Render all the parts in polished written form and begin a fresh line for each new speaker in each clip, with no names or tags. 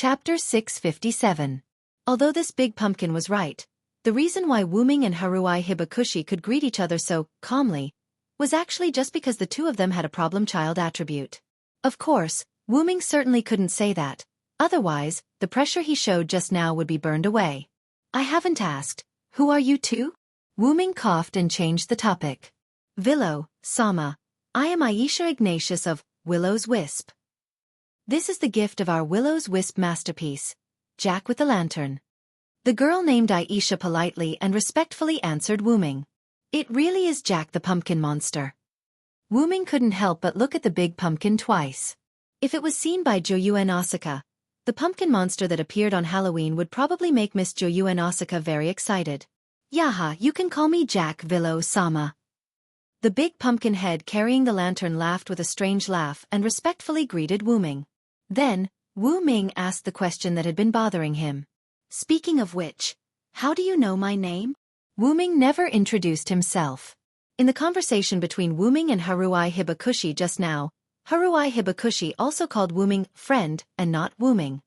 Chapter 657. Although this big pumpkin was right, the reason why Wuming and Haruai Hibakushi could greet each other so calmly was actually just because the two of them had a problem child attribute. Of course, Wuming certainly couldn't say that. Otherwise, the pressure he showed just now would be burned away. I haven't asked. Who are you two? Wuming coughed and changed the topic. Willow-sama, I am Aisha Ignatius of Willow's Wisp. This is the gift of our Willow's Wisp masterpiece, Jack with the Lantern. The girl named Aisha politely and respectfully answered Wuming. It really is Jack the Pumpkin Monster. Wuming couldn't help but look at the big pumpkin twice. If it was seen by Joyu and Asuka, the pumpkin monster that appeared on Halloween would probably make Miss Joyu and Asuka very excited. Yaha, you can call me Jack, Willow-sama. The big pumpkin head carrying the lantern laughed with a strange laugh and respectfully greeted Wuming. Then, Wuming asked the question that had been bothering him. Speaking of which, how do you know my name? Wuming never introduced himself. In the conversation between Wuming and Haruai Hibakushi just now, Haruai Hibakushi also called Wuming friend and not Wuming.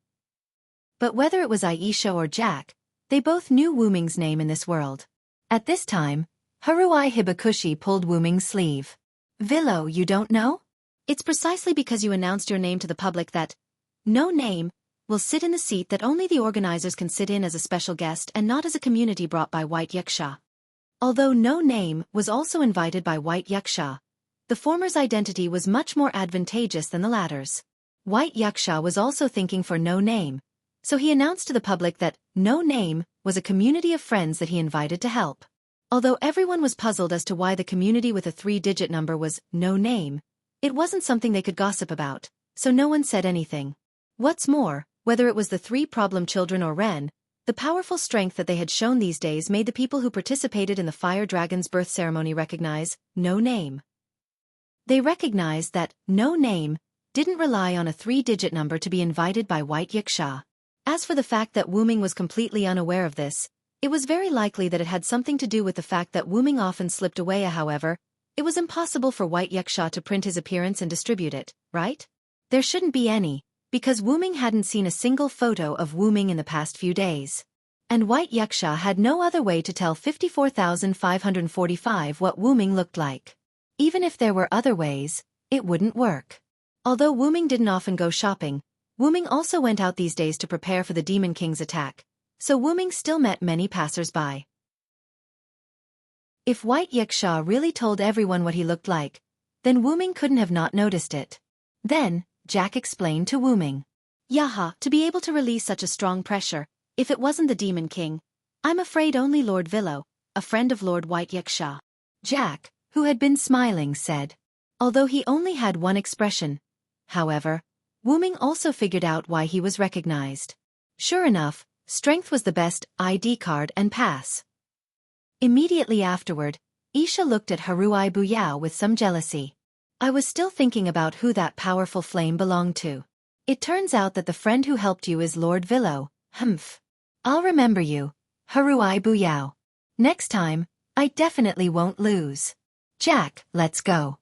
But whether it was Aisha or Jack, they both knew Wuming's name in this world. At this time, Haruai Hibakushi pulled Wuming's sleeve. Willow, you don't know? It's precisely because you announced your name to the public that no name will sit in the seat that only the organizers can sit in as a special guest and not as a community brought by White Yaksha. Although no name was also invited by White Yaksha, the former's identity was much more advantageous than the latter's. White Yaksha was also thinking for no name, so he announced to the public that no name was a community of friends that he invited to help. Although everyone was puzzled as to why the community with a 3-digit number was no name, it wasn't something they could gossip about, so no one said anything. What's more, whether it was the 3 problem children or Ren, the powerful strength that they had shown these days made the people who participated in the Fire Dragon's birth ceremony recognize no name. They recognized that no name didn't rely on a 3-digit number to be invited by White Yaksha. As for the fact that Wuming was completely unaware of this, it was very likely that it had something to do with the fact that Wuming often slipped away. However, it was impossible for White Yaksha to print his appearance and distribute it, right? There shouldn't be any, because Wuming hadn't seen a single photo of Wuming in the past few days. And White Yaksha had no other way to tell 54,545 what Wuming looked like. Even if there were other ways, it wouldn't work. Although Wuming didn't often go shopping, Wuming also went out these days to prepare for the Demon King's attack, so Wuming still met many passers-by. If White Yaksha really told everyone what he looked like, then Wuming couldn't have not noticed it. Then, Jack explained to Wuming. Yaha, to be able to release such a strong pressure, if it wasn't the Demon King, I'm afraid only Lord Willow, a friend of Lord White Yaksha. Jack, who had been smiling, said. Although he only had one expression. However, Wuming also figured out why he was recognized. Sure enough, strength was the best ID card and pass. Immediately afterward, Isha looked at Haruai Buyao with some jealousy. I was still thinking about who that powerful flame belonged to. It turns out that the friend who helped you is Lord Willow. Humph. I'll remember you, Haruai Buyao. Next time, I definitely won't lose. Jack, let's go.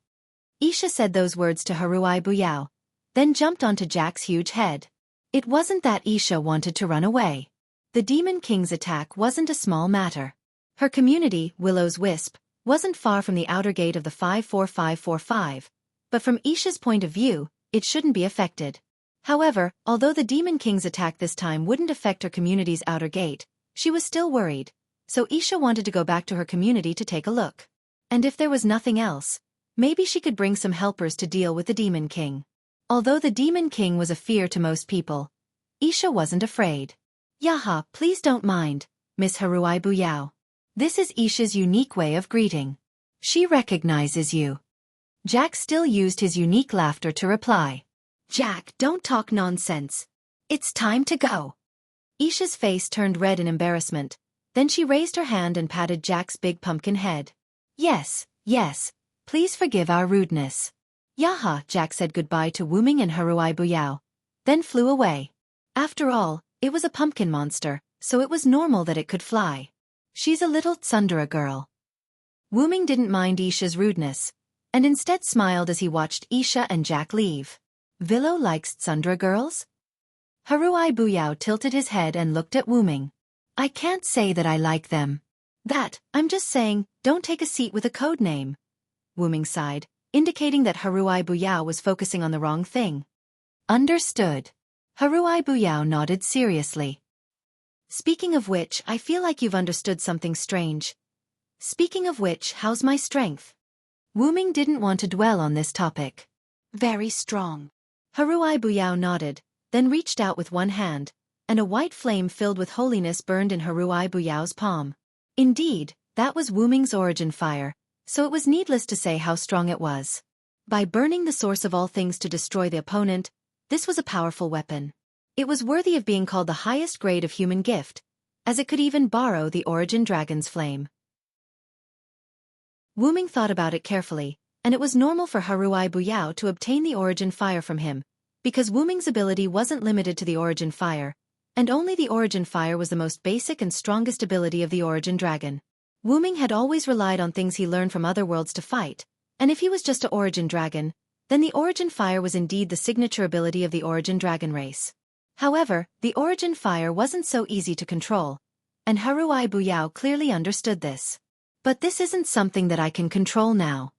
Isha said those words to Haruai Buyao, then jumped onto Jack's huge head. It wasn't that Isha wanted to run away. The Demon King's attack wasn't a small matter. Her community, Willow's Wisp, wasn't far from the outer gate of the 54545, but from Isha's point of view, it shouldn't be affected. However, although the Demon King's attack this time wouldn't affect her community's outer gate, she was still worried, so Isha wanted to go back to her community to take a look. And if there was nothing else, maybe she could bring some helpers to deal with the Demon King. Although the Demon King was a fear to most people, Isha wasn't afraid. Yaha, please don't mind, Miss Haruai Buyao. This is Isha's unique way of greeting. She recognizes you. Jack still used his unique laughter to reply. Jack, don't talk nonsense. It's time to go. Isha's face turned red in embarrassment, then she raised her hand and patted Jack's big pumpkin head. Yes, please forgive our rudeness. Yaha, Jack said goodbye to Wuming and Haruai Buyao, then flew away. After all, it was a pumpkin monster, so it was normal that it could fly. She's a little tsundere girl. Wuming didn't mind Isha's rudeness, and instead smiled as he watched Isha and Jack leave. Willow likes tsundere girls? Haruai Buyao tilted his head and looked at Wuming. I can't say that I like them. I'm just saying, don't take a seat with a code name. Wuming sighed, indicating that Haruai Buyao was focusing on the wrong thing. Understood. Haruai Buyao nodded seriously. Speaking of which, I feel like you've understood something strange. Speaking of which, how's my strength? Wuming didn't want to dwell on this topic. Very strong. Haruai Buyao nodded, then reached out with one hand, and a white flame filled with holiness burned in Haruai Buyao's palm. Indeed, that was Wuming's origin fire, so it was needless to say how strong it was. By burning the source of all things to destroy the opponent, this was a powerful weapon. It was worthy of being called the highest grade of human gift, as it could even borrow the origin dragon's flame. Wuming thought about it carefully, and it was normal for Haruai Buyao to obtain the origin fire from him, because Wuming's ability wasn't limited to the origin fire, and only the origin fire was the most basic and strongest ability of the origin dragon. Wuming had always relied on things he learned from other worlds to fight, and if he was just an origin dragon, then the origin fire was indeed the signature ability of the origin dragon race. However, the origin fire wasn't so easy to control, and Haruai Buyao clearly understood this. But this isn't something that I can control now.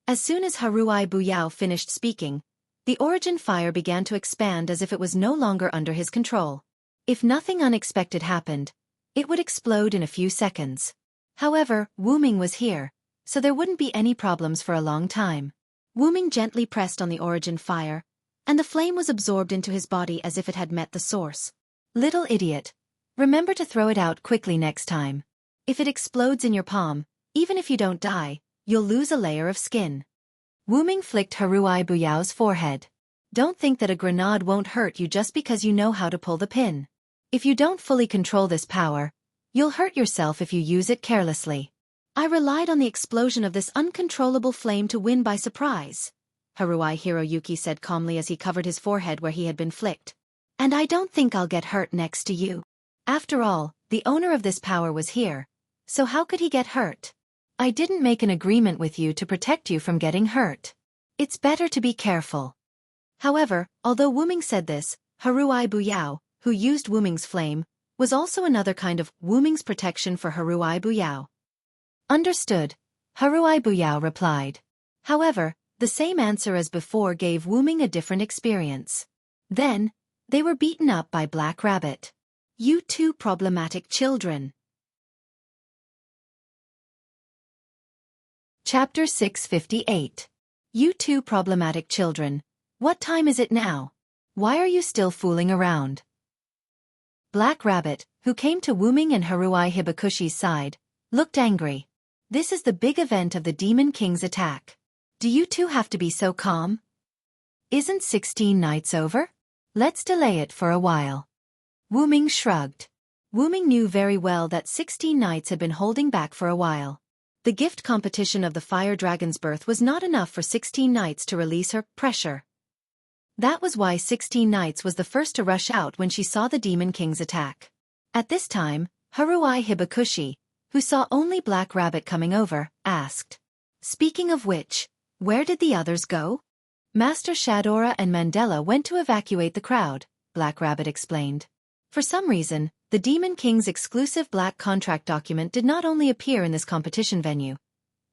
As soon as Haruai Buyao finished speaking, the origin fire began to expand as if it was no longer under his control. If nothing unexpected happened, it would explode in a few seconds. However, Wuming was here, so there wouldn't be any problems for a long time. Wuming gently pressed on the origin fire, and the flame was absorbed into his body as if it had met the source. Little idiot. Remember to throw it out quickly next time. If it explodes in your palm, even if you don't die, you'll lose a layer of skin. Wuming flicked Haruai Buyao's forehead. Don't think that a grenade won't hurt you just because you know how to pull the pin. If you don't fully control this power, you'll hurt yourself if you use it carelessly. I relied on the explosion of this uncontrollable flame to win by surprise, Haruai Hiroyuki said calmly as he covered his forehead where he had been flicked. And I don't think I'll get hurt next to you. After all, the owner of this power was here, so how could he get hurt? I didn't make an agreement with you to protect you from getting hurt. It's better to be careful. However, although Wuming said this, Haruai Buyao, who used Wuming's flame, was also another kind of Wuming's protection for Haruai Buyao. Understood, Haruai Buyao replied. However, the same answer as before gave Wuming a different experience. Then, they were beaten up by Black Rabbit. You two problematic children. Chapter 658. You two problematic children. What time is it now? Why are you still fooling around? Black Rabbit, who came to Wuming and Haruai Hibakushi's side, looked angry. This is the big event of the Demon King's attack. Do you two have to be so calm? Isn't 16 nights over? Let's delay it for a while. Wuming shrugged. Wuming knew very well that 16 nights had been holding back for a while. The gift competition of the Fire Dragon's birth was not enough for 16 nights to release her pressure. That was why 16 nights was the first to rush out when she saw the Demon King's attack. At this time, Haruai Hibakushi, who saw only Black Rabbit coming over, asked. Speaking of which, where did the others go? Master Shadora and Mandela went to evacuate the crowd, Black Rabbit explained. For some reason, the Demon King's exclusive black contract document did not only appear in this competition venue,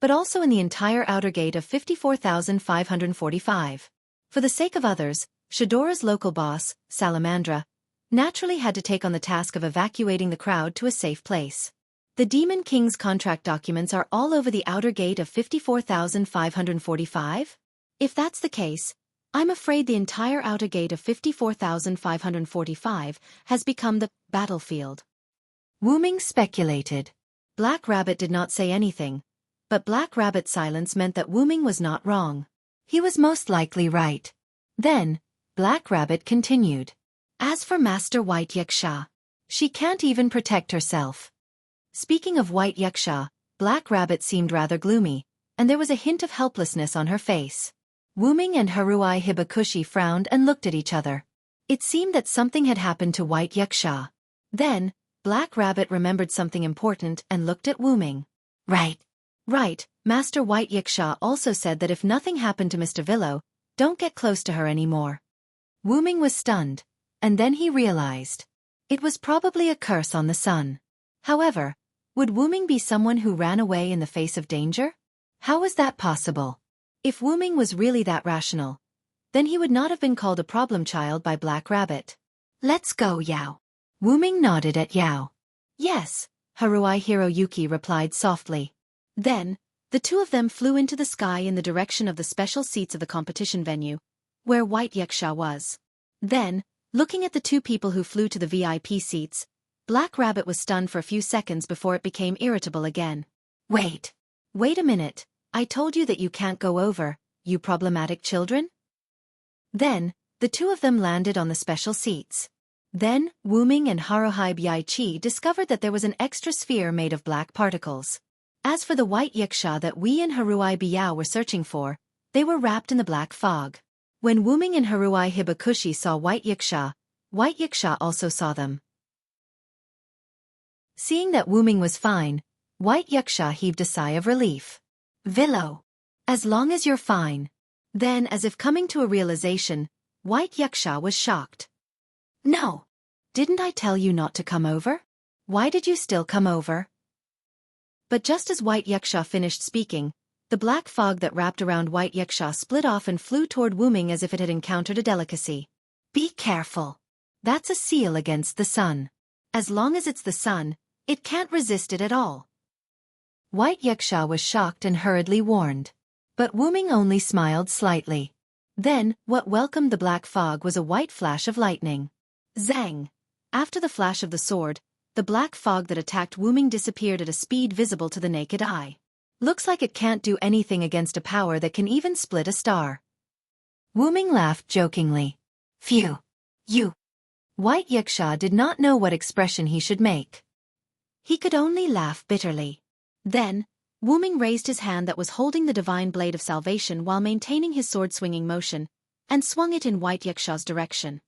but also in the entire outer gate of 54,545. For the sake of others, Shadora's local boss, Salamandra, naturally had to take on the task of evacuating the crowd to a safe place. The Demon King's contract documents are all over the outer gate of 54,545? If that's the case, I'm afraid the entire outer gate of 54,545 has become the battlefield. Wuming speculated. Black Rabbit did not say anything, but Black Rabbit's silence meant that Wuming was not wrong. He was most likely right. Then, Black Rabbit continued. As for Master White Yaksha, she can't even protect herself. Speaking of White Yaksha, Black Rabbit seemed rather gloomy, and there was a hint of helplessness on her face. Wuming and Haruai Hibakushi frowned and looked at each other. It seemed that something had happened to White Yaksha. Then, Black Rabbit remembered something important and looked at Wuming. Right, Master White Yaksha also said that if nothing happened to Mr. Villo, don't get close to her anymore. Wuming was stunned, and then he realized. It was probably a curse on the sun. However, would Wuming be someone who ran away in the face of danger? How was that possible? If Wuming was really that rational, then he would not have been called a problem child by Black Rabbit. Let's go, Yao. Wuming nodded at Yao. Yes, Haruai Hiroyuki replied softly. Then, the two of them flew into the sky in the direction of the special seats of the competition venue, where White Yuxia was. Then, looking at the two people who flew to the VIP seats, Black Rabbit was stunned for a few seconds before it became irritable again. Wait a minute, I told you that you can't go over, you problematic children? Then, the two of them landed on the special seats. Then, Wuming and Haruhi Biaichi discovered that there was an extra sphere made of black particles. As for the White Yuxia that Wei and Haruai Biao were searching for, they were wrapped in the black fog. When Wuming and Haruai Hibakushi saw White Yuxia also saw them. Seeing that Wuming was fine, White Yuxia heaved a sigh of relief. Villo. As long as you're fine. Then, as if coming to a realization, White Yuxia was shocked. No. Didn't I tell you not to come over? Why did you still come over? But just as White Yuxia finished speaking, the black fog that wrapped around White Yuxia split off and flew toward Wuming as if it had encountered a delicacy. Be careful. That's a seal against the sun. As long as it's the sun, it can't resist it at all. White Yuxia was shocked and hurriedly warned. But Wuming only smiled slightly. Then, what welcomed the black fog was a white flash of lightning. Zang! After the flash of the sword, the black fog that attacked Wuming disappeared at a speed visible to the naked eye. Looks like it can't do anything against a power that can even split a star. Wuming laughed jokingly. Phew! You! White Yuxia did not know what expression he should make. He could only laugh bitterly. Then, Wuming raised his hand that was holding the divine blade of salvation while maintaining his sword-swinging motion, and swung it in White Yuxia's direction.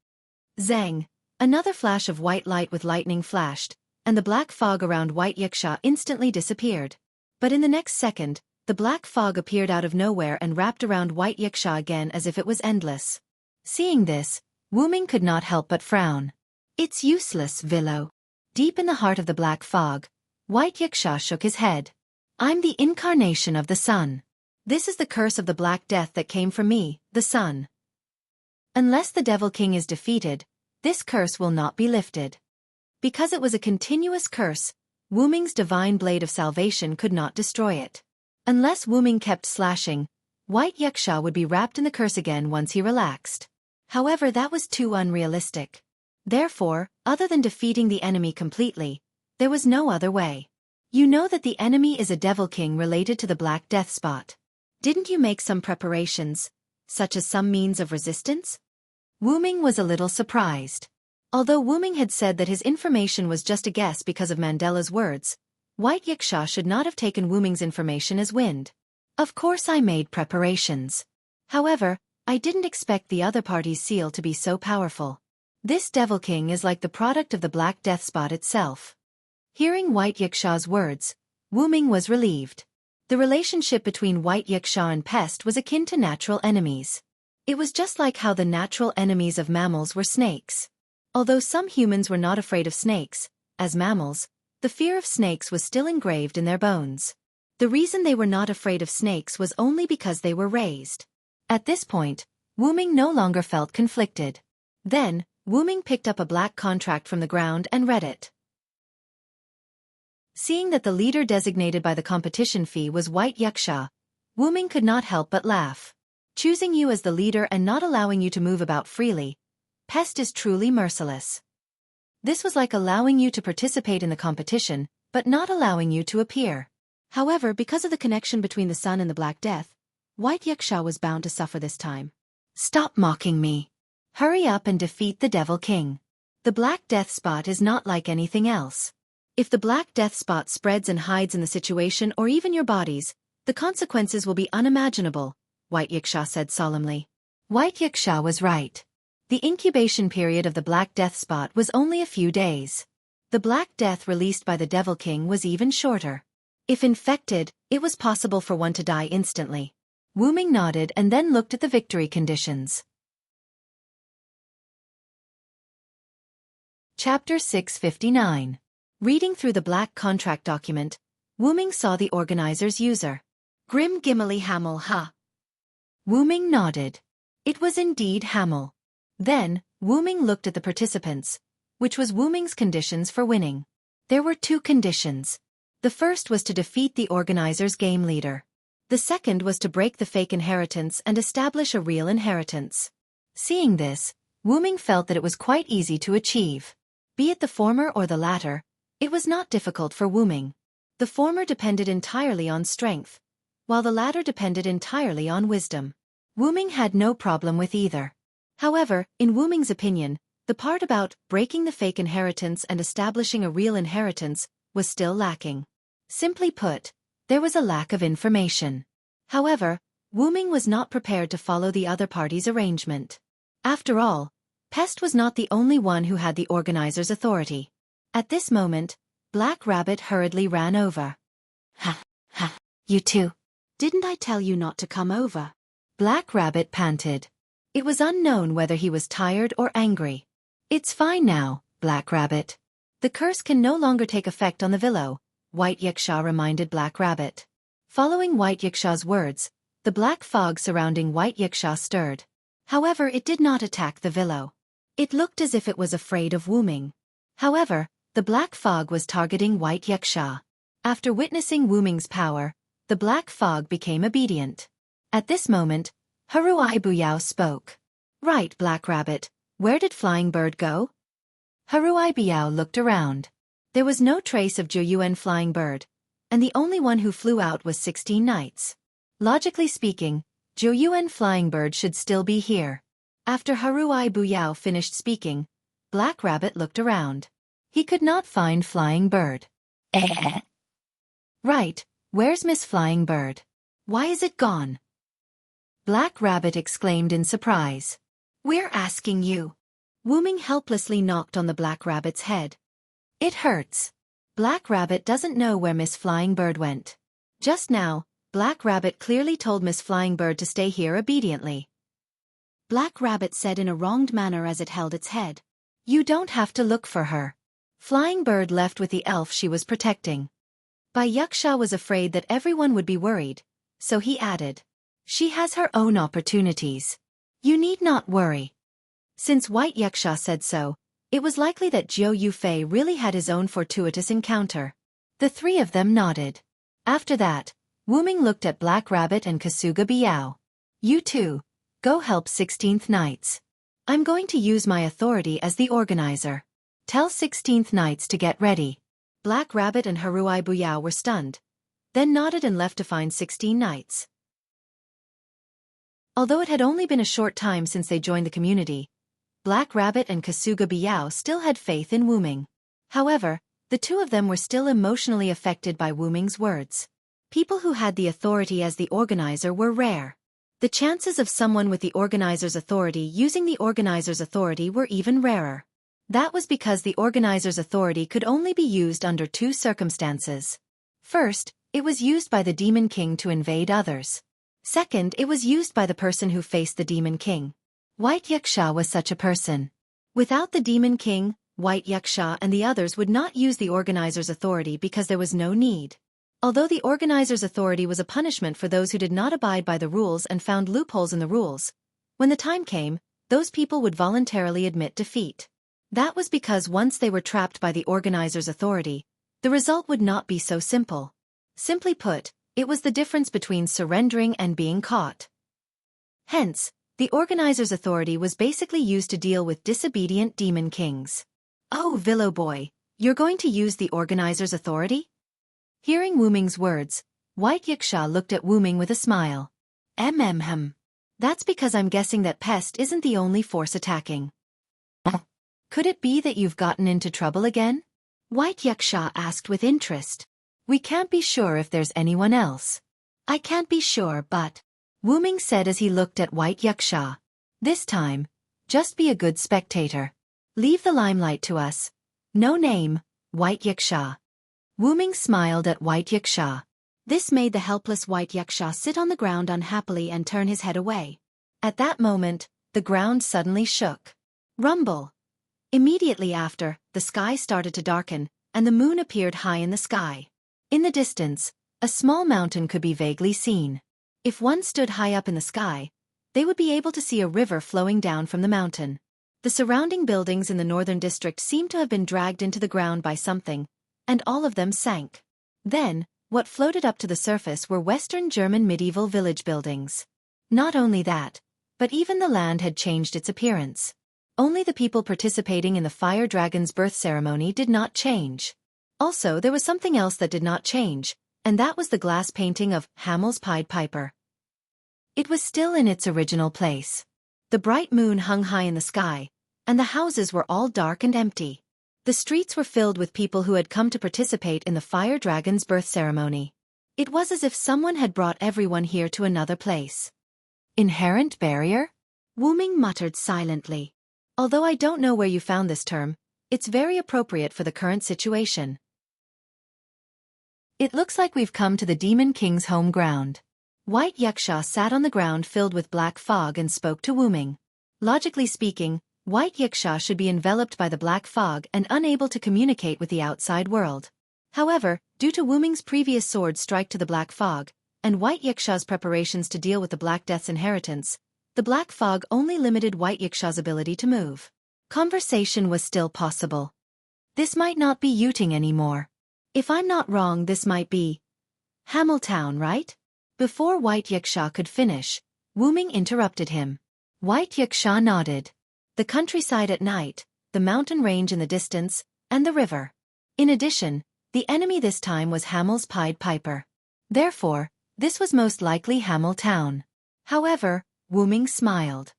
Zang! Another flash of white light with lightning flashed, and the black fog around White Yuxia instantly disappeared. But in the next second, the black fog appeared out of nowhere and wrapped around White Yuxia again as if it was endless. Seeing this, Wuming could not help but frown. It's useless, Villo. Deep in the heart of the black fog, White Yuxia shook his head. I'm the incarnation of the sun. This is the curse of the Black Death that came from me, the sun. Unless the Devil King is defeated, this curse will not be lifted. Because it was a continuous curse, Wuming's divine blade of salvation could not destroy it. Unless Wuming kept slashing, White Yuxia would be wrapped in the curse again once he relaxed. However, that was too unrealistic. Therefore, other than defeating the enemy completely, there was no other way. You know that the enemy is a Devil King related to the Black Death Spot. Didn't you make some preparations, such as some means of resistance? Wuming was a little surprised. Although Wuming had said that his information was just a guess because of Mandela's words, White Yuxia should not have taken Wuming's information as wind. Of course I made preparations. However, I didn't expect the other party's seal to be so powerful. This Devil King is like the product of the Black Death Spot itself. Hearing White Yuxia's words, Wuming was relieved. The relationship between White Yuxia and Pest was akin to natural enemies. It was just like how the natural enemies of mammals were snakes. Although some humans were not afraid of snakes, as mammals, the fear of snakes was still engraved in their bones. The reason they were not afraid of snakes was only because they were raised. At this point, Wuming no longer felt conflicted. Then, Wuming picked up a black contract from the ground and read it. Seeing that the leader designated by the competition fee was White Yuxia, Wuming could not help but laugh. Choosing you as the leader and not allowing you to move about freely, Pest is truly merciless. This was like allowing you to participate in the competition, but not allowing you to appear. However, because of the connection between the sun and the Black Death, White Yuxia was bound to suffer this time. Stop mocking me. Hurry up and defeat the Devil King. The Black Death Spot is not like anything else. If the Black Death Spot spreads and hides in the situation or even your bodies, the consequences will be unimaginable, White Yuxia said solemnly. White Yuxia was right. The incubation period of the Black Death Spot was only a few days. The Black Death released by the Devil King was even shorter. If infected, it was possible for one to die instantly. Wuming nodded and then looked at the victory conditions. Chapter 659. Reading through the black contract document, Wu-ming saw the organizer's user. Grim Gimli Hamel ha. Wu-ming nodded. It was indeed Hamel. Then, Wu-ming looked at the participants, which was Wu-ming's conditions for winning. There were 2 conditions. The first was to defeat the organizer's game leader. The second was to break the fake inheritance and establish a real inheritance. Seeing this, Wu-ming felt that it was quite easy to achieve. Be it the former or the latter, it was not difficult for Wu-ming. The former depended entirely on strength, while the latter depended entirely on wisdom. Wu-ming had no problem with either. However, in Wu-ming's opinion, the part about breaking the fake inheritance and establishing a real inheritance was still lacking. Simply put, there was a lack of information. However, Wu-ming was not prepared to follow the other party's arrangement. After all, Pest was not the only one who had the organizer's authority. At this moment, Black Rabbit hurriedly ran over. Ha, ha, you two. Didn't I tell you not to come over? Black Rabbit panted. It was unknown whether he was tired or angry. It's fine now, Black Rabbit. The curse can no longer take effect on the willow, White Yiksha reminded Black Rabbit. Following White Yiksha's words, the black fog surrounding White Yiksha stirred. However, it did not attack the willow. It looked as if it was afraid of Wu-ming. However, the black fog was targeting White Yiksha. After witnessing Wu-ming's power, the black fog became obedient. At this moment, Haruai Buyao spoke. Right, Black Rabbit, where did Flying Bird go? Haruai Buyao looked around. There was no trace of Zhou Flying Bird, and the only one who flew out was 16 knights. Logically speaking, Zhou Flying Bird should still be here. After Haruai Buyao finished speaking, Black Rabbit looked around. He could not find Flying Bird. Right, where's Miss Flying Bird? Why is it gone? Black Rabbit exclaimed in surprise. We're asking you. Wu-ming helplessly knocked on the Black Rabbit's head. It hurts. Black Rabbit doesn't know where Miss Flying Bird went. Just now, Black Rabbit clearly told Miss Flying Bird to stay here obediently. Black Rabbit said in a wronged manner as it held its head. You don't have to look for her. Flying Bird left with the elf she was protecting. Bai Yuksha was afraid that everyone would be worried, so he added. She has her own opportunities. You need not worry. Since White Yuksha said so, it was likely that Jiu Yufei really had his own fortuitous encounter. The 3 of them nodded. After that, Wu-ming looked at Black Rabbit and Kasuga Biao. You two, go help 16th Knights. I'm going to use my authority as the organizer. Tell 16th Knights to get ready. Black Rabbit and Haruai Buyao were stunned, then nodded and left to find 16 Knights. Although it had only been a short time since they joined the community, Black Rabbit and Kasuga Biao still had faith in Wu-ming. However, the 2 of them were still emotionally affected by Wu-ming's words. People who had the authority as the organizer were rare. The chances of someone with the organizer's authority using the organizer's authority were even rarer. That was because the organizer's authority could only be used under 2 circumstances. First, it was used by the Demon King to invade others. Second, it was used by the person who faced the Demon King. White Yuksha was such a person. Without the Demon King, White Yuksha and the others would not use the organizer's authority because there was no need. Although the organizer's authority was a punishment for those who did not abide by the rules and found loopholes in the rules, when the time came, those people would voluntarily admit defeat. That was because once they were trapped by the organizer's authority, the result would not be so simple. Simply put, it was the difference between surrendering and being caught. Hence, the organizer's authority was basically used to deal with disobedient demon kings. Oh, Willow Boy, you're going to use the organizer's authority? Hearing Wu-ming's words, White Yuksha looked at Wu-ming with a smile. That's because I'm guessing that Pest isn't the only force attacking. Could it be that you've gotten into trouble again? White Yuksha asked with interest. We can't be sure if there's anyone else. I can't be sure, but... Wu-ming said as he looked at White Yuksha. This time, just be a good spectator. Leave the limelight to us. No name, White Yuksha. Wu-ming smiled at White Yuksha. This made the helpless White Yuksha sit on the ground unhappily and turn his head away. At that moment, the ground suddenly shook. Rumble. Immediately after, the sky started to darken, and the moon appeared high in the sky. In the distance, a small mountain could be vaguely seen. If one stood high up in the sky, they would be able to see a river flowing down from the mountain. The surrounding buildings in the northern district seemed to have been dragged into the ground by something, and all of them sank. Then, what floated up to the surface were Western German medieval village buildings. Not only that, but even the land had changed its appearance. Only the people participating in the fire dragon's birth ceremony did not change. Also, there was something else that did not change, and that was the glass painting of Hamel's Pied Piper. It was still in its original place. The bright moon hung high in the sky, and the houses were all dark and empty. The streets were filled with people who had come to participate in the fire dragon's birth ceremony. It was as if someone had brought everyone here to another place. Inherent barrier? Wu Ming muttered silently. Although I don't know where you found this term, it's very appropriate for the current situation. It looks like we've come to the Demon King's home ground. White Yuxia sat on the ground filled with black fog and spoke to Wu Ming. Logically speaking, White Yuxia should be enveloped by the black fog and unable to communicate with the outside world. However, due to Wu Ming's previous sword strike to the black fog, and White Yuxia's preparations to deal with the Black Death's inheritance, the black fog only limited White Yuxia's ability to move. Conversation was still possible. This might not be Yuting anymore. If I'm not wrong, this might be Hamiltown, right? Before White Yuxia could finish, Wu Ming interrupted him. White Yuxia nodded. The countryside at night, the mountain range in the distance, and the river. In addition, the enemy this time was Hamel's Pied Piper. Therefore, this was most likely Hamiltown. However, Wu Ming smiled.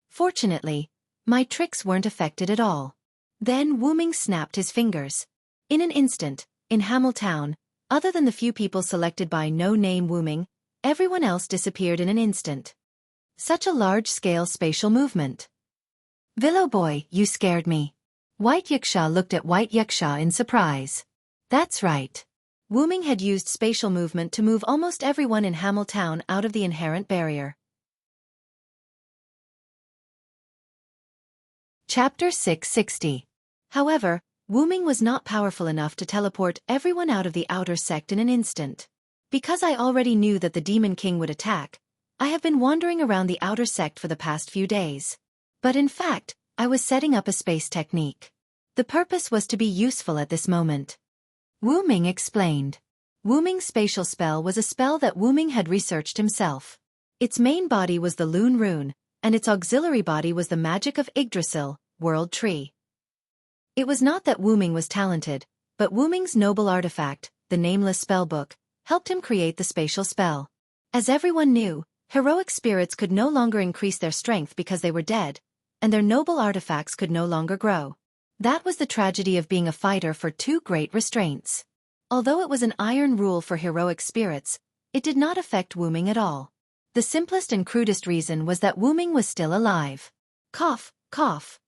Fortunately, my tricks weren't affected at all. Then Wu Ming snapped his fingers. In an instant, in Hamiltown, other than the few people selected by no-name Wu Ming, everyone else disappeared in an instant. Such a large-scale spatial movement. Willow boy, you scared me. White Yuxia looked at White Yuxia in surprise. That's right. Wu Ming had used spatial movement to move almost everyone in Hamiltown out of the inherent barrier. Chapter 660. However, Wu Ming was not powerful enough to teleport everyone out of the outer sect in an instant. Because I already knew that the Demon King would attack, I have been wandering around the outer sect for the past few days. But in fact, I was setting up a space technique. The purpose was to be useful at this moment. Wu Ming explained. Wu Ming's spatial spell was a spell that Wu Ming had researched himself. Its main body was the Lune Rune, and its auxiliary body was the magic of Yggdrasil, World Tree. It was not that Wu Ming was talented, but Wu Ming's noble artifact, the nameless spellbook, helped him create the spatial spell. As everyone knew, heroic spirits could no longer increase their strength because they were dead, and their noble artifacts could no longer grow. That was the tragedy of being a fighter for two great restraints. Although it was an iron rule for heroic spirits, it did not affect Wu Ming at all. The simplest and crudest reason was that Wu Ming was still alive. Cough, cough.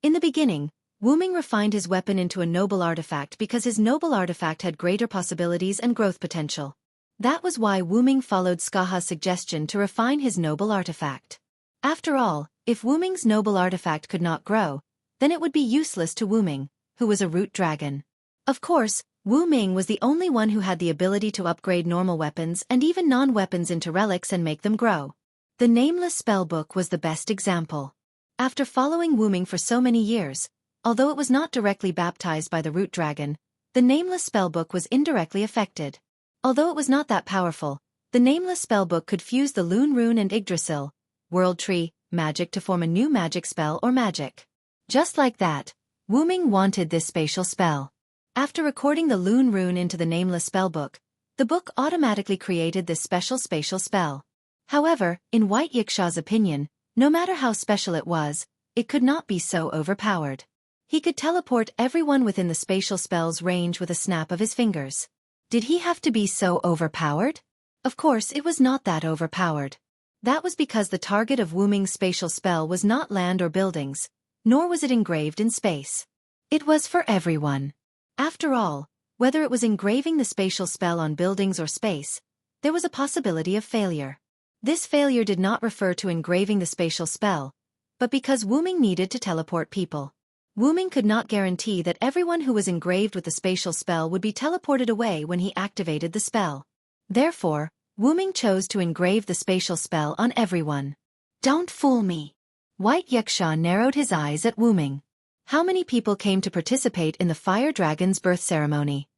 In the beginning, Wu Ming refined his weapon into a noble artifact because his noble artifact had greater possibilities and growth potential. That was why Wu Ming followed Skaha's suggestion to refine his noble artifact. After all, if Wu Ming's noble artifact could not grow, then it would be useless to Wu Ming, who was a root dragon. Of course, Wu Ming was the only one who had the ability to upgrade normal weapons and even non-weapons into relics and make them grow. The nameless spellbook was the best example. After following Wu Ming for so many years, although it was not directly baptized by the root dragon, the nameless spellbook was indirectly affected. Although it was not that powerful, the nameless spellbook could fuse the Lune Rune and Yggdrasil, World Tree, magic to form a new magic spell or magic. Just like that, Wu Ming wanted this spatial spell. After recording the Lune Rune into the nameless spellbook, the book automatically created this special spatial spell. However, in White Yuxia's opinion, no matter how special it was, it could not be so overpowered. He could teleport everyone within the spatial spell's range with a snap of his fingers. Did he have to be so overpowered? Of course, it was not that overpowered. That was because the target of Wu Ming's spatial spell was not land or buildings, nor was it engraved in space. It was for everyone. After all, whether it was engraving the spatial spell on buildings or space, there was a possibility of failure. This failure did not refer to engraving the spatial spell, but because Wu Ming needed to teleport people. Ming could not guarantee that everyone who was engraved with the spatial spell would be teleported away when he activated the spell. Therefore, Ming chose to engrave the spatial spell on everyone. Don't fool me. White Yuxia narrowed his eyes at Ming. How many people came to participate in the fire dragon's birth ceremony?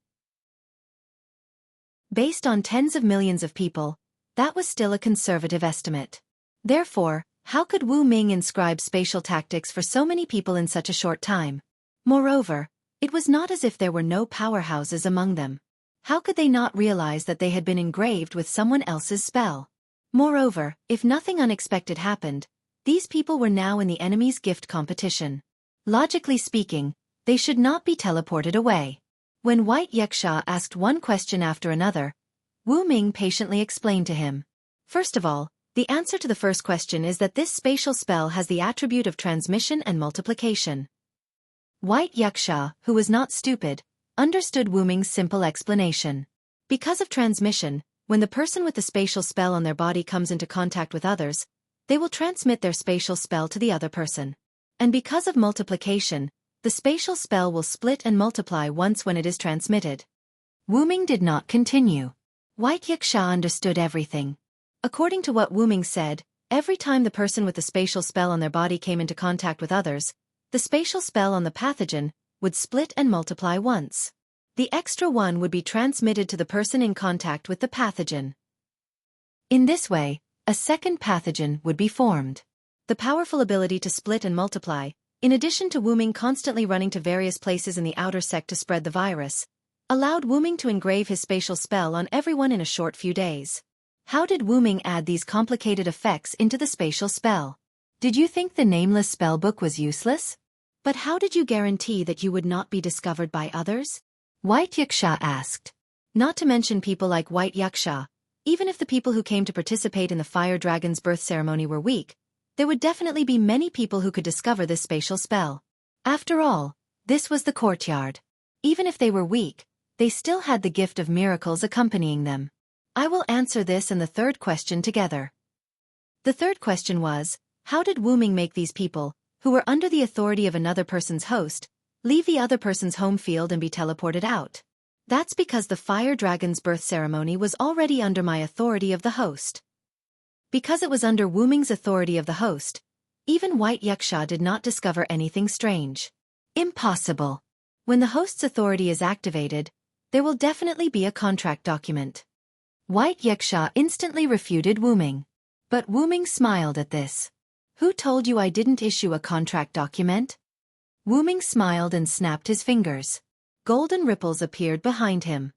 Based on tens of millions of people, that was still a conservative estimate. Therefore, how could Ming inscribe spatial tactics for so many people in such a short time? Moreover, it was not as if there were no powerhouses among them. How could they not realize that they had been engraved with someone else's spell? Moreover, if nothing unexpected happened, these people were now in the enemy's gift competition. Logically speaking, they should not be teleported away. When White Yuxia asked one question after another, Ming patiently explained to him. First of all, the answer to the first question is that this spatial spell has the attribute of transmission and multiplication. White Yuxia, who was not stupid, understood Ming's simple explanation. Because of transmission, when the person with the spatial spell on their body comes into contact with others, they will transmit their spatial spell to the other person. And because of multiplication, the spatial spell will split and multiply once when it is transmitted. Ming did not continue. White Yuxia understood everything. According to what Ming said, every time the person with the spatial spell on their body came into contact with others, the spatial spell on the pathogen would split and multiply once. The extra one would be transmitted to the person in contact with the pathogen. In this way, a second pathogen would be formed. The powerful ability to split and multiply, in addition to Ming constantly running to various places in the outer sect to spread the virus, allowed Ming to engrave his spatial spell on everyone in a short few days. How did Ming add these complicated effects into the spatial spell? Did you think the nameless spellbook was useless? But how did you guarantee that you would not be discovered by others? White Yuxia asked. Not to mention people like White Yuxia, even if the people who came to participate in the fire dragon's birth ceremony were weak, there would definitely be many people who could discover this spatial spell. After all, this was the courtyard. Even if they were weak, they still had the gift of miracles accompanying them. I will answer this and the third question together. The third question was, how did Ming make these people, who were under the authority of another person's host, leave the other person's home field and be teleported out? That's because the fire dragon's birth ceremony was already under my authority of the host. Because it was under Ming's authority of the host, even White Yuxia did not discover anything strange. Impossible. When the host's authority is activated, there will definitely be a contract document. White Yuxia instantly refuted Ming. But Ming smiled at this. Who told you I didn't issue a contract document? Ming smiled and snapped his fingers. Golden ripples appeared behind him.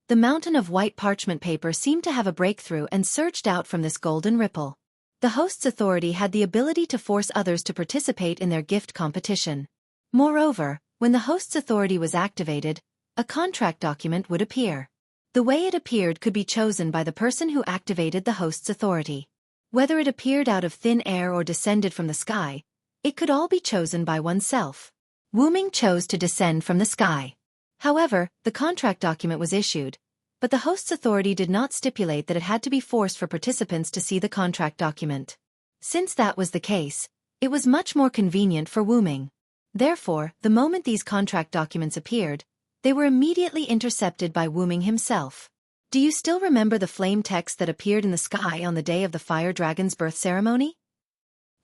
The mountain of white parchment paper seemed to have a breakthrough and surged out from this golden ripple. The host's authority had the ability to force others to participate in their gift competition. Moreover, when the host's authority was activated, a contract document would appear. The way it appeared could be chosen by the person who activated the host's authority. Whether it appeared out of thin air or descended from the sky, it could all be chosen by oneself. Ming chose to descend from the sky. However, the contract document was issued, but the host's authority did not stipulate that it had to be forced for participants to see the contract document. Since that was the case, it was much more convenient for Ming. Therefore, the moment these contract documents appeared, they were immediately intercepted by Ming himself. Do you still remember the flame text that appeared in the sky on the day of the fire dragon's birth ceremony?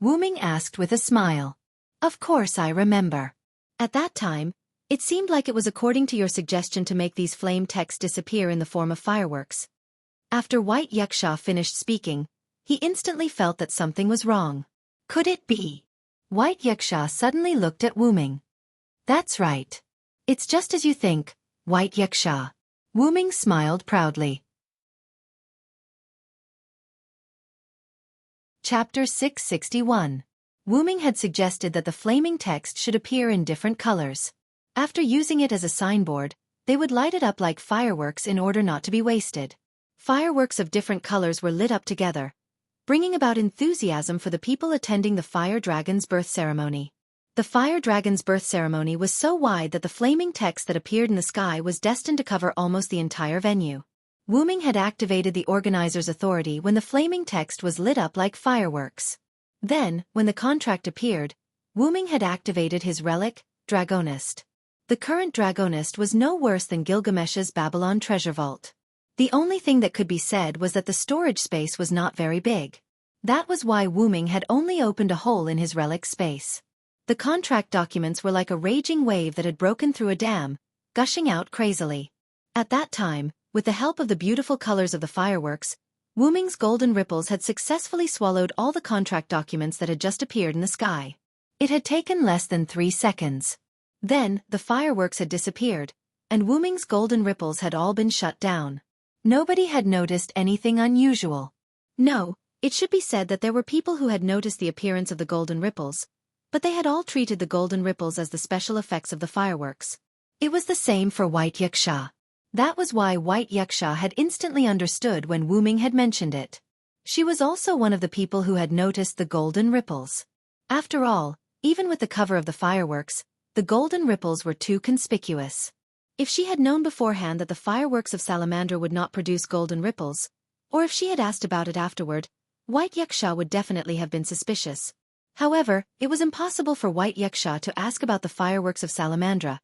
Ming asked with a smile. Of course I remember. At that time, it seemed like it was according to your suggestion to make these flame texts disappear in the form of fireworks. After White Yuxia finished speaking, he instantly felt that something was wrong. Could it be? White Yuxia suddenly looked at Ming. That's right. It's just as you think, White Yuxia. Ming smiled proudly. Chapter 661. Ming had suggested that the flaming text should appear in different colors. After using it as a signboard, they would light it up like fireworks in order not to be wasted. Fireworks of different colors were lit up together, bringing about enthusiasm for the people attending the fire dragon's birth ceremony. The fire dragon's birth ceremony was so wide that the flaming text that appeared in the sky was destined to cover almost the entire venue. Ming had activated the organizer's authority when the flaming text was lit up like fireworks. Then, when the contract appeared, Wu Ming had activated his relic, Dragonist. The current Dragonist was no worse than Gilgamesh's Babylon treasure vault. The only thing that could be said was that the storage space was not very big. That was why Wu Ming had only opened a hole in his relic space. The contract documents were like a raging wave that had broken through a dam, gushing out crazily. At that time, with the help of the beautiful colors of the fireworks, Wu Ming's golden ripples had successfully swallowed all the contract documents that had just appeared in the sky. It had taken less than 3 seconds. Then, the fireworks had disappeared, and Wu Ming's golden ripples had all been shut down. Nobody had noticed anything unusual. No, it should be said that there were people who had noticed the appearance of the golden ripples, but they had all treated the golden ripples as the special effects of the fireworks. It was the same for White Yuxia. That was why White Yuxia had instantly understood when Wu Ming had mentioned it. She was also one of the people who had noticed the golden ripples. After all, even with the cover of the fireworks, the golden ripples were too conspicuous. If she had known beforehand that the fireworks of Salamandra would not produce golden ripples, or if she had asked about it afterward, White Yuxia would definitely have been suspicious. However, it was impossible for White Yuxia to ask about the fireworks of Salamandra,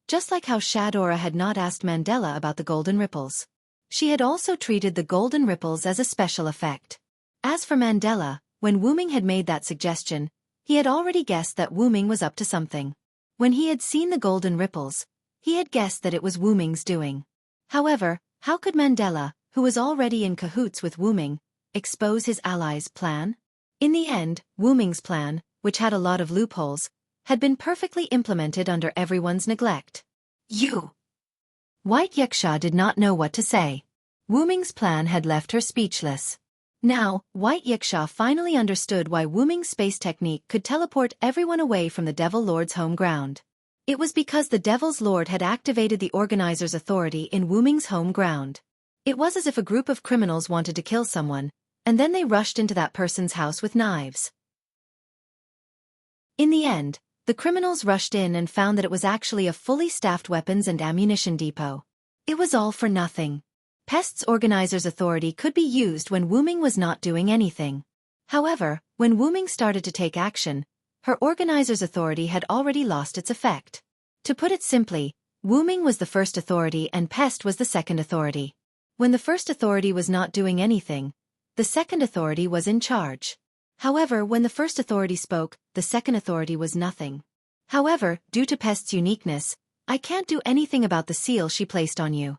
just like how Shadora had not asked Mandela about the golden ripples. She had also treated the golden ripples as a special effect. As for Mandela, when Wu Ming had made that suggestion, he had already guessed that Wu Ming was up to something. When he had seen the golden ripples, he had guessed that it was Wu Ming's doing. However, how could Mandela, who was already in cahoots with Wu Ming, expose his allies' plan? In the end, Wu Ming's plan, which had a lot of loopholes, had been perfectly implemented under everyone's neglect. White Yuxia did not know what to say. Wu Ming's plan had left her speechless. Now, White Yuxia finally understood why Wu Ming's space technique could teleport everyone away from the Devil Lord's home ground. It was because the Devil's Lord had activated the organizer's authority in Wu Ming's home ground. It was as if a group of criminals wanted to kill someone, and then they rushed into that person's house with knives. In the end, the criminals rushed in and found that it was actually a fully staffed weapons and ammunition depot. It was all for nothing. Pest's organizer's authority could be used when Wu Ming was not doing anything. However, when Wu Ming started to take action, her organizer's authority had already lost its effect. To put it simply, Wu Ming was the first authority and Pest was the second authority. When the first authority was not doing anything, the second authority was in charge. However, when the first authority spoke, the second authority was nothing. However, due to Pest's uniqueness, I can't do anything about the seal she placed on you.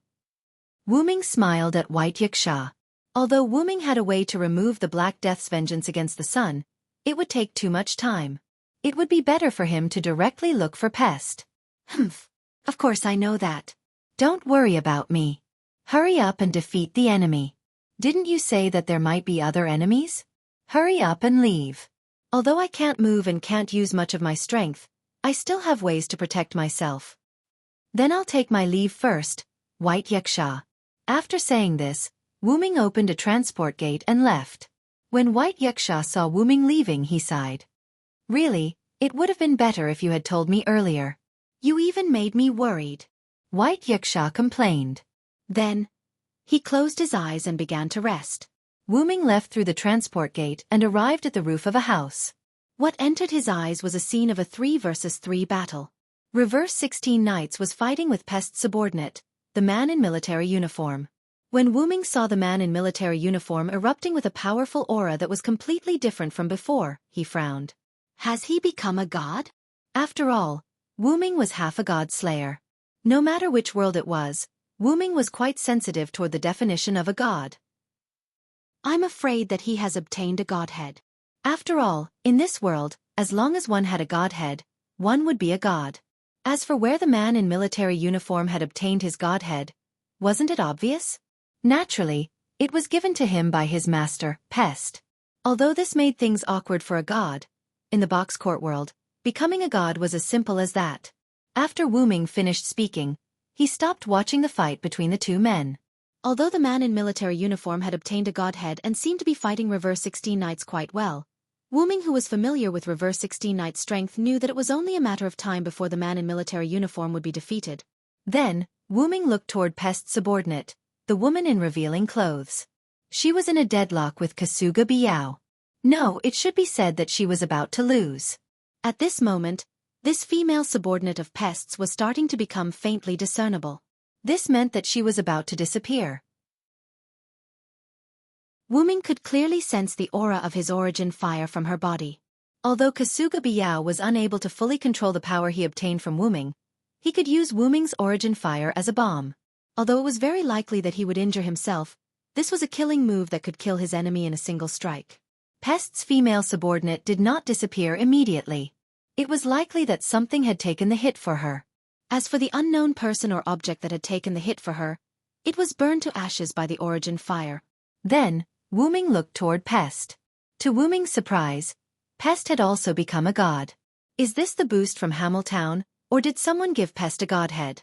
Wu Ming smiled at White Yuxia. Although Wu Ming had a way to remove the Black Death's vengeance against the sun, it would take too much time. It would be better for him to directly look for Pest. Humph. Of course I know that. Don't worry about me. Hurry up and defeat the enemy. Didn't you say that there might be other enemies? Hurry up and leave. Although I can't move and can't use much of my strength, I still have ways to protect myself. Then I'll take my leave first, White Yuxia. After saying this, Wu Ming opened a transport gate and left. When White Yuxia saw Wu Ming leaving, he sighed. Really, it would have been better if you had told me earlier. You even made me worried. White Yuxia complained. Then, he closed his eyes and began to rest. Wu Ming left through the transport gate and arrived at the roof of a house. What entered his eyes was a scene of a 3 versus 3 battle. Reverse 16 Knights was fighting with Pest's subordinate, the man in military uniform. When Wu Ming saw the man in military uniform erupting with a powerful aura that was completely different from before, he frowned. Has he become a god? After all, Wu Ming was half a god slayer. No matter which world it was, Wu Ming was quite sensitive toward the definition of a god. I'm afraid that he has obtained a godhead. After all, in this world, as long as one had a godhead, one would be a god. As for where the man in military uniform had obtained his godhead, wasn't it obvious? Naturally, it was given to him by his master, Pest. Although this made things awkward for a god, in the box court world, becoming a god was as simple as that. After Wu Ming finished speaking, he stopped watching the fight between the two men. Although the man in military uniform had obtained a godhead and seemed to be fighting Reverse 16 Knights quite well, Wu Ming, who was familiar with Reverse 16 Knights' strength, knew that it was only a matter of time before the man in military uniform would be defeated. Then, Wu Ming looked toward Pest's subordinate, the woman in revealing clothes. She was in a deadlock with Kasuga Biao. No, it should be said that she was about to lose. At this moment, this female subordinate of Pest's was starting to become faintly discernible. This meant that she was about to disappear. Wuming could clearly sense the aura of his origin fire from her body. Although Kasuga Biao was unable to fully control the power he obtained from Wuming, he could use Wuming's origin fire as a bomb. Although it was very likely that he would injure himself, this was a killing move that could kill his enemy in a single strike. Pest's female subordinate did not disappear immediately. It was likely that something had taken the hit for her. As for the unknown person or object that had taken the hit for her, it was burned to ashes by the origin fire. Then, Wuming looked toward Pest. To Wuming's surprise, Pest had also become a god. Is this the boost from Hamiltown, or did someone give Pest a godhead?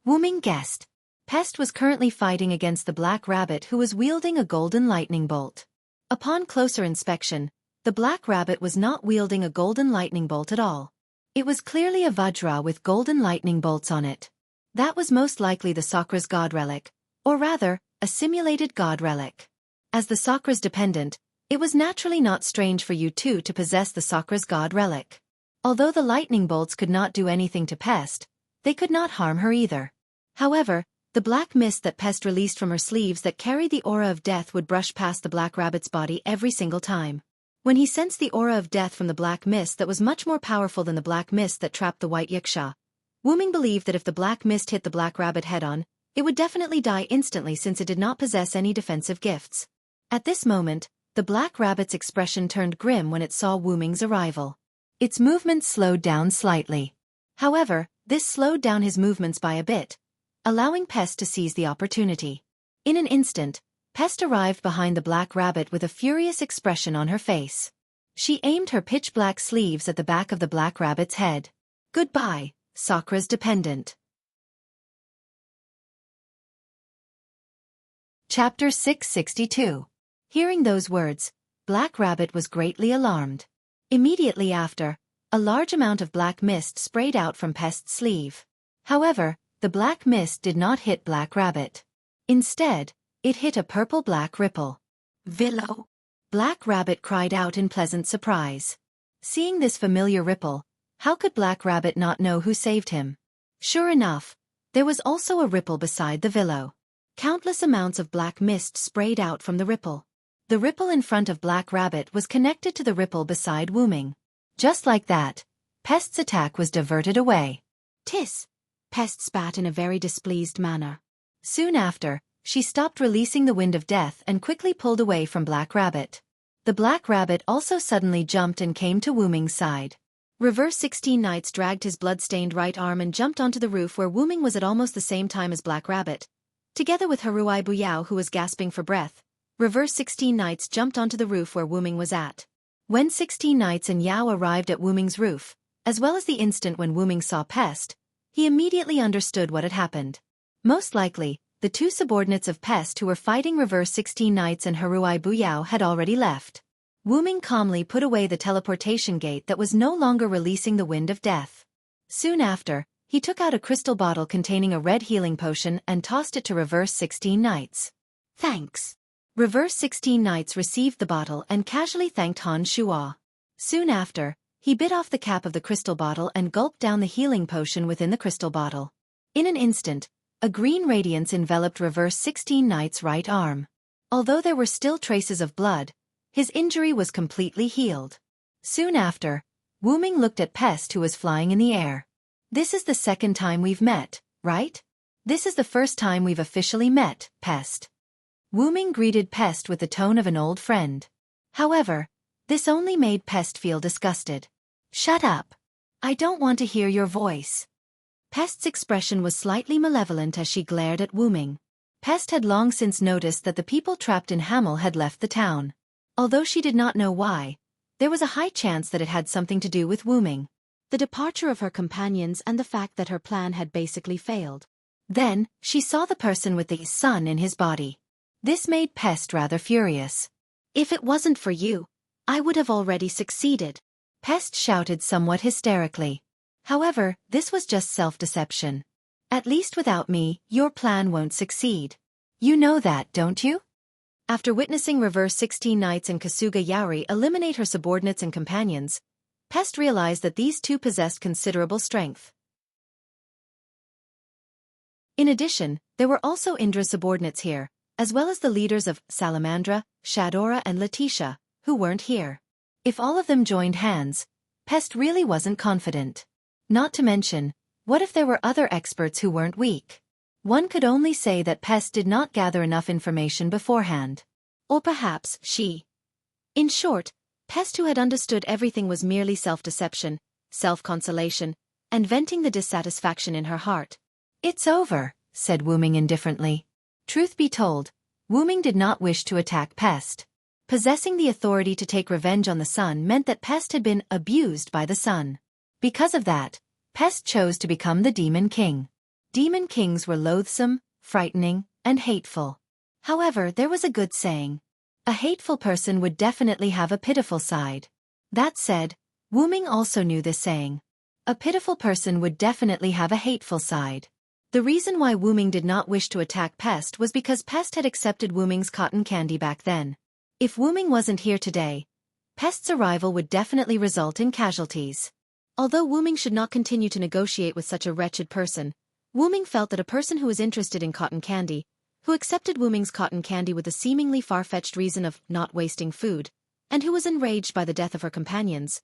Wuming guessed. Pest was currently fighting against the Black Rabbit who was wielding a golden lightning bolt. Upon closer inspection, the Black Rabbit was not wielding a golden lightning bolt at all. It was clearly a Vajra with golden lightning bolts on it. That was most likely the Sakra's god relic, or rather, a simulated god relic. As the Sakra's dependent, it was naturally not strange for you two to possess the Sakra's god relic. Although the lightning bolts could not do anything to Pest, they could not harm her either. However, the black mist that Pest released from her sleeves that carried the aura of death would brush past the Black Rabbit's body every single time. When he sensed the aura of death from the black mist that was much more powerful than the black mist that trapped the white Yiksha, Wuming believed that if the black mist hit the Black Rabbit head-on, it would definitely die instantly since it did not possess any defensive gifts. At this moment, the Black Rabbit's expression turned grim when it saw Wuming's arrival. Its movements slowed down slightly. However, this slowed down his movements by a bit, allowing Pest to seize the opportunity. In an instant, Pest arrived behind the Black Rabbit with a furious expression on her face. She aimed her pitch-black sleeves at the back of the Black Rabbit's head. Goodbye, Sakra's dependent. Chapter 662. Hearing those words, Black Rabbit was greatly alarmed. Immediately after, a large amount of black mist sprayed out from Pest's sleeve. However, the black mist did not hit Black Rabbit. Instead, it hit a purple-black ripple. Villo! Black Rabbit cried out in pleasant surprise. Seeing this familiar ripple, how could Black Rabbit not know who saved him? Sure enough, there was also a ripple beside the Villo. Countless amounts of black mist sprayed out from the ripple. The ripple in front of Black Rabbit was connected to the ripple beside Wuming. Just like that, Pest's attack was diverted away. Tiss! Pest spat in a very displeased manner. Soon after, she stopped releasing the wind of death and quickly pulled away from Black Rabbit. The Black Rabbit also suddenly jumped and came to Wuming's side. Reverse 16 Knights dragged his blood-stained right arm and jumped onto the roof where Wuming was at almost the same time as Black Rabbit. Together with Haruai Buyao who was gasping for breath, Reverse 16 Knights jumped onto the roof where Wuming was at. When 16 Knights and Yao arrived at Wuming's roof, as well as the instant when Wuming saw Pest, he immediately understood what had happened. Most likely, the two subordinates of Pest who were fighting Reverse 16 Knights and Haruai Buyao had already left. Wuming calmly put away the teleportation gate that was no longer releasing the wind of death. Soon after, he took out a crystal bottle containing a red healing potion and tossed it to Reverse 16 Knights. Thanks. Reverse 16 Knights received the bottle and casually thanked Han Shuo. Soon after, he bit off the cap of the crystal bottle and gulped down the healing potion within the crystal bottle. In an instant, a green radiance enveloped Reverse 16 Knights' right arm. Although there were still traces of blood, his injury was completely healed. Soon after, Wuming looked at Pest who was flying in the air. This is the second time we've met, right? This is the first time we've officially met, Pest. Wuming greeted Pest with the tone of an old friend. However, this only made Pest feel disgusted. Shut up. I don't want to hear your voice. Pest's expression was slightly malevolent as she glared at Wuming. Pest had long since noticed that the people trapped in Hamel had left the town. Although she did not know why, there was a high chance that it had something to do with Wuming, the departure of her companions and the fact that her plan had basically failed. Then, she saw the person with the sun in his body. This made Pest rather furious. If it wasn't for you, I would have already succeeded. Pest shouted somewhat hysterically. However, this was just self-deception. At least without me, your plan won't succeed. You know that, don't you? After witnessing Reverse 16 Knights and Kasuga Yaori eliminate her subordinates and companions, Pest realized that these two possessed considerable strength. In addition, there were also Indra's subordinates here, as well as the leaders of Salamandra, Shadora and Letitia, who weren't here. If all of them joined hands, Pest really wasn't confident. Not to mention, what if there were other experts who weren't weak? One could only say that Pest did not gather enough information beforehand. Or perhaps she. In short, Pest, who had understood everything, was merely self-deception, self-consolation, and venting the dissatisfaction in her heart. "It's over," said Wu-ming indifferently. Truth be told, Wu-ming did not wish to attack Pest. Possessing the authority to take revenge on the sun meant that Pest had been abused by the sun. Because of that, Pest chose to become the Demon King. Demon Kings were loathsome, frightening, and hateful. However, there was a good saying. A hateful person would definitely have a pitiful side. That said, Wu-ming also knew this saying. A pitiful person would definitely have a hateful side. The reason why Wu-ming did not wish to attack Pest was because Pest had accepted Wu-ming's cotton candy back then. If Wu-ming wasn't here today, Pest's arrival would definitely result in casualties. Although Wu-ming should not continue to negotiate with such a wretched person, Wu-ming felt that a person who was interested in cotton candy, who accepted Wu-ming's cotton candy with the seemingly far-fetched reason of not wasting food, and who was enraged by the death of her companions,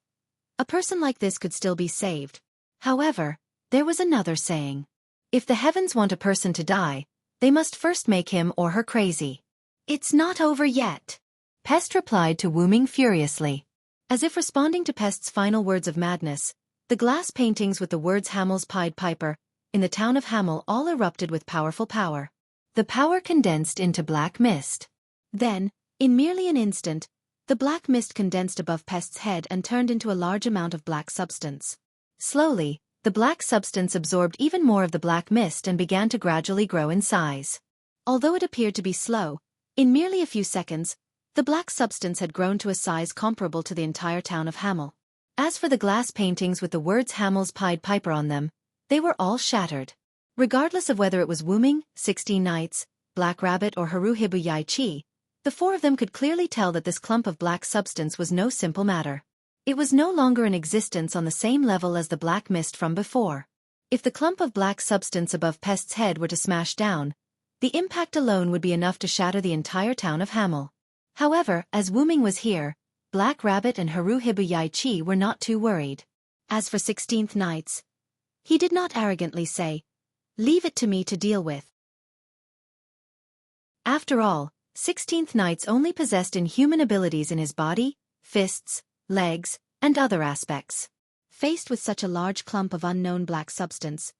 a person like this could still be saved. However, there was another saying. If the heavens want a person to die, they must first make him or her crazy. "It's not over yet," Pest replied to Wu-ming furiously. As if responding to Pest's final words of madness, the glass paintings with the words Hamel's Pied Piper, in the town of Hamel all erupted with powerful power. The power condensed into black mist. Then, in merely an instant, the black mist condensed above Pest's head and turned into a large amount of black substance. Slowly, the black substance absorbed even more of the black mist and began to gradually grow in size. Although it appeared to be slow, in merely a few seconds, the black substance had grown to a size comparable to the entire town of Hamel. As for the glass paintings with the words Hamel's Pied Piper on them, they were all shattered. Regardless of whether it was Wu-ming, 16 Knights, Black Rabbit or Haruhibu Yai-chi, the four of them could clearly tell that this clump of black substance was no simple matter. It was no longer in existence on the same level as the black mist from before. If the clump of black substance above Pest's head were to smash down, the impact alone would be enough to shatter the entire town of Hamel. However, as Wu-ming was here, Black Rabbit and Haruhibu Yai-chi were not too worried. As for 16th Knights, he did not arrogantly say, "Leave it to me to deal with." After all, 16th Knights only possessed inhuman abilities in his body, fists, legs, and other aspects. Faced with such a large clump of unknown black substance,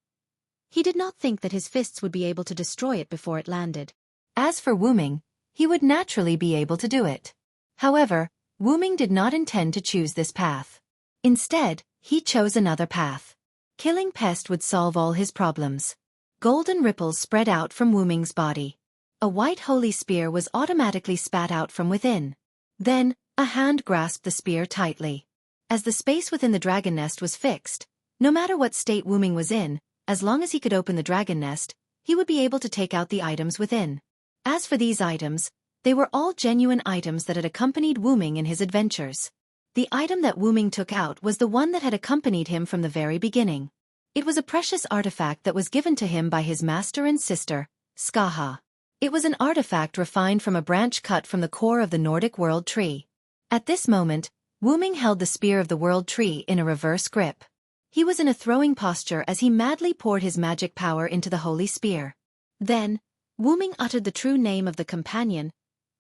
he did not think that his fists would be able to destroy it before it landed. As for Wu-ming, he would naturally be able to do it. However, Wu-ming did not intend to choose this path. Instead, he chose another path. Killing Pest would solve all his problems. Golden ripples spread out from Wu-ming's body. A white holy spear was automatically spat out from within. Then, a hand grasped the spear tightly. As the space within the dragon nest was fixed, no matter what state Wu-ming was in, as long as he could open the dragon nest, he would be able to take out the items within. As for these items, they were all genuine items that had accompanied Wu-ming in his adventures. The item that Wu-ming took out was the one that had accompanied him from the very beginning. It was a precious artifact that was given to him by his master and sister, Skaha. It was an artifact refined from a branch cut from the core of the Nordic World Tree. At this moment, Wu-ming held the spear of the World Tree in a reverse grip. He was in a throwing posture as he madly poured his magic power into the holy spear. Then, Wu-ming uttered the true name of the companion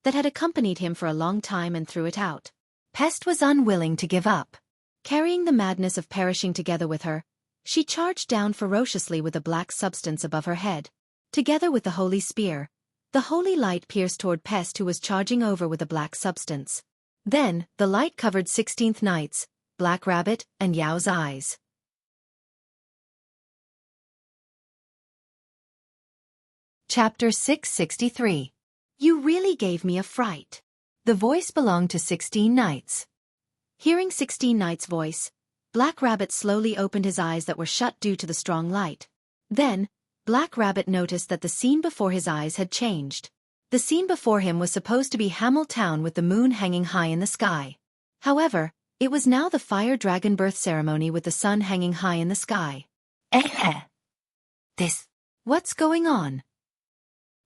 that had accompanied him for a long time and threw it out. Pest was unwilling to give up. Carrying the madness of perishing together with her, she charged down ferociously with a black substance above her head. Together with the holy spear, the holy light pierced toward Pest, who was charging over with a black substance. Then, the light covered 16th Knights, Black Rabbit, and Yao's eyes. Chapter 663. You really gave me a fright. The voice belonged to 16 Knights. Hearing 16 Knights' voice, Black Rabbit slowly opened his eyes that were shut due to the strong light. Then, Black Rabbit noticed that the scene before his eyes had changed. The scene before him was supposed to be Hamel Town with the moon hanging high in the sky. However, It was now the fire dragon birth ceremony with the sun hanging high in the sky.
This.
What's going on?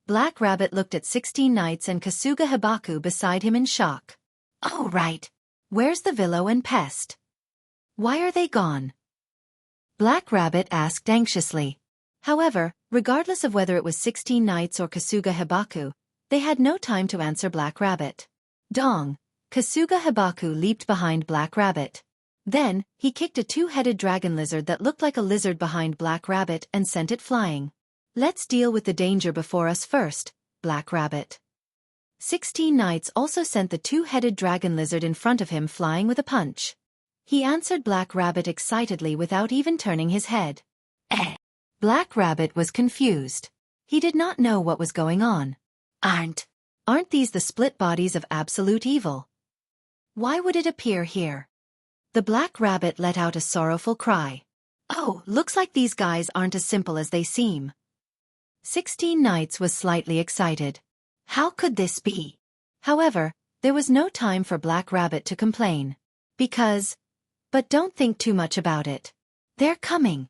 Black Rabbit looked at 16 Knights and Kasuga Hibaku beside him in shock.
Oh right.
Where's the Villo and Pest? Why are they gone? Black Rabbit asked anxiously. However, regardless of whether it was 16 Knights or Kasuga Hibaku, they had no time to answer Black Rabbit. Dong! Kasuga Hibaku leaped behind Black Rabbit. Then, he kicked a two-headed dragon lizard that looked like a lizard behind Black Rabbit and sent it flying. Let's deal with the danger before us first, Black Rabbit. 16 Knights also sent the two-headed dragon lizard in front of him flying with a punch. He answered Black Rabbit excitedly without even turning his head. Black Rabbit was confused. He did not know what was going on. Aren't these the split bodies of absolute evil? Why would it appear here? The Black Rabbit let out a sorrowful cry. Oh, looks like these guys aren't as simple as they seem. 16 Knights was slightly excited. How could this be? However, there was no time for Black Rabbit to complain. But don't think too much about it. They're coming.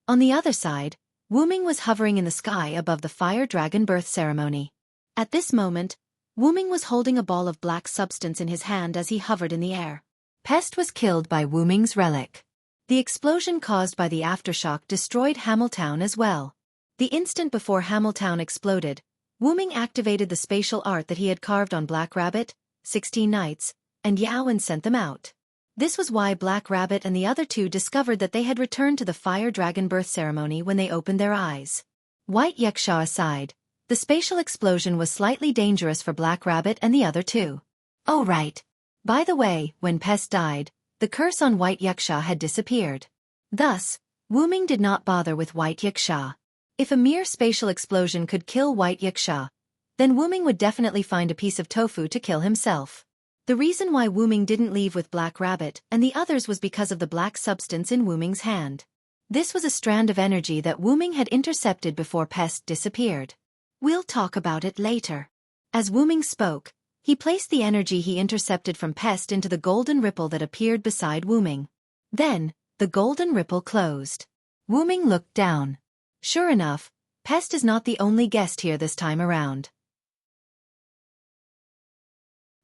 On the other side, Wuming was hovering in the sky above the fire dragon birth ceremony. At this moment, Wuming was holding a ball of black substance in his hand as he hovered in the air. Pest was killed by Wuming's relic. The explosion caused by the aftershock destroyed Hamiltown as well. The instant before Hamiltown exploded, Wuming activated the spatial art that he had carved on Black Rabbit, 16 Knights, and Yao and sent them out. This was why Black Rabbit and the other two discovered that they had returned to the fire dragon birth ceremony when they opened their eyes. White Yaksha aside, the spatial explosion was slightly dangerous for Black Rabbit and the other two. Oh right. By the way, when Pest died, the curse on White Yaksha had disappeared. Thus, Wuming did not bother with White Yaksha. If a mere spatial explosion could kill White Yaksha, then Wuming would definitely find a piece of tofu to kill himself. The reason why Wuming didn't leave with Black Rabbit and the others was because of the black substance in Wuming's hand. This was a strand of energy that Wuming had intercepted before Pest disappeared. We'll talk about it later. As Wuming spoke, he placed the energy he intercepted from Pest into the golden ripple that appeared beside Wuming. Then, the golden ripple closed. Wuming looked down. Sure enough, Pest is not the only guest here this time around.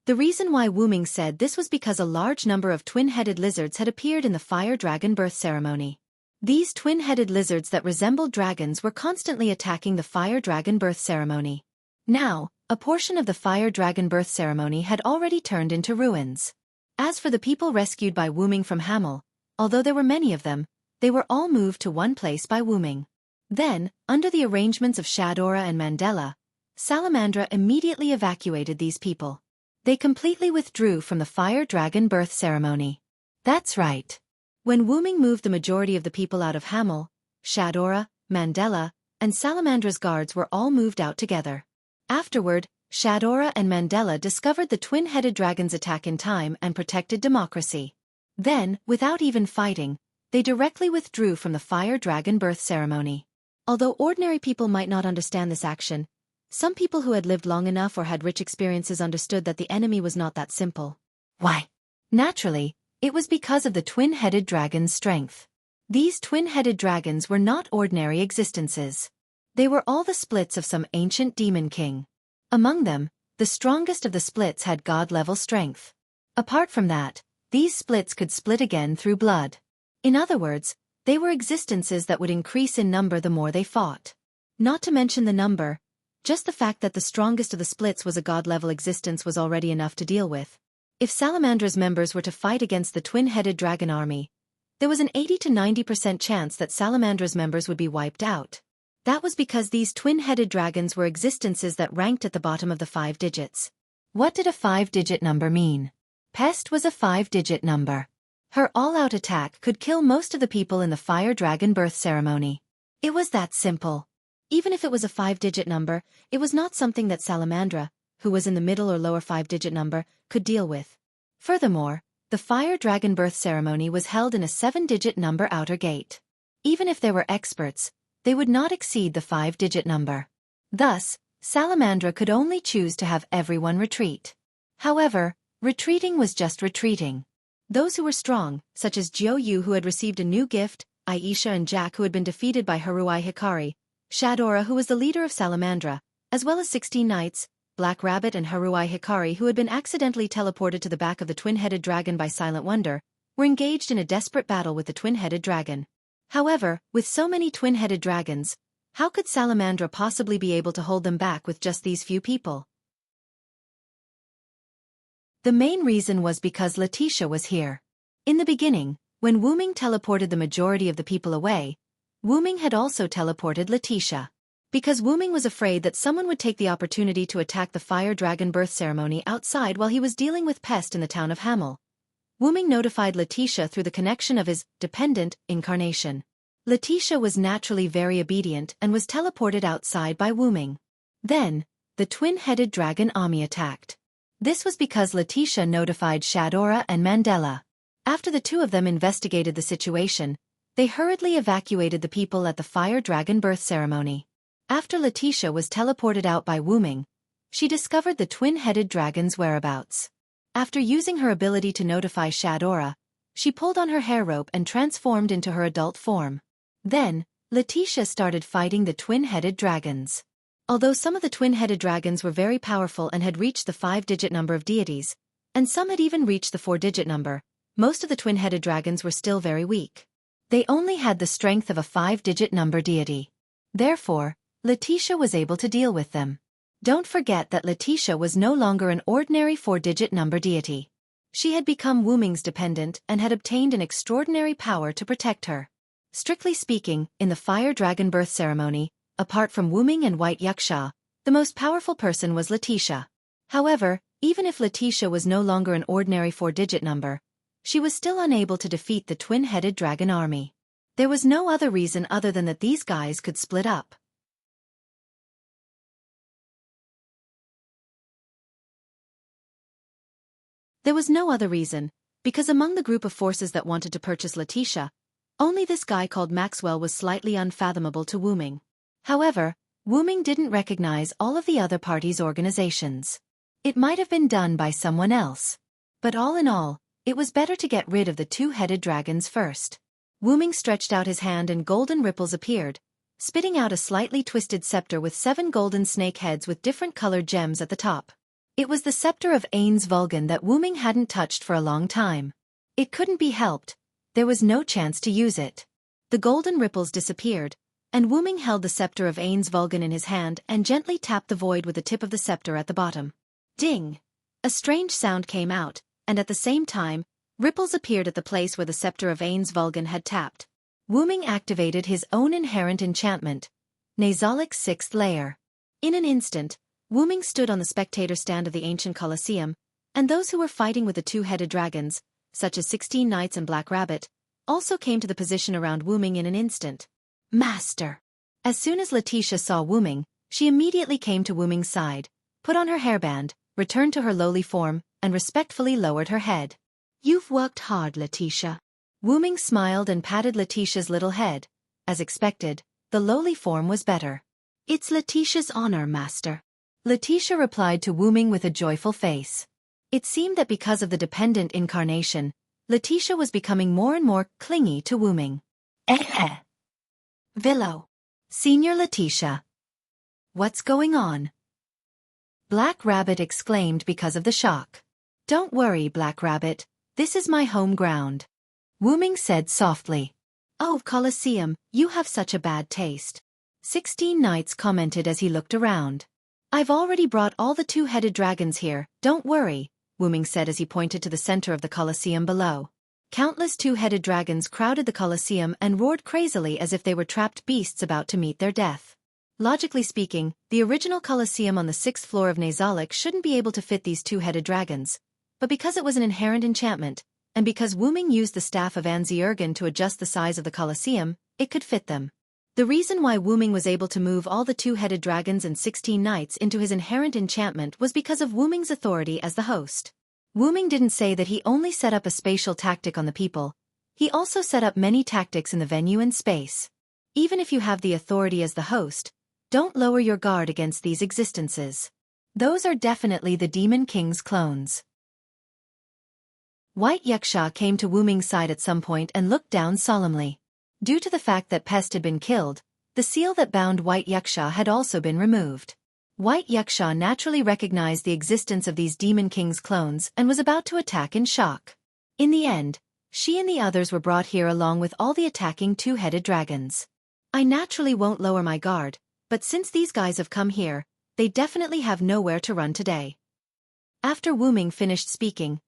The reason why Wuming said this was because a large number of twin-headed lizards had appeared in the fire dragon birth ceremony. These twin-headed lizards that resembled dragons were constantly attacking the fire dragon birth ceremony. Now, a portion of the fire dragon birth ceremony had already turned into ruins. As for the people rescued by Wuming from Hamel, although there were many of them, they were all moved to one place by Wuming. Then, under the arrangements of Shadora and Mandela, Salamandra immediately evacuated these people. They completely withdrew from the fire dragon birth ceremony. That's right. When Wuming moved the majority of the people out of Hamel, Shadora, Mandela, and Salamandra's guards were all moved out together. Afterward, Shadora and Mandela discovered the twin-headed dragon's attack in time and protected democracy. Then, without even fighting, they directly withdrew from the fire dragon birth ceremony. Although ordinary people might not understand this action, some people who had lived long enough or had rich experiences understood that the enemy was not that simple. Why? Naturally, it was because of the twin-headed dragon's strength. These twin-headed dragons were not ordinary existences. They were all the splits of some ancient demon king. Among them, the strongest of the splits had god-level strength. Apart from that, these splits could split again through blood. In other words, they were existences that would increase in number the more they fought. Not to mention the number, just the fact that the strongest of the splits was a god-level existence was already enough to deal with. If Salamandra's members were to fight against the twin-headed dragon army, there was an 80 to 90% chance that Salamandra's members would be wiped out. That was because these twin-headed dragons were existences that ranked at the bottom of the 5 digits. What did a 5-digit number mean? Pest was a 5-digit number. Her all-out attack could kill most of the people in the fire dragon birth ceremony. It was that simple. Even if it was a 5-digit number, it was not something that Salamandra, who was in the middle or lower 5-digit number, could deal with. Furthermore, the fire dragon birth ceremony was held in a 7-digit number outer gate. Even if they were experts, they would not exceed the 5-digit number. Thus, Salamandra could only choose to have everyone retreat. However, retreating was just retreating. Those who were strong, such as Jiu Yu who had received a new gift, Aisha and Jack who had been defeated by Haruai Hikari, Shadora who was the leader of Salamandra, as well as 16 knights, Black Rabbit and Haruai Hikari who had been accidentally teleported to the back of the twin-headed dragon by Silent Wonder, were engaged in a desperate battle with the twin-headed dragon. However, with so many twin-headed dragons, how could Salamandra possibly be able to hold them back with just these few people? The main reason was because Letitia was here. In the beginning, when Wu Ming teleported the majority of the people away, Wu Ming had also teleported Letitia. Because Wu Ming was afraid that someone would take the opportunity to attack the fire dragon birth ceremony outside while he was dealing with Pest in the town of Hamel, Wu Ming notified Letitia through the connection of his dependent incarnation. Letitia was naturally very obedient and was teleported outside by Wu Ming. Then, the twin-headed dragon Ami attacked. This was because Letitia notified Shadora and Mandela. After the two of them investigated the situation, they hurriedly evacuated the people at the fire dragon birth ceremony. After Letitia was teleported out by Wu Ming, she discovered the twin-headed dragon's whereabouts. After using her ability to notify Shadora, she pulled on her hair rope and transformed into her adult form. Then, Letitia started fighting the twin-headed dragons. Although some of the twin-headed dragons were very powerful and had reached the 5-digit number of deities, and some had even reached the 4-digit number, most of the twin-headed dragons were still very weak. They only had the strength of a 5-digit number deity. Therefore, Letitia was able to deal with them. Don't forget that Letitia was no longer an ordinary 4-digit number deity. She had become Wu Ming's dependent and had obtained an extraordinary power to protect her. Strictly speaking, in the fire dragon birth ceremony, apart from Wu Ming and White Yuxia, the most powerful person was Letitia. However, even if Letitia was no longer an ordinary 4-digit number, she was still unable to defeat the twin-headed dragon army. There was no other reason other than that these guys could split up. There was no other reason, because among the group of forces that wanted to purchase Letitia, only this guy called Maxwell was slightly unfathomable to Wu Ming. However, Wu Ming didn't recognize all of the other parties' organizations. It might have been done by someone else. But all in all, it was better to get rid of the two-headed dragons first. Wu Ming stretched out his hand and golden ripples appeared, spitting out a slightly twisted scepter with 7 golden snake heads with different colored gems at the top. It was the scepter of Ain's Vulcan that Wu Ming hadn't touched for a long time. It couldn't be helped. There was no chance to use it. The golden ripples disappeared, and Wu Ming held the scepter of Ain's Vulcan in his hand and gently tapped the void with the tip of the scepter at the bottom. Ding! A strange sound came out, and at the same time, ripples appeared at the place where the scepter of Ain's Vulcan had tapped. Wu Ming activated his own inherent enchantment, Nasalic's 6th layer. In an instant, Wu Ming stood on the spectator stand of the ancient Colosseum, and those who were fighting with the two-headed dragons, such as 16 knights and Black Rabbit, also came to the position around Wu Ming in an instant. Master! As soon as Letitia saw Wu Ming, she immediately came to Wu Ming's side, put on her hairband, returned to her lowly form, and respectfully lowered her head. You've worked hard, Letitia. Wu Ming smiled and patted Letitia's little head. As expected, the lowly form was better. It's Letitia's honor, Master. Letitia replied to Wu Ming with a joyful face. It seemed that because of the dependent incarnation, Letitia was becoming more and more clingy to Wu Ming. Villo. Senior Letitia. What's going on? Black Rabbit exclaimed because of the shock. Don't worry, Black Rabbit, this is my home ground. Wu Ming said softly. Oh, Colosseum, you have such a bad taste. 16 Knights commented as he looked around. I've already brought all the two-headed dragons here, don't worry, Wu Ming said as he pointed to the center of the Colosseum below. Countless two-headed dragons crowded the Colosseum and roared crazily as if they were trapped beasts about to meet their death. Logically speaking, the original Colosseum on the 6th floor of Nasalic shouldn't be able to fit these two-headed dragons, but because it was an inherent enchantment, and because Wu Ming used the staff of Anziergen to adjust the size of the Colosseum, it could fit them. The reason why Wu Ming was able to move all the two-headed dragons and 16 knights into his inherent enchantment was because of Wu Ming's authority as the host. Wu Ming didn't say that he only set up a spatial tactic on the people, he also set up many tactics in the venue and space. Even if you have the authority as the host, don't lower your guard against these existences. Those are definitely the Demon King's clones. White Yaksha came to Wu Ming's side at some point and looked down solemnly. Due to the fact that Pest had been killed, the seal that bound White Yaksha had also been removed. White Yaksha naturally recognized the existence of these Demon King's clones and was about to attack in shock. In the end, she and the others were brought here along with all the attacking two-headed dragons. I naturally won't lower my guard, but since these guys have come here, they definitely have nowhere to run today. After Wu Ming finished speaking,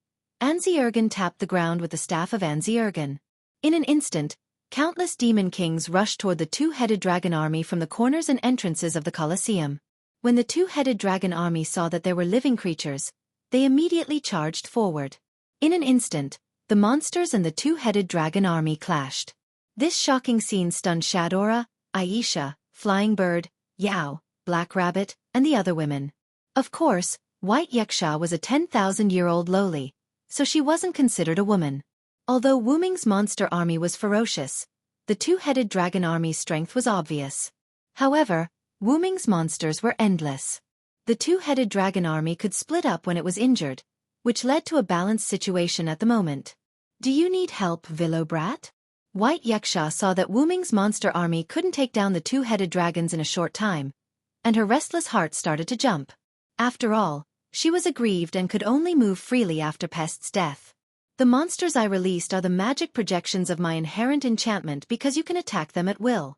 Anzi-Ergen tapped the ground with the staff of Anzi-Ergen. In an instant, countless demon kings rushed toward the two-headed dragon army from the corners and entrances of the Colosseum. When the two-headed dragon army saw that there were living creatures, they immediately charged forward. In an instant, the monsters and the two-headed dragon army clashed. This shocking scene stunned Shadora, Aisha, Flying Bird, Yao, Black Rabbit, and the other women. Of course, White Yaksha was a 10,000-year-old lowly, so she wasn't considered a woman. Although Wu Ming's monster army was ferocious, the two-headed dragon army's strength was obvious. However, Wu Ming's monsters were endless. The two-headed dragon army could split up when it was injured, which led to a balanced situation at the moment. Do you need help, Willow Brat? White Yaksha saw that Wu Ming's monster army couldn't take down the two-headed dragons in a short time, and her restless heart started to jump. After all, she was aggrieved and could only move freely after Pest's death. The monsters I released are the magic projections of my inherent enchantment because you can attack them at will.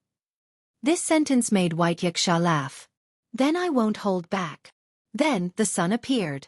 This sentence made White Yaksha laugh. Then I won't hold back. Then the sun appeared.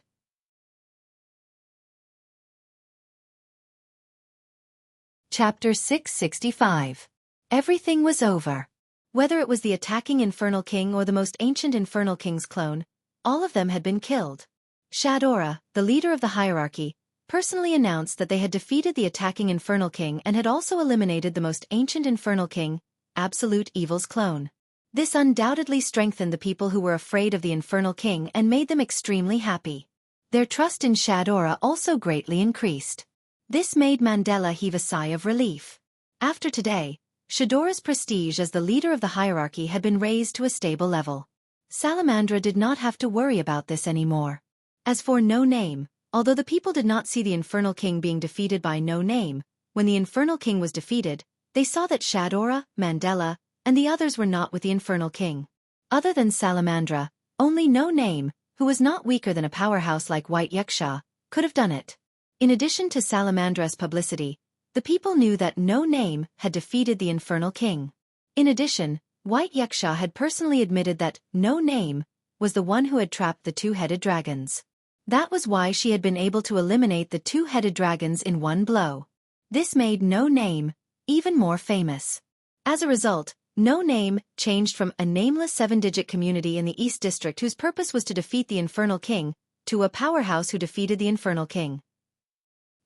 Chapter 665. Everything was over. Whether it was the attacking Infernal King or the most ancient Infernal King's clone, all of them had been killed. Shadora, the leader of the hierarchy, personally announced that they had defeated the attacking Infernal King and had also eliminated the most ancient Infernal King, Absolute Evil's clone. This undoubtedly strengthened the people who were afraid of the Infernal King and made them extremely happy. Their trust in Shadora also greatly increased. This made Mandela heave a sigh of relief. After today, Shadora's prestige as the leader of the hierarchy had been raised to a stable level. Salamandra did not have to worry about this anymore. As for No Name, although the people did not see the Infernal King being defeated by No Name, when the Infernal King was defeated, they saw that Shadora, Mandela, and the others were not with the Infernal King. Other than Salamandra, only No Name, who was not weaker than a powerhouse like White Yaksha, could have done it. In addition to Salamandra's publicity, the people knew that No Name had defeated the Infernal King. In addition, White Yaksha had personally admitted that No Name was the one who had trapped the two-headed dragons. That was why she had been able to eliminate the two-headed dragons in one blow. This made No Name even more famous. As a result, No Name changed from a nameless 7-digit community in the East District whose purpose was to defeat the Infernal King, to a powerhouse who defeated the Infernal King.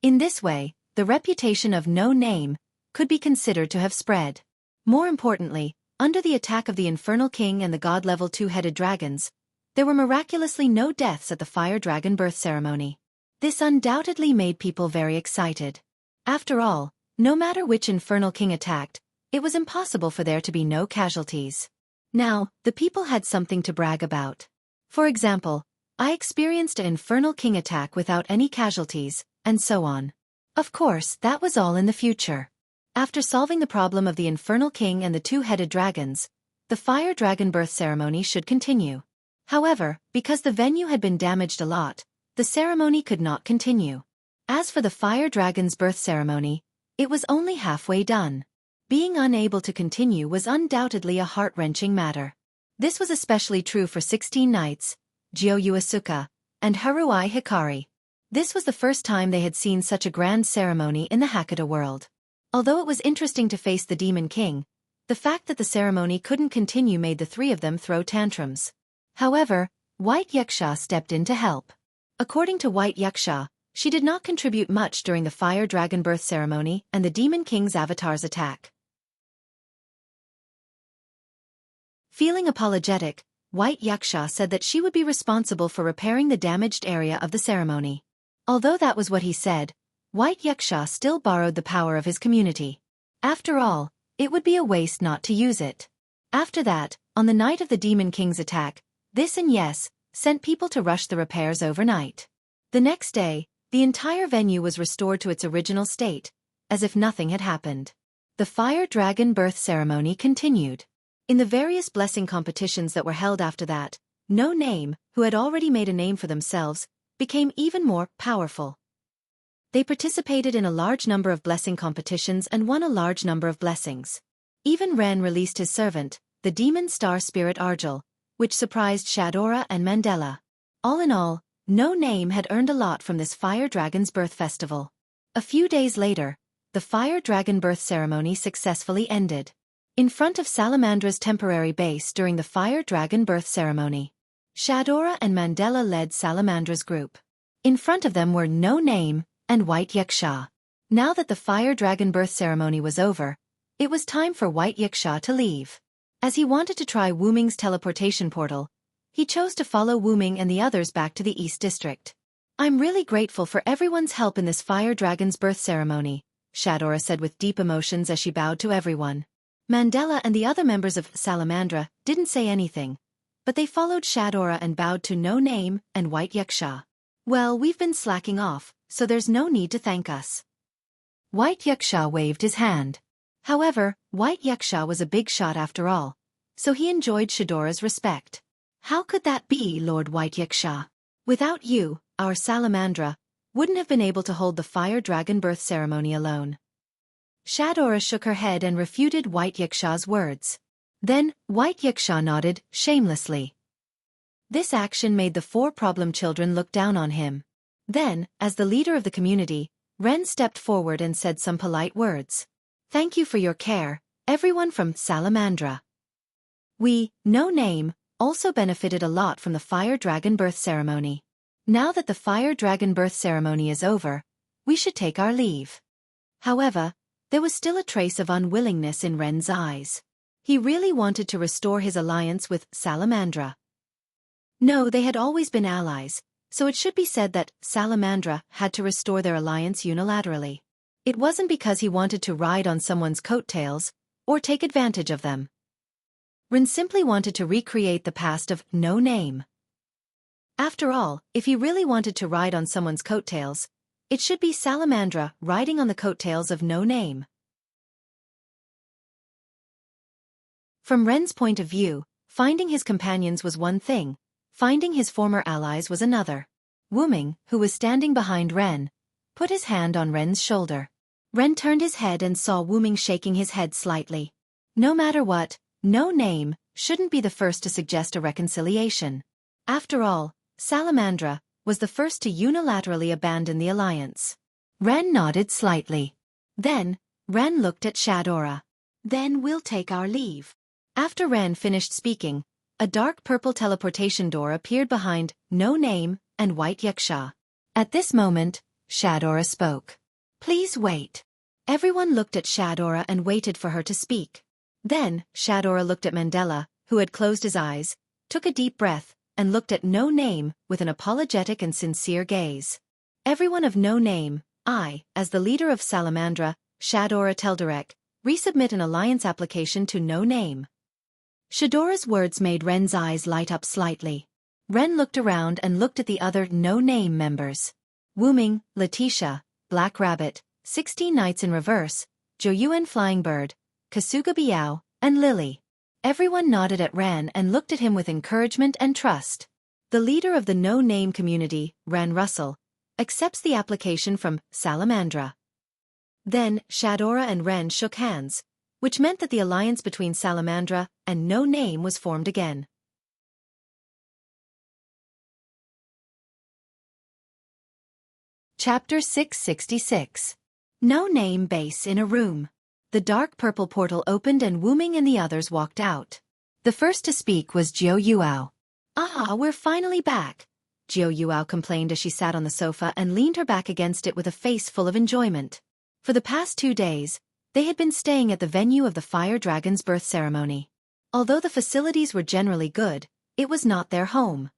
In this way, the reputation of No Name could be considered to have spread. More importantly, under the attack of the Infernal King and the god-level two-headed dragons, there were miraculously no deaths at the Fire Dragon birth ceremony. This undoubtedly made people very excited. After all, no matter which Infernal King attacked, it was impossible for there to be no casualties. Now, the people had something to brag about. For example, I experienced an Infernal King attack without any casualties, and so on. Of course, that was all in the future. After solving the problem of the Infernal King and the two-headed dragons, the Fire Dragon birth ceremony should continue. However, because the venue had been damaged a lot, the ceremony could not continue. As for the Fire Dragon's birth ceremony, it was only halfway done. Being unable to continue was undoubtedly a heart-wrenching matter. This was especially true for 16 Knights, Jio Yuasuke, and Haruai Hikari. This was the first time they had seen such a grand ceremony in the Hakata world. Although it was interesting to face the Demon King, the fact that the ceremony couldn't continue made the three of them throw tantrums. However, White Yaksha stepped in to help. According to White Yaksha, she did not contribute much during the Fire Dragon birth ceremony and the Demon King's avatar's attack. Feeling apologetic, White Yaksha said that she would be responsible for repairing the damaged area of the ceremony. Although that was what he said, White Yaksha still borrowed the power of his community. After all, it would be a waste not to use it. After that, on the night of the Demon King's attack, This and Yes sent people to rush the repairs overnight. The next day, The entire venue was restored to its original state, as if nothing had happened. The fire dragon birth ceremony continued. In the various blessing competitions that were held after that, No Name, who had already made a name for themselves, became even more powerful. They participated in a large number of blessing competitions and won a large number of blessings. Even Ren released his servant, the demon star spirit Argel, which surprised Shadora and Mandela. All in all, No Name had earned a lot from this fire dragon's birth festival. A few days later, the fire dragon birth ceremony successfully ended. In front of Salamandra's temporary base during the fire dragon birth ceremony, Shadora and Mandela led Salamandra's group. In front of them were No Name and White Yaksha. Now that the fire dragon birth ceremony was over, it was time for White Yaksha to leave. As he wanted to try Wu Ming's teleportation portal, he chose to follow Wu Ming and the others back to the East District. "I'm really grateful for everyone's help in this fire dragon's birth ceremony," Shadora said with deep emotions as she bowed to everyone. Mandela and the other members of Salamandra didn't say anything, but they followed Shadora and bowed to No Name and White Yaksha. "Well, we've been slacking off, so there's no need to thank us." White Yaksha waved his hand. However, White Yaksha was a big shot after all, so he enjoyed Shadora's respect. "How could that be, Lord White Yaksha? Without you, our Salamandra wouldn't have been able to hold the fire dragon birth ceremony alone." Shadora shook her head and refuted White Yaksha's words. Then, White Yaksha nodded shamelessly. This action made the 4 problem children look down on him. Then, as the leader of the community, Ren stepped forward and said some polite words. "Thank you for your care, everyone from Salamandra. We, No Name, also benefited a lot from the fire dragon birth ceremony. Now that the fire dragon birth ceremony is over, we should take our leave." However, there was still a trace of unwillingness in Ren's eyes. He really wanted to restore his alliance with Salamandra. No, they had always been allies, so it should be said that Salamandra had to restore their alliance unilaterally. It wasn't because he wanted to ride on someone's coattails or take advantage of them. Ren simply wanted to recreate the past of No Name. After all, if he really wanted to ride on someone's coattails, it should be Salamandra riding on the coattails of No Name. From Ren's point of view, finding his companions was one thing, finding his former allies was another. Wu Ming, who was standing behind Ren, put his hand on Ren's shoulder. Ren turned his head and saw Wu Ming shaking his head slightly. No matter what, No Name shouldn't be the first to suggest a reconciliation. After all, Salamandra was the first to unilaterally abandon the alliance. Ren nodded slightly. Then, Ren looked at Shadora. "Then we'll take our leave." After Ren finished speaking, a dark purple teleportation door appeared behind No Name and White Yaksha. At this moment, Shadora spoke. "Please wait." Everyone looked at Shadora and waited for her to speak. Then, Shadora looked at Mandela, who had closed his eyes, took a deep breath, and looked at No Name with an apologetic and sincere gaze. Everyone of No Name, I, as the leader of Salamandra, Shadora Telderek, resubmit an alliance application to No Name. Shadora's words made Ren's eyes light up slightly. Ren looked around and looked at the other No Name members. Wu Ming, Letitia, Black Rabbit, 16 Knights in Reverse, Zhou Yuan Flying Bird, Kasuga Biao, and Lily. Everyone nodded at Ren and looked at him with encouragement and trust. The leader of the No Name community, Ren Russell, accepts the application from Salamandra. Then, Shadora and Ren shook hands, which meant that the alliance between Salamandra and No Name was formed again. Chapter 666. No Name Base in a Room. The dark purple portal opened and Wu Ming and the others walked out. The first to speak was Jiu Yuao. "Ah, we're finally back," Jiu Yuao complained as she sat on the sofa and leaned her back against it with a face full of enjoyment. For the past 2 days, they had been staying at the venue of the Fire Dragon's birth ceremony. Although the facilities were generally good, it was not their home.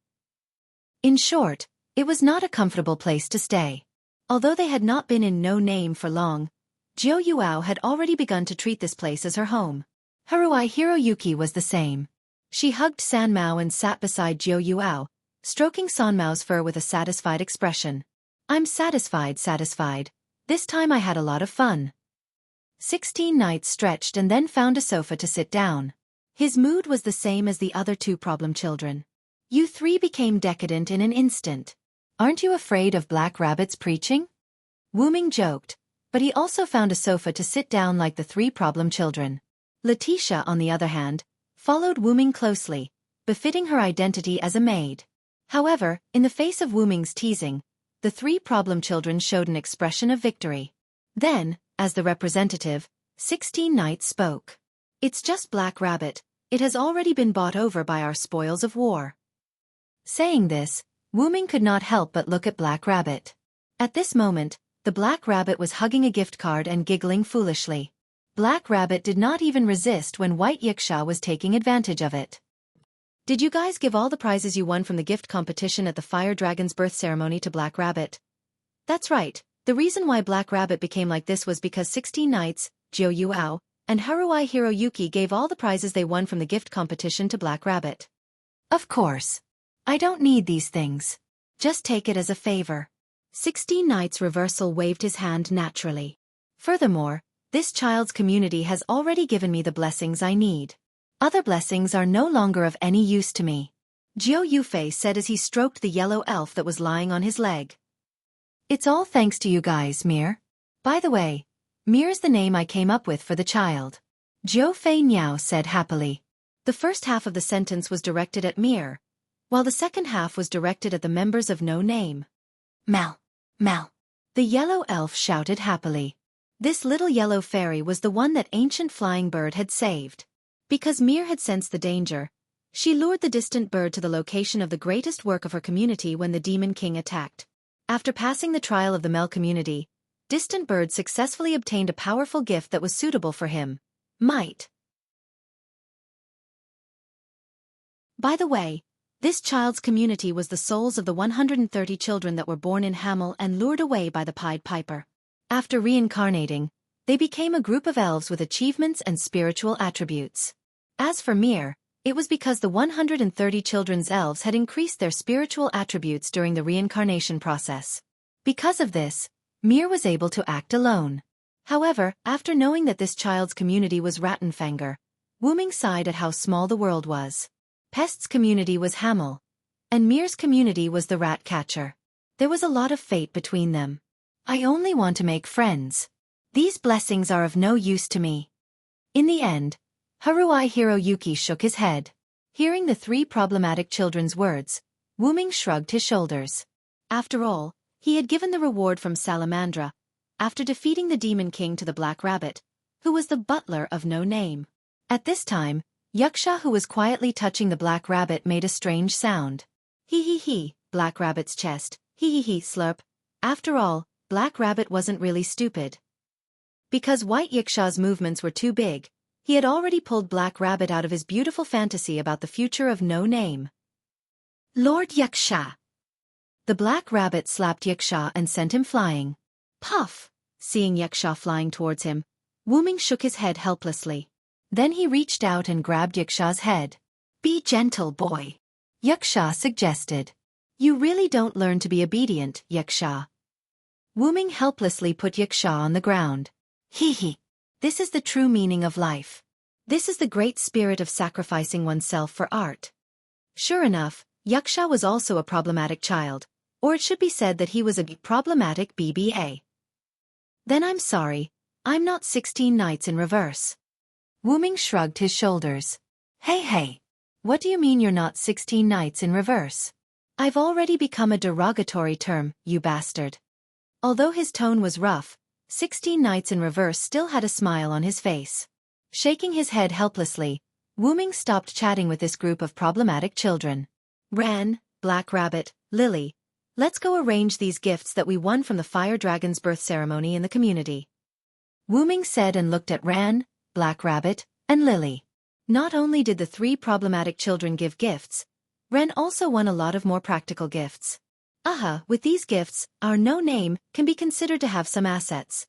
In short, it was not a comfortable place to stay. Although they had not been in No Name for long, Jiu Yuao had already begun to treat this place as her home. Haruai Hiroyuki was the same. She hugged Sanmao and sat beside Jiu Yuao, stroking Sanmao's fur with a satisfied expression. I'm satisfied. This time I had a lot of fun. 16 Knights stretched and then found a sofa to sit down. His mood was the same as the other two problem children. You three became decadent in an instant. Aren't you afraid of Black Rabbit's preaching? Wuming joked, but he also found a sofa to sit down like the three problem children. Letitia, on the other hand, followed Wuming closely, befitting her identity as a maid. However, in the face of Wuming's teasing, the three problem children showed an expression of victory. Then, as the representative, 16 Knights spoke. It's just Black Rabbit. It has already been bought over by our spoils of war. Saying this, Wuming could not help but look at Black Rabbit. At this moment, the Black Rabbit was hugging a gift card and giggling foolishly. Black Rabbit did not even resist when White Yiksha was taking advantage of it. Did you guys give all the prizes you won from the gift competition at the Fire Dragon's birth ceremony to Black Rabbit? That's right. The reason why Black Rabbit became like this was because 16 Knights, Jiu Yuao, and Haruai Hiroyuki gave all the prizes they won from the gift competition to Black Rabbit. Of course. I don't need these things. Just take it as a favor. 16 Knights Reversal waved his hand naturally. Furthermore, this child's community has already given me the blessings I need. Other blessings are no longer of any use to me. Jiu Yufei said as he stroked the yellow elf that was lying on his leg. It's all thanks to you guys, Mir. By the way, Mir's the name I came up with for the child. Jiu Fei Niao said happily. The first half of the sentence was directed at Mir, while the second half was directed at the members of No Name. Mal. The yellow elf shouted happily. This little yellow fairy was the one that ancient flying bird had saved. Because Mir had sensed the danger, she lured the distant bird to the location of the greatest work of her community when the Demon King attacked. After passing the trial of the Mel community, Distant Bird successfully obtained a powerful gift that was suitable for him, might. By the way, this child's community was the souls of the 130 children that were born in Hamel and lured away by the Pied Piper. After reincarnating, they became a group of elves with achievements and spiritual attributes. As for Mir, it was because the 130 children's elves had increased their spiritual attributes during the reincarnation process. Because of this, Mir was able to act alone. However, after knowing that this child's community was Rattenfanger, Wuming sighed at how small the world was. Pest's community was Hamel, and Mir's community was the Rat Catcher. There was a lot of fate between them. I only want to make friends. These blessings are of no use to me. In the end, Haruai Hiroyuki shook his head. Hearing the three problematic children's words, Wuming shrugged his shoulders. After all, he had given the reward from Salamandra, after defeating the Demon King to the Black Rabbit, who was the butler of No Name. At this time, Yuksha, who was quietly touching the Black Rabbit, made a strange sound. He, Black Rabbit's chest, he, slurp. After all, Black Rabbit wasn't really stupid. Because White Yiksha's movements were too big, he had already pulled Black Rabbit out of his beautiful fantasy about the future of No Name. Lord Yiksha! The Black Rabbit slapped Yiksha and sent him flying. Puff! Seeing Yiksha flying towards him, Wuming shook his head helplessly. Then he reached out and grabbed Yiksha's head. Be gentle, boy, Yiksha suggested. You really don't learn to be obedient, Yiksha. Wuming helplessly put Yiksha on the ground. He. This is the true meaning of life. This is the great spirit of sacrificing oneself for art. Sure enough, Yuksha was also a problematic child, or it should be said that he was a problematic BBA. Then I'm sorry, I'm not 16 Knights in reverse. Wuming shrugged his shoulders. Hey, what do you mean you're not 16 Knights in reverse? I've already become a derogatory term, you bastard. Although his tone was rough, 16 Knights in reverse still had a smile on his face. Shaking his head helplessly, Wuming stopped chatting with this group of problematic children. Ran, Black Rabbit, Lily, let's go arrange these gifts that we won from the Fire Dragon's birth ceremony in the community. Wuming said and looked at Ran, Black Rabbit, and Lily. Not only did the three problematic children give gifts, Ren also won a lot of more practical gifts. With these gifts, our No Name can be considered to have some assets.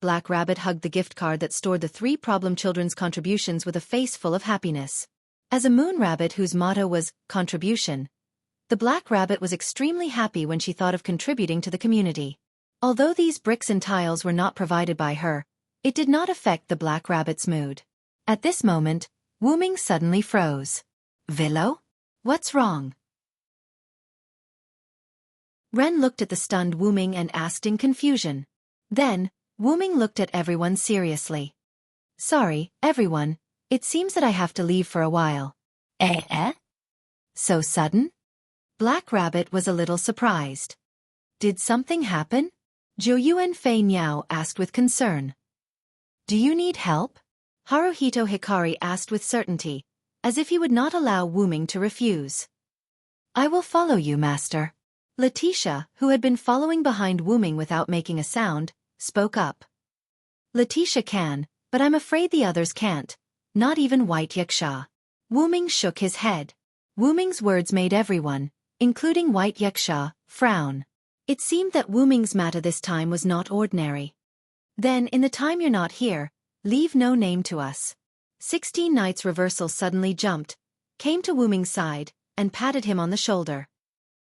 Black Rabbit hugged the gift card that stored the three problem children's contributions with a face full of happiness. As a moon rabbit whose motto was contribution, The Black Rabbit was extremely happy when she thought of contributing to the community. Although these bricks and tiles were not provided by her, it did not affect the Black Rabbit's mood. At this moment, Wu Ming suddenly froze. Villo? What's wrong? Ren looked at the stunned Wu Ming and asked in confusion. Then, Wu Ming looked at everyone seriously. Sorry, everyone, it seems that I have to leave for a while. Eh? So sudden? Black Rabbit was a little surprised. Did something happen? Zhou Yuan Fei Niao asked with concern. Do you need help? Haruhito Hikari asked with certainty, as if he would not allow Wu Ming to refuse. I will follow you, master. Letitia, who had been following behind Wu Ming without making a sound, spoke up. Letitia can, but I'm afraid the others can't, not even White Yaksha. Wu Ming shook his head. Wu Ming's words made everyone, including White Yaksha, frown. It seemed that Wu Ming's matter this time was not ordinary. Then, in the time you're not here, leave no name to us. 16 Knights Reversal suddenly jumped, came to Wu Ming's side, and patted him on the shoulder.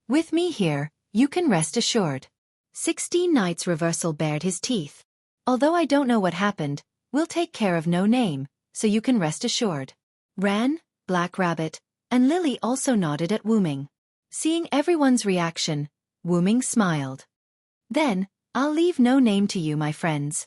With me here, you can rest assured. 16 Knights Reversal bared his teeth. Although I don't know what happened, we'll take care of no name, so you can rest assured. Ran, Black Rabbit, and Lily also nodded at Wu Ming. Seeing everyone's reaction, Wu Ming smiled. Then, I'll leave no name to you, my friends.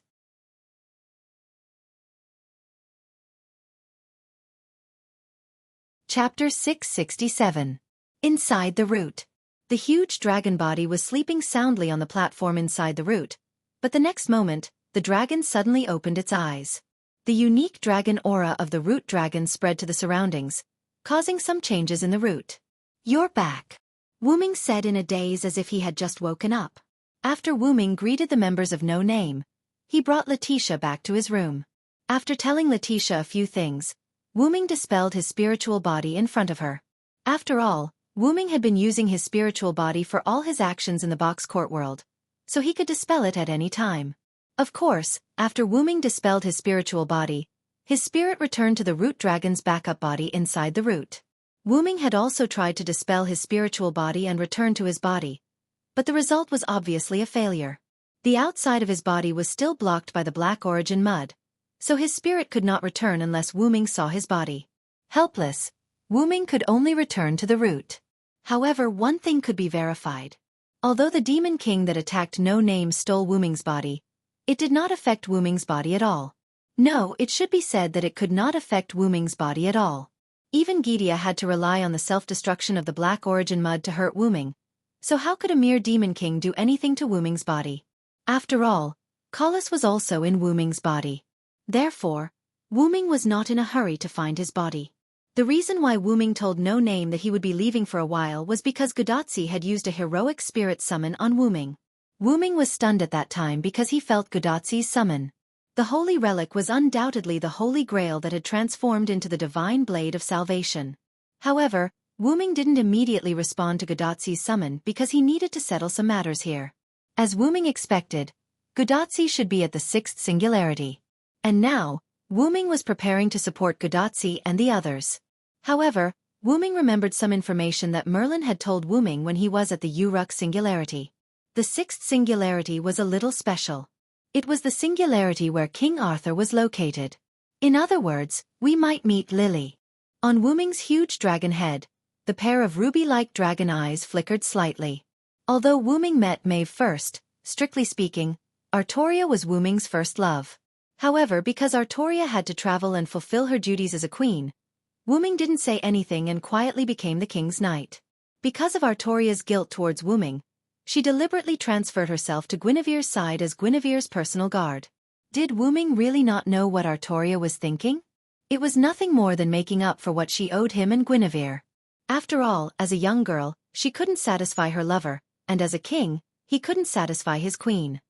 Chapter 667. Inside the Root. The huge dragon body was sleeping soundly on the platform inside the root, but the next moment, the dragon suddenly opened its eyes. The unique dragon aura of the root dragon spread to the surroundings, causing some changes in the root. You're back, Wu Ming said in a daze as if he had just woken up. After Wu Ming greeted the members of No Name, he brought Letitia back to his room. After telling Letitia a few things, Wu Ming dispelled his spiritual body in front of her. After all, Wu Ming had been using his spiritual body for all his actions in the box court world, so he could dispel it at any time. Of course, after Wu Ming dispelled his spiritual body, his spirit returned to the root dragon's backup body inside the root. Wu Ming had also tried to dispel his spiritual body and return to his body, but the result was obviously a failure. The outside of his body was still blocked by the black origin mud, so his spirit could not return unless Wu Ming saw his body. Helpless, Wu Ming could only return to the root. However, one thing could be verified. Although the Demon King that attacked No Name stole Wu Ming's body, it did not affect Wu Ming's body at all. No, it should be said that it could not affect Wu Ming's body at all. Even Gidia had to rely on the self-destruction of the black origin mud to hurt Wu Ming, so how could a mere Demon King do anything to Wu Ming's body? After all, Collis was also in Wu Ming's body. Therefore, Wu Ming was not in a hurry to find his body. The reason why Wu Ming told No Name that he would be leaving for a while was because Gudatsi had used a heroic spirit summon on Wu Ming. Wu Ming was stunned at that time because he felt Gudatsi's summon. The holy relic was undoubtedly the holy grail that had transformed into the divine blade of salvation. However, Wu Ming didn't immediately respond to Gudatsi's summon because he needed to settle some matters here. As Wu Ming expected, Gudatsi should be at the 6th singularity. And now, Wu Ming was preparing to support Gudatsi and the others. However, Wu Ming remembered some information that Merlin had told Wu Ming when he was at the Uruk singularity. The 6th singularity was a little special. It was the singularity where King Arthur was located. In other words, we might meet Lily. On Wu Ming's huge dragon head, the pair of ruby-like dragon eyes flickered slightly. Although Wu Ming met Maeve first, strictly speaking, Artoria was Wu Ming's first love. However, because Artoria had to travel and fulfill her duties as a queen, Wu Ming didn't say anything and quietly became the king's knight. Because of Artoria's guilt towards Wu Ming, she deliberately transferred herself to Guinevere's side as Guinevere's personal guard. Did Wu Ming really not know what Artoria was thinking? It was nothing more than making up for what she owed him and Guinevere. After all, as a young girl, she couldn't satisfy her lover, and as a king, he couldn't satisfy his queen.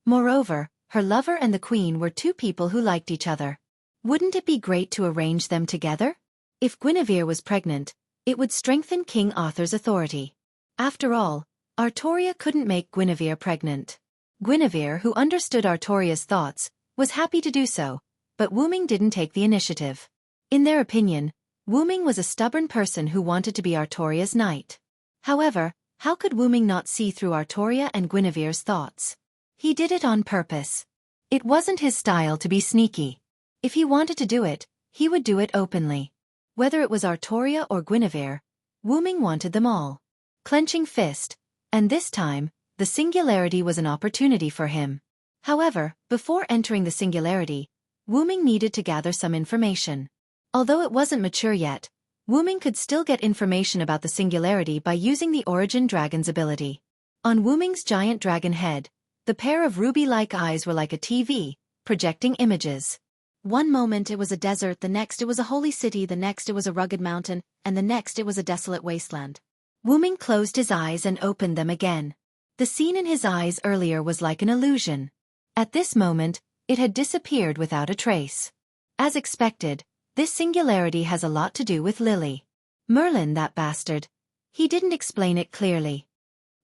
Moreover, her lover and the queen were two people who liked each other. Wouldn't it be great to arrange them together? If Guinevere was pregnant, it would strengthen King Arthur's authority. After all, Artoria couldn't make Guinevere pregnant. Guinevere, who understood Artoria's thoughts, was happy to do so, but Wu Ming didn't take the initiative. In their opinion, Wu-ming was a stubborn person who wanted to be Artoria's knight. However, how could Wu-ming not see through Artoria and Guinevere's thoughts? He did it on purpose. It wasn't his style to be sneaky. If he wanted to do it, he would do it openly. Whether it was Artoria or Guinevere, Wu-ming wanted them all. Clenching fist, and this time, the singularity was an opportunity for him. However, before entering the singularity, Wu-ming needed to gather some information. Although it wasn't mature yet, Wu-ming could still get information about the singularity by using the Origin Dragon's ability. On Wu-ming's giant dragon head, the pair of ruby-like eyes were like a TV, projecting images. One moment it was a desert, the next it was a holy city, the next it was a rugged mountain, and the next it was a desolate wasteland. Wu-ming closed his eyes and opened them again. The scene in his eyes earlier was like an illusion. At this moment, it had disappeared without a trace. As expected, this singularity has a lot to do with Lily. Merlin, that bastard. He didn't explain it clearly.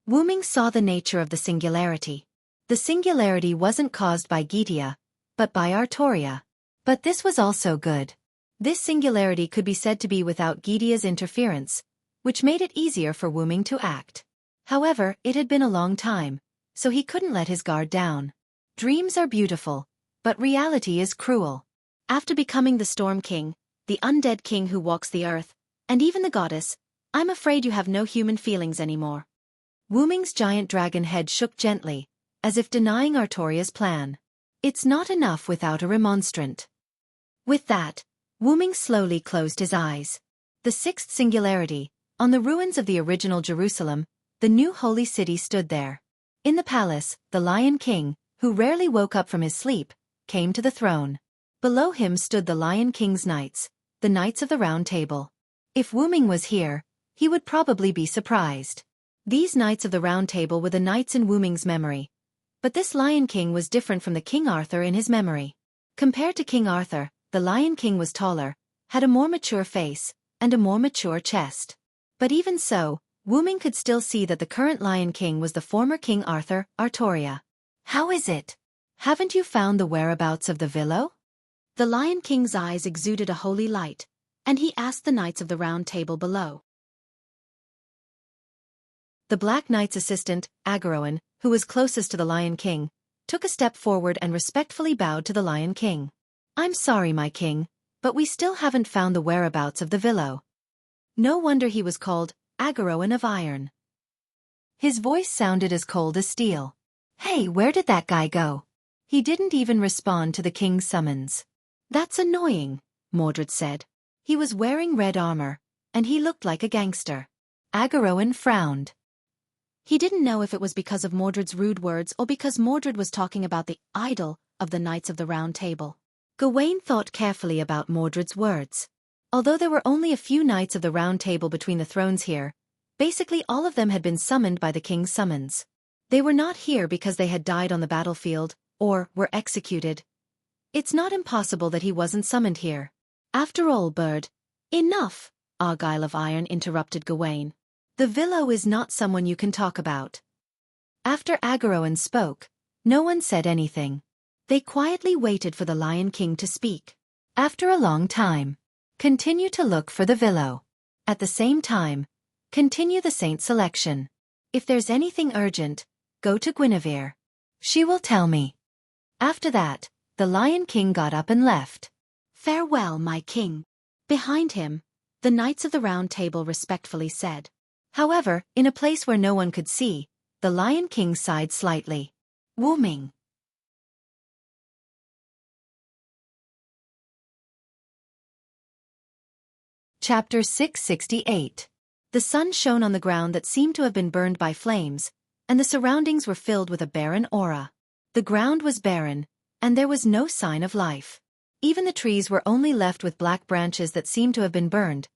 Wu-ming saw the nature of the singularity. The singularity wasn't caused by Gitia, but by Artoria. But this was also good. This singularity could be said to be without Gitia's interference, which made it easier for Wu-ming to act. However, it had been a long time, so he couldn't let his guard down. Dreams are beautiful, but reality is cruel. After becoming the Storm King, the undead king who walks the earth, and even the goddess, I'm afraid you have no human feelings anymore. Wu-ming's giant dragon head shook gently, as if denying Artoria's plan. It's not enough without a remonstrant. With that, Wu-ming slowly closed his eyes. The sixth singularity, on the ruins of the original Jerusalem, the new holy city stood there. In the palace, the Lion King, who rarely woke up from his sleep, came to the throne. Below him stood the Lion King's knights, the Knights of the Round Table. If Wu-ming was here, he would probably be surprised. These Knights of the Round Table were the knights in Wu-ming's memory. But this Lion King was different from the King Arthur in his memory. Compared to King Arthur, the Lion King was taller, had a more mature face, and a more mature chest. But even so, Wu-ming could still see that the current Lion King was the former King Arthur, Artoria. How is it? Haven't you found the whereabouts of the Villo? The Lion King's eyes exuded a holy light, and he asked the Knights of the Round Table below. The Black Knight's assistant, Agaroan, who was closest to the Lion King, took a step forward and respectfully bowed to the Lion King. I'm sorry, my king, but we still haven't found the whereabouts of the Villo. No wonder he was called Agaroan of Iron. His voice sounded as cold as steel. Hey, where did that guy go? He didn't even respond to the king's summons. That's annoying, Mordred said. He was wearing red armor, and he looked like a gangster. Agaroan frowned. He didn't know if it was because of Mordred's rude words or because Mordred was talking about the idol of the Knights of the Round Table. Gawain thought carefully about Mordred's words. Although there were only a few Knights of the Round Table between the thrones here, basically all of them had been summoned by the king's summons. They were not here because they had died on the battlefield, or were executed. It's not impossible that he wasn't summoned here. After all, Bird. Enough, Argyle of Iron interrupted Gawain. The Villo is not someone you can talk about. After Agaroan spoke, no one said anything. They quietly waited for the Lion King to speak. After a long time, continue to look for the Villo. At the same time, continue the saint selection. If there's anything urgent, go to Guinevere. She will tell me. After that, the Lion King got up and left. Farewell, my king. Behind him, the Knights of the Round Table respectfully said. However, in a place where no one could see, the Lion King sighed slightly. Wu-ming. Chapter 668. The sun shone on the ground that seemed to have been burned by flames, and the surroundings were filled with a barren aura. The ground was barren, and there was no sign of life. Even the trees were only left with black branches that seemed to have been burned,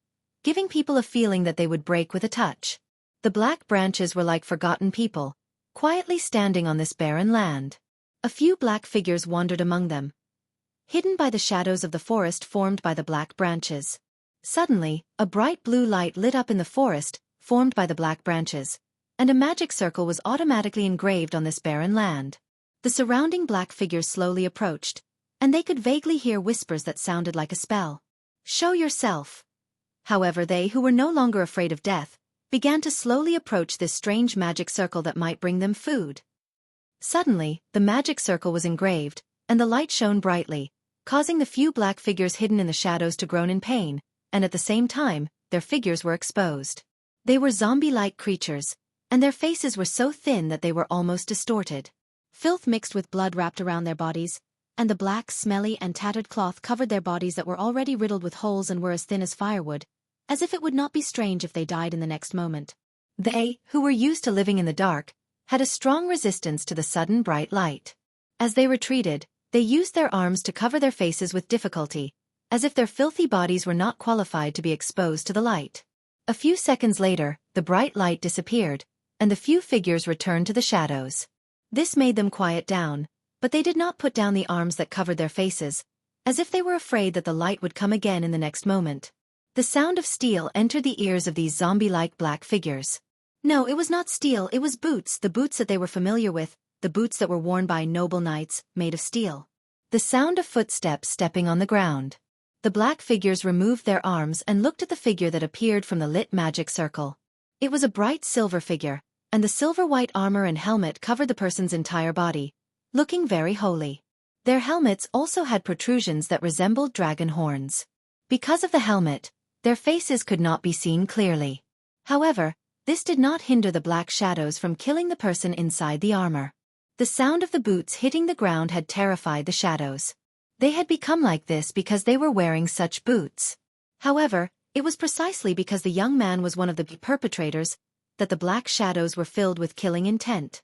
giving people a feeling that they would break with a touch. The black branches were like forgotten people, quietly standing on this barren land. A few black figures wandered among them, hidden by the shadows of the forest formed by the black branches. Suddenly, a bright blue light lit up in the forest, formed by the black branches, and a magic circle was automatically engraved on this barren land. The surrounding black figures slowly approached, and they could vaguely hear whispers that sounded like a spell. Show yourself. However, they who were no longer afraid of death began to slowly approach this strange magic circle that might bring them food. Suddenly, the magic circle was engraved, and the light shone brightly, causing the few black figures hidden in the shadows to groan in pain, and at the same time, their figures were exposed. They were zombie-like creatures, and their faces were so thin that they were almost distorted. Filth mixed with blood wrapped around their bodies, and the black, smelly, and tattered cloth covered their bodies that were already riddled with holes and were as thin as firewood, as if it would not be strange if they died in the next moment. They, who were used to living in the dark, had a strong resistance to the sudden bright light. As they retreated, they used their arms to cover their faces with difficulty, as if their filthy bodies were not qualified to be exposed to the light. A few seconds later, the bright light disappeared, and the few figures returned to the shadows. This made them quiet down, but they did not put down the arms that covered their faces, as if they were afraid that the light would come again in the next moment. The sound of steel entered the ears of these zombie-like black figures. No, it was not steel, it was boots, the boots that they were familiar with, the boots that were worn by noble knights, made of steel. The sound of footsteps stepping on the ground. The black figures removed their arms and looked at the figure that appeared from the lit magic circle. It was a bright silver figure, and the silver-white armor and helmet covered the person's entire body, looking very holy. Their helmets also had protrusions that resembled dragon horns. Because of the helmet, their faces could not be seen clearly. However, this did not hinder the black shadows from killing the person inside the armor. The sound of the boots hitting the ground had terrified the shadows. They had become like this because they were wearing such boots. However, it was precisely because the young man was one of the perpetrators that the black shadows were filled with killing intent.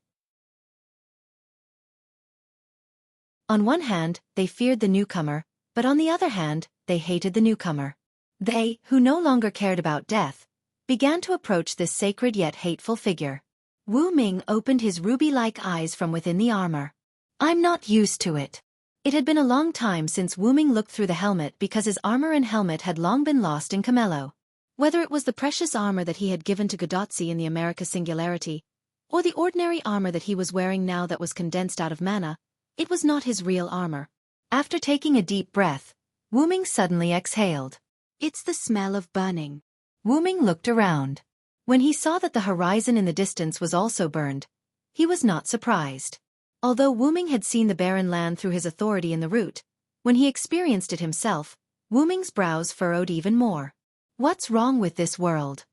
On one hand, they feared the newcomer, but on the other hand, they hated the newcomer. They, who no longer cared about death, began to approach this sacred yet hateful figure. Wu Ming opened his ruby-like eyes from within the armor. I'm not used to it. It had been a long time since Wu Ming looked through the helmet because his armor and helmet had long been lost in Camello. Whether it was the precious armor that he had given to Godotzi in the America Singularity, or the ordinary armor that he was wearing now that was condensed out of mana, it was not his real armor. After taking a deep breath, Wu Ming suddenly exhaled. It's the smell of burning. Wu Ming looked around. When he saw that the horizon in the distance was also burned, he was not surprised. Although Wu Ming had seen the barren land through his authority in the route, when he experienced it himself, Wu Ming's brows furrowed even more. What's wrong with this world?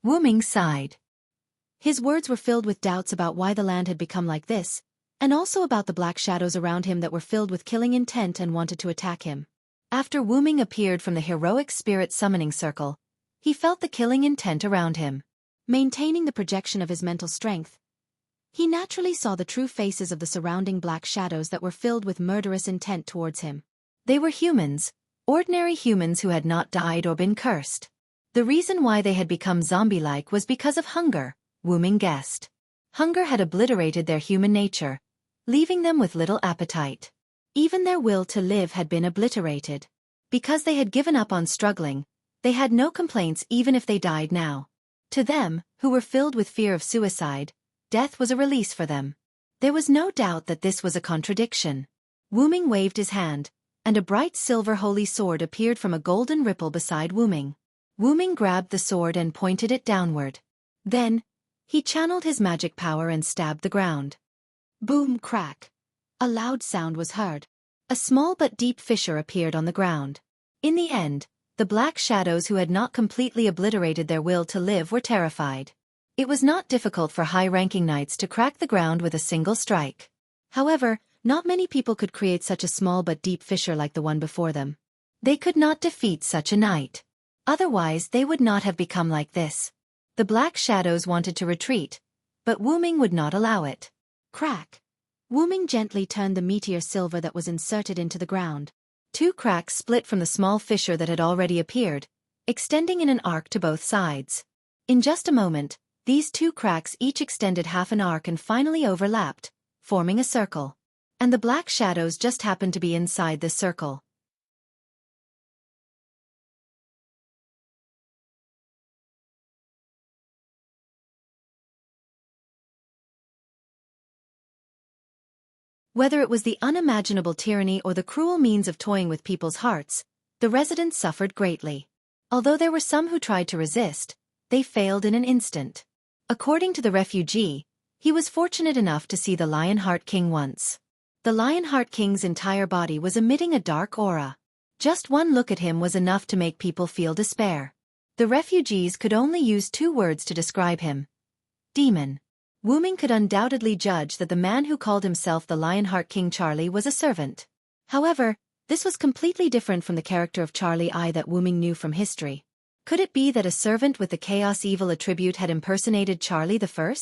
Wu Ming sighed. His words were filled with doubts about why the land had become like this, and also about the black shadows around him that were filled with killing intent and wanted to attack him. After Wu Ming appeared from the heroic spirit summoning circle, he felt the killing intent around him. Maintaining the projection of his mental strength, he naturally saw the true faces of the surrounding black shadows that were filled with murderous intent towards him. They were humans, ordinary humans who had not died or been cursed. The reason why they had become zombie-like was because of hunger, Wu Ming guessed. Hunger had obliterated their human nature, leaving them with little appetite. Even their will to live had been obliterated. Because they had given up on struggling, they had no complaints even if they died now. To them, who were filled with fear of suicide, death was a release for them. There was no doubt that this was a contradiction. Wu Ming waved his hand, and a bright silver holy sword appeared from a golden ripple beside Wu Ming. Wu Ming grabbed the sword and pointed it downward. Then, he channeled his magic power and stabbed the ground. Boom, crack. A loud sound was heard. A small but deep fissure appeared on the ground. In the end, the black shadows who had not completely obliterated their will to live were terrified. It was not difficult for high-ranking knights to crack the ground with a single strike. However, not many people could create such a small but deep fissure like the one before them. They could not defeat such a knight. Otherwise, they would not have become like this. The black shadows wanted to retreat, but Wu Ming would not allow it. Crack. Wu Ming gently turned the meteor silver that was inserted into the ground. Two cracks split from the small fissure that had already appeared, extending in an arc to both sides. In just a moment, these two cracks each extended half an arc and finally overlapped, forming a circle. And the black shadows just happened to be inside this circle. Whether it was the unimaginable tyranny or the cruel means of toying with people's hearts, the residents suffered greatly. Although there were some who tried to resist, they failed in an instant. According to the refugee, he was fortunate enough to see the Lionheart King once. The Lionheart King's entire body was emitting a dark aura. Just one look at him was enough to make people feel despair. The refugees could only use 2 words to describe him. Demon. Wu Ming could undoubtedly judge that the man who called himself the Lionheart King Charlie was a servant. However, this was completely different from the character of Charlie I that Wu Ming knew from history. Could it be that a servant with the Chaos Evil attribute had impersonated Charlie I?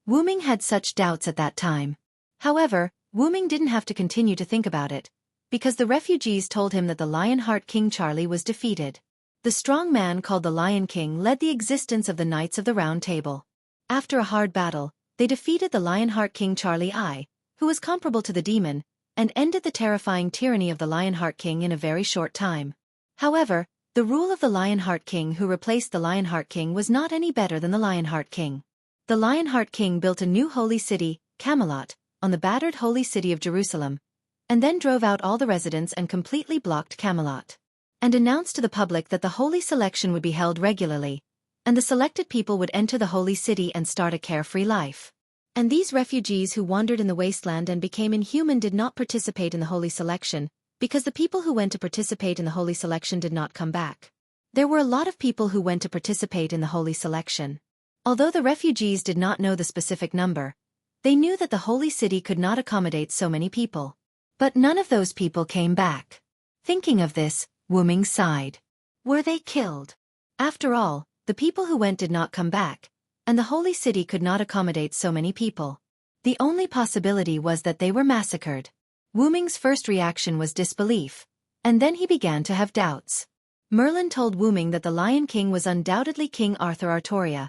Wu Ming had such doubts at that time. However, Wu Ming didn't have to continue to think about it, because the refugees told him that the Lionheart King Charlie was defeated. The strong man called the Lion King led the existence of the Knights of the Round Table. After a hard battle, they defeated the Lionheart King Charlie I, who was comparable to the demon, and ended the terrifying tyranny of the Lionheart King in a very short time. However, the rule of the Lionheart King who replaced the Lionheart King was not any better than the Lionheart King. The Lionheart King built a new holy city, Camelot, on the battered holy city of Jerusalem, and then drove out all the residents and completely blocked Camelot. And announced to the public that the holy selection would be held regularly, and the selected people would enter the holy city and start a carefree life. And these refugees who wandered in the wasteland and became inhuman did not participate in the holy selection, because the people who went to participate in the holy selection did not come back. There were a lot of people who went to participate in the holy selection. Although the refugees did not know the specific number, they knew that the holy city could not accommodate so many people. But none of those people came back. Thinking of this, Wu Ming sighed. Were they killed? After all, the people who went did not come back, and the holy city could not accommodate so many people. The only possibility was that they were massacred. Wu Ming's first reaction was disbelief, and then he began to have doubts. Merlin told Wu Ming that the Lion King was undoubtedly King Arthur Artoria,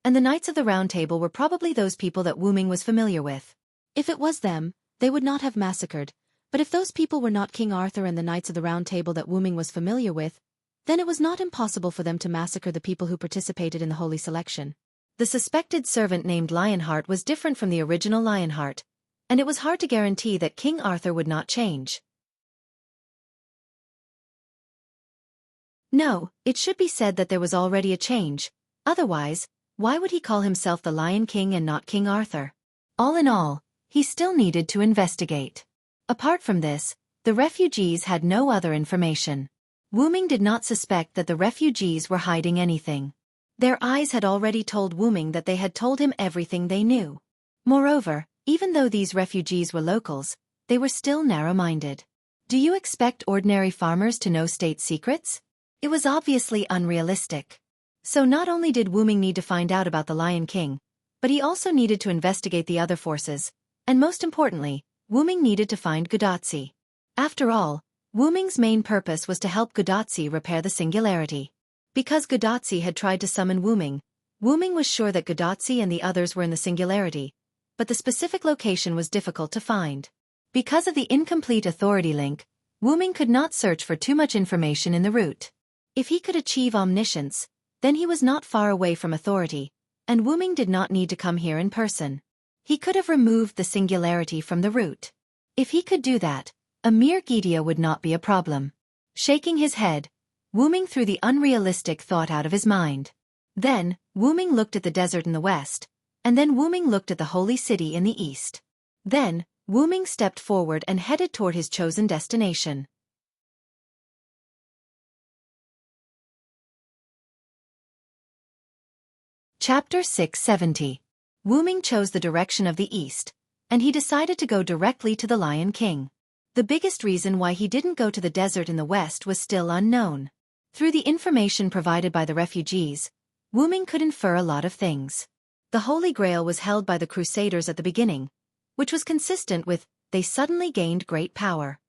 and the Knights of the Round Table were probably those people that Wu Ming was familiar with. If it was them, they would not have massacred, but if those people were not King Arthur and the Knights of the Round Table that Wu Ming was familiar with, then it was not impossible for them to massacre the people who participated in the holy selection. The suspected servant named Lionheart was different from the original Lionheart, and it was hard to guarantee that King Arthur would not change. No, it should be said that there was already a change. Otherwise, why would he call himself the Lion King and not King Arthur? All in all, he still needed to investigate. Apart from this, the refugees had no other information. Wu Ming did not suspect that the refugees were hiding anything. Their eyes had already told Wu Ming that they had told him everything they knew. Moreover, even though these refugees were locals, they were still narrow-minded. Do you expect ordinary farmers to know state secrets? It was obviously unrealistic. So not only did Wu Ming need to find out about the Lion King, but he also needed to investigate the other forces, and most importantly, Wu Ming needed to find Gudatzi. After all, Wu Ming's main purpose was to help Gudatzi repair the singularity. Because Gudatzi had tried to summon Wu Ming was sure that Gudatzi and the others were in the singularity, but the specific location was difficult to find. Because of the incomplete authority link, Wu Ming could not search for too much information in the route. If he could achieve omniscience, then he was not far away from authority, and Wu Ming did not need to come here in person. He could have removed the singularity from the route. If he could do that, a mere Gidea would not be a problem. Shaking his head, Wu Ming threw the unrealistic thought out of his mind. Then, Wu Ming looked at the desert in the west, and then Wu Ming looked at the holy city in the east. Then, Wu Ming stepped forward and headed toward his chosen destination. Chapter 670. Wu Ming chose the direction of the east, and he decided to go directly to the Lion King. The biggest reason why he didn't go to the desert in the west was still unknown. Through the information provided by the refugees, Wu Ming could infer a lot of things. The Holy Grail was held by the Crusaders at the beginning, which was consistent with, they suddenly gained great power.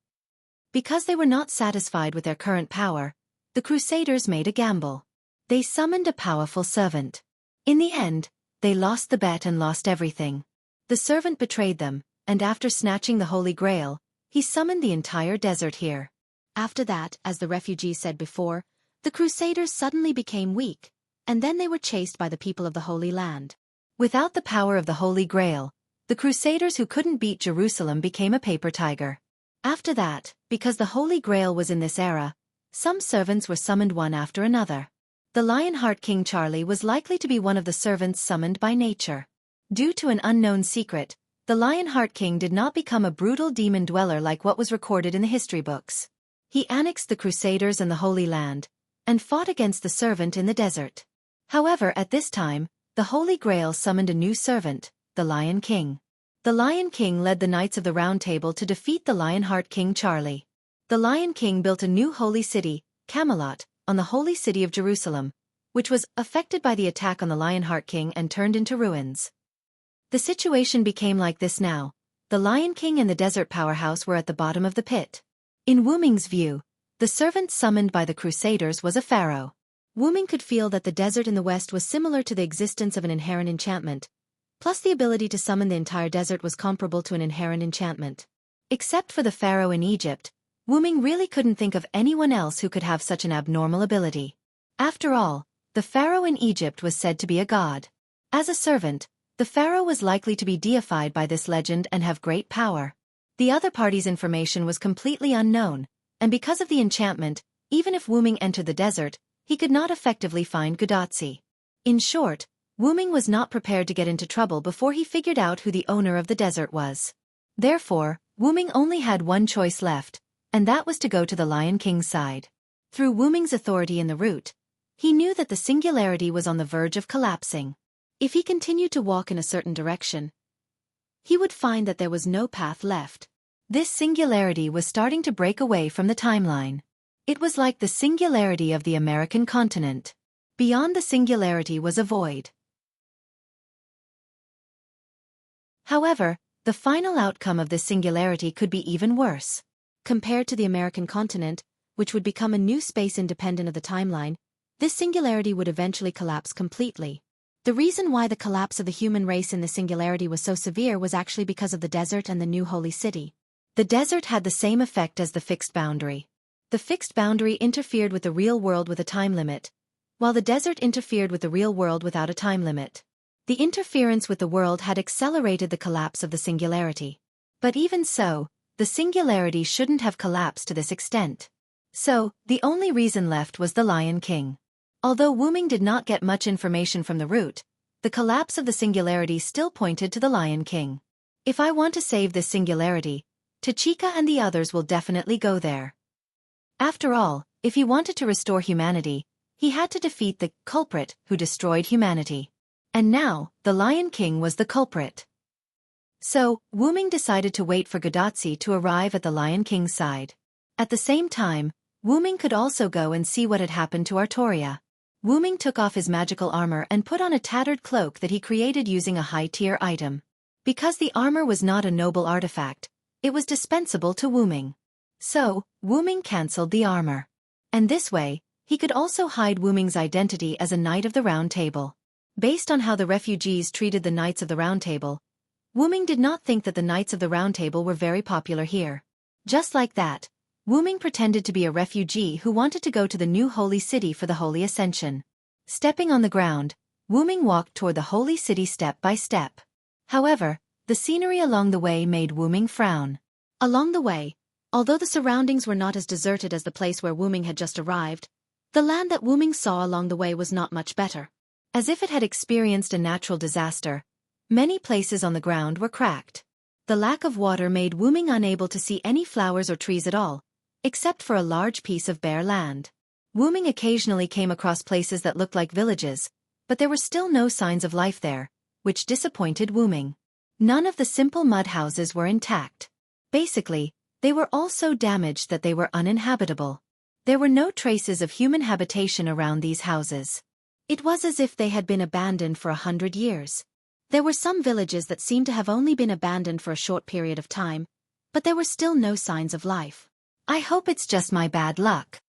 Because they were not satisfied with their current power, the Crusaders made a gamble. They summoned a powerful servant. In the end, they lost the bet and lost everything. The servant betrayed them, and after snatching the Holy Grail, he summoned the entire desert here. After that, as the refugees said before, the Crusaders suddenly became weak, and then they were chased by the people of the Holy Land. Without the power of the Holy Grail, the Crusaders who couldn't beat Jerusalem became a paper tiger. After that, because the Holy Grail was in this era, Some servants were summoned one after another. The Lionheart King Charlie was likely to be one of the servants summoned by nature. Due to an unknown secret, the Lionheart King did not become a brutal demon dweller like what was recorded in the history books. He annexed the Crusaders and the Holy Land, and fought against the servant in the desert. However, at this time, the Holy Grail summoned a new servant, the Lion King. The Lion King led the Knights of the Round Table to defeat the Lionheart King Charlie. The Lion King built a new holy city, Camelot, on the holy city of Jerusalem, which was affected by the attack on the Lionheart King and turned into ruins. The situation became like this now. The Lion King and the desert powerhouse were at the bottom of the pit. In Wu Ming's view, the servant summoned by the Crusaders was a pharaoh. Wu Ming could feel that the desert in the west was similar to the existence of an inherent enchantment, plus the ability to summon the entire desert was comparable to an inherent enchantment. Except for the pharaoh in Egypt, Wu Ming really couldn't think of anyone else who could have such an abnormal ability. After all, the pharaoh in Egypt was said to be a god. As a servant, the pharaoh was likely to be deified by this legend and have great power. The other party's information was completely unknown, and because of the enchantment, even if Wu Ming entered the desert, he could not effectively find Gudatzi. In short, Wu Ming was not prepared to get into trouble before he figured out who the owner of the desert was. Therefore, Wu Ming only had one choice left, and that was to go to the Lion King's side. Through Wu Ming's authority in the route, he knew that the singularity was on the verge of collapsing. If he continued to walk in a certain direction, he would find that there was no path left. This singularity was starting to break away from the timeline. It was like the singularity of the American continent. Beyond the singularity was a void. However, the final outcome of this singularity could be even worse. Compared to the American continent, which would become a new space independent of the timeline, this singularity would eventually collapse completely. The reason why the collapse of the human race in the singularity was so severe was actually because of the desert and the new holy city. The desert had the same effect as the fixed boundary. The fixed boundary interfered with the real world with a time limit, while the desert interfered with the real world without a time limit. The interference with the world had accelerated the collapse of the singularity. But even so, the singularity shouldn't have collapsed to this extent. So, the only reason left was the Lion King. Although Wu Ming did not get much information from the route, the collapse of the singularity still pointed to the Lion King. If I want to save this singularity, Tachika and the others will definitely go there. After all, if he wanted to restore humanity, he had to defeat the culprit who destroyed humanity. And now, the Lion King was the culprit. So, Wu Ming decided to wait for Gudatzi to arrive at the Lion King's side. At the same time, Wu Ming could also go and see what had happened to Artoria. Wu Ming took off his magical armor and put on a tattered cloak that he created using a high-tier item. Because the armor was not a noble artifact, it was dispensable to Wu Ming. So, Wu Ming cancelled the armor. And this way, he could also hide Wu Ming's identity as a Knight of the Round Table. Based on how the refugees treated the Knights of the Round Table, Wu Ming did not think that the Knights of the Round Table were very popular here. Just like that, Wu Ming pretended to be a refugee who wanted to go to the new holy city for the Holy Ascension. Stepping on the ground, Wu Ming walked toward the holy city step by step. However, the scenery along the way made Wu Ming frown. Along the way, although the surroundings were not as deserted as the place where Wu Ming had just arrived, the land that Wu Ming saw along the way was not much better. As if it had experienced a natural disaster, many places on the ground were cracked. The lack of water made Wu Ming unable to see any flowers or trees at all, except for a large piece of bare land. Wu Ming occasionally came across places that looked like villages, but there were still no signs of life there, which disappointed Wu Ming. None of the simple mud houses were intact. Basically, they were all so damaged that they were uninhabitable. There were no traces of human habitation around these houses. It was as if they had been abandoned for 100 years. There were some villages that seemed to have only been abandoned for a short period of time, but there were still no signs of life. I hope it's just my bad luck.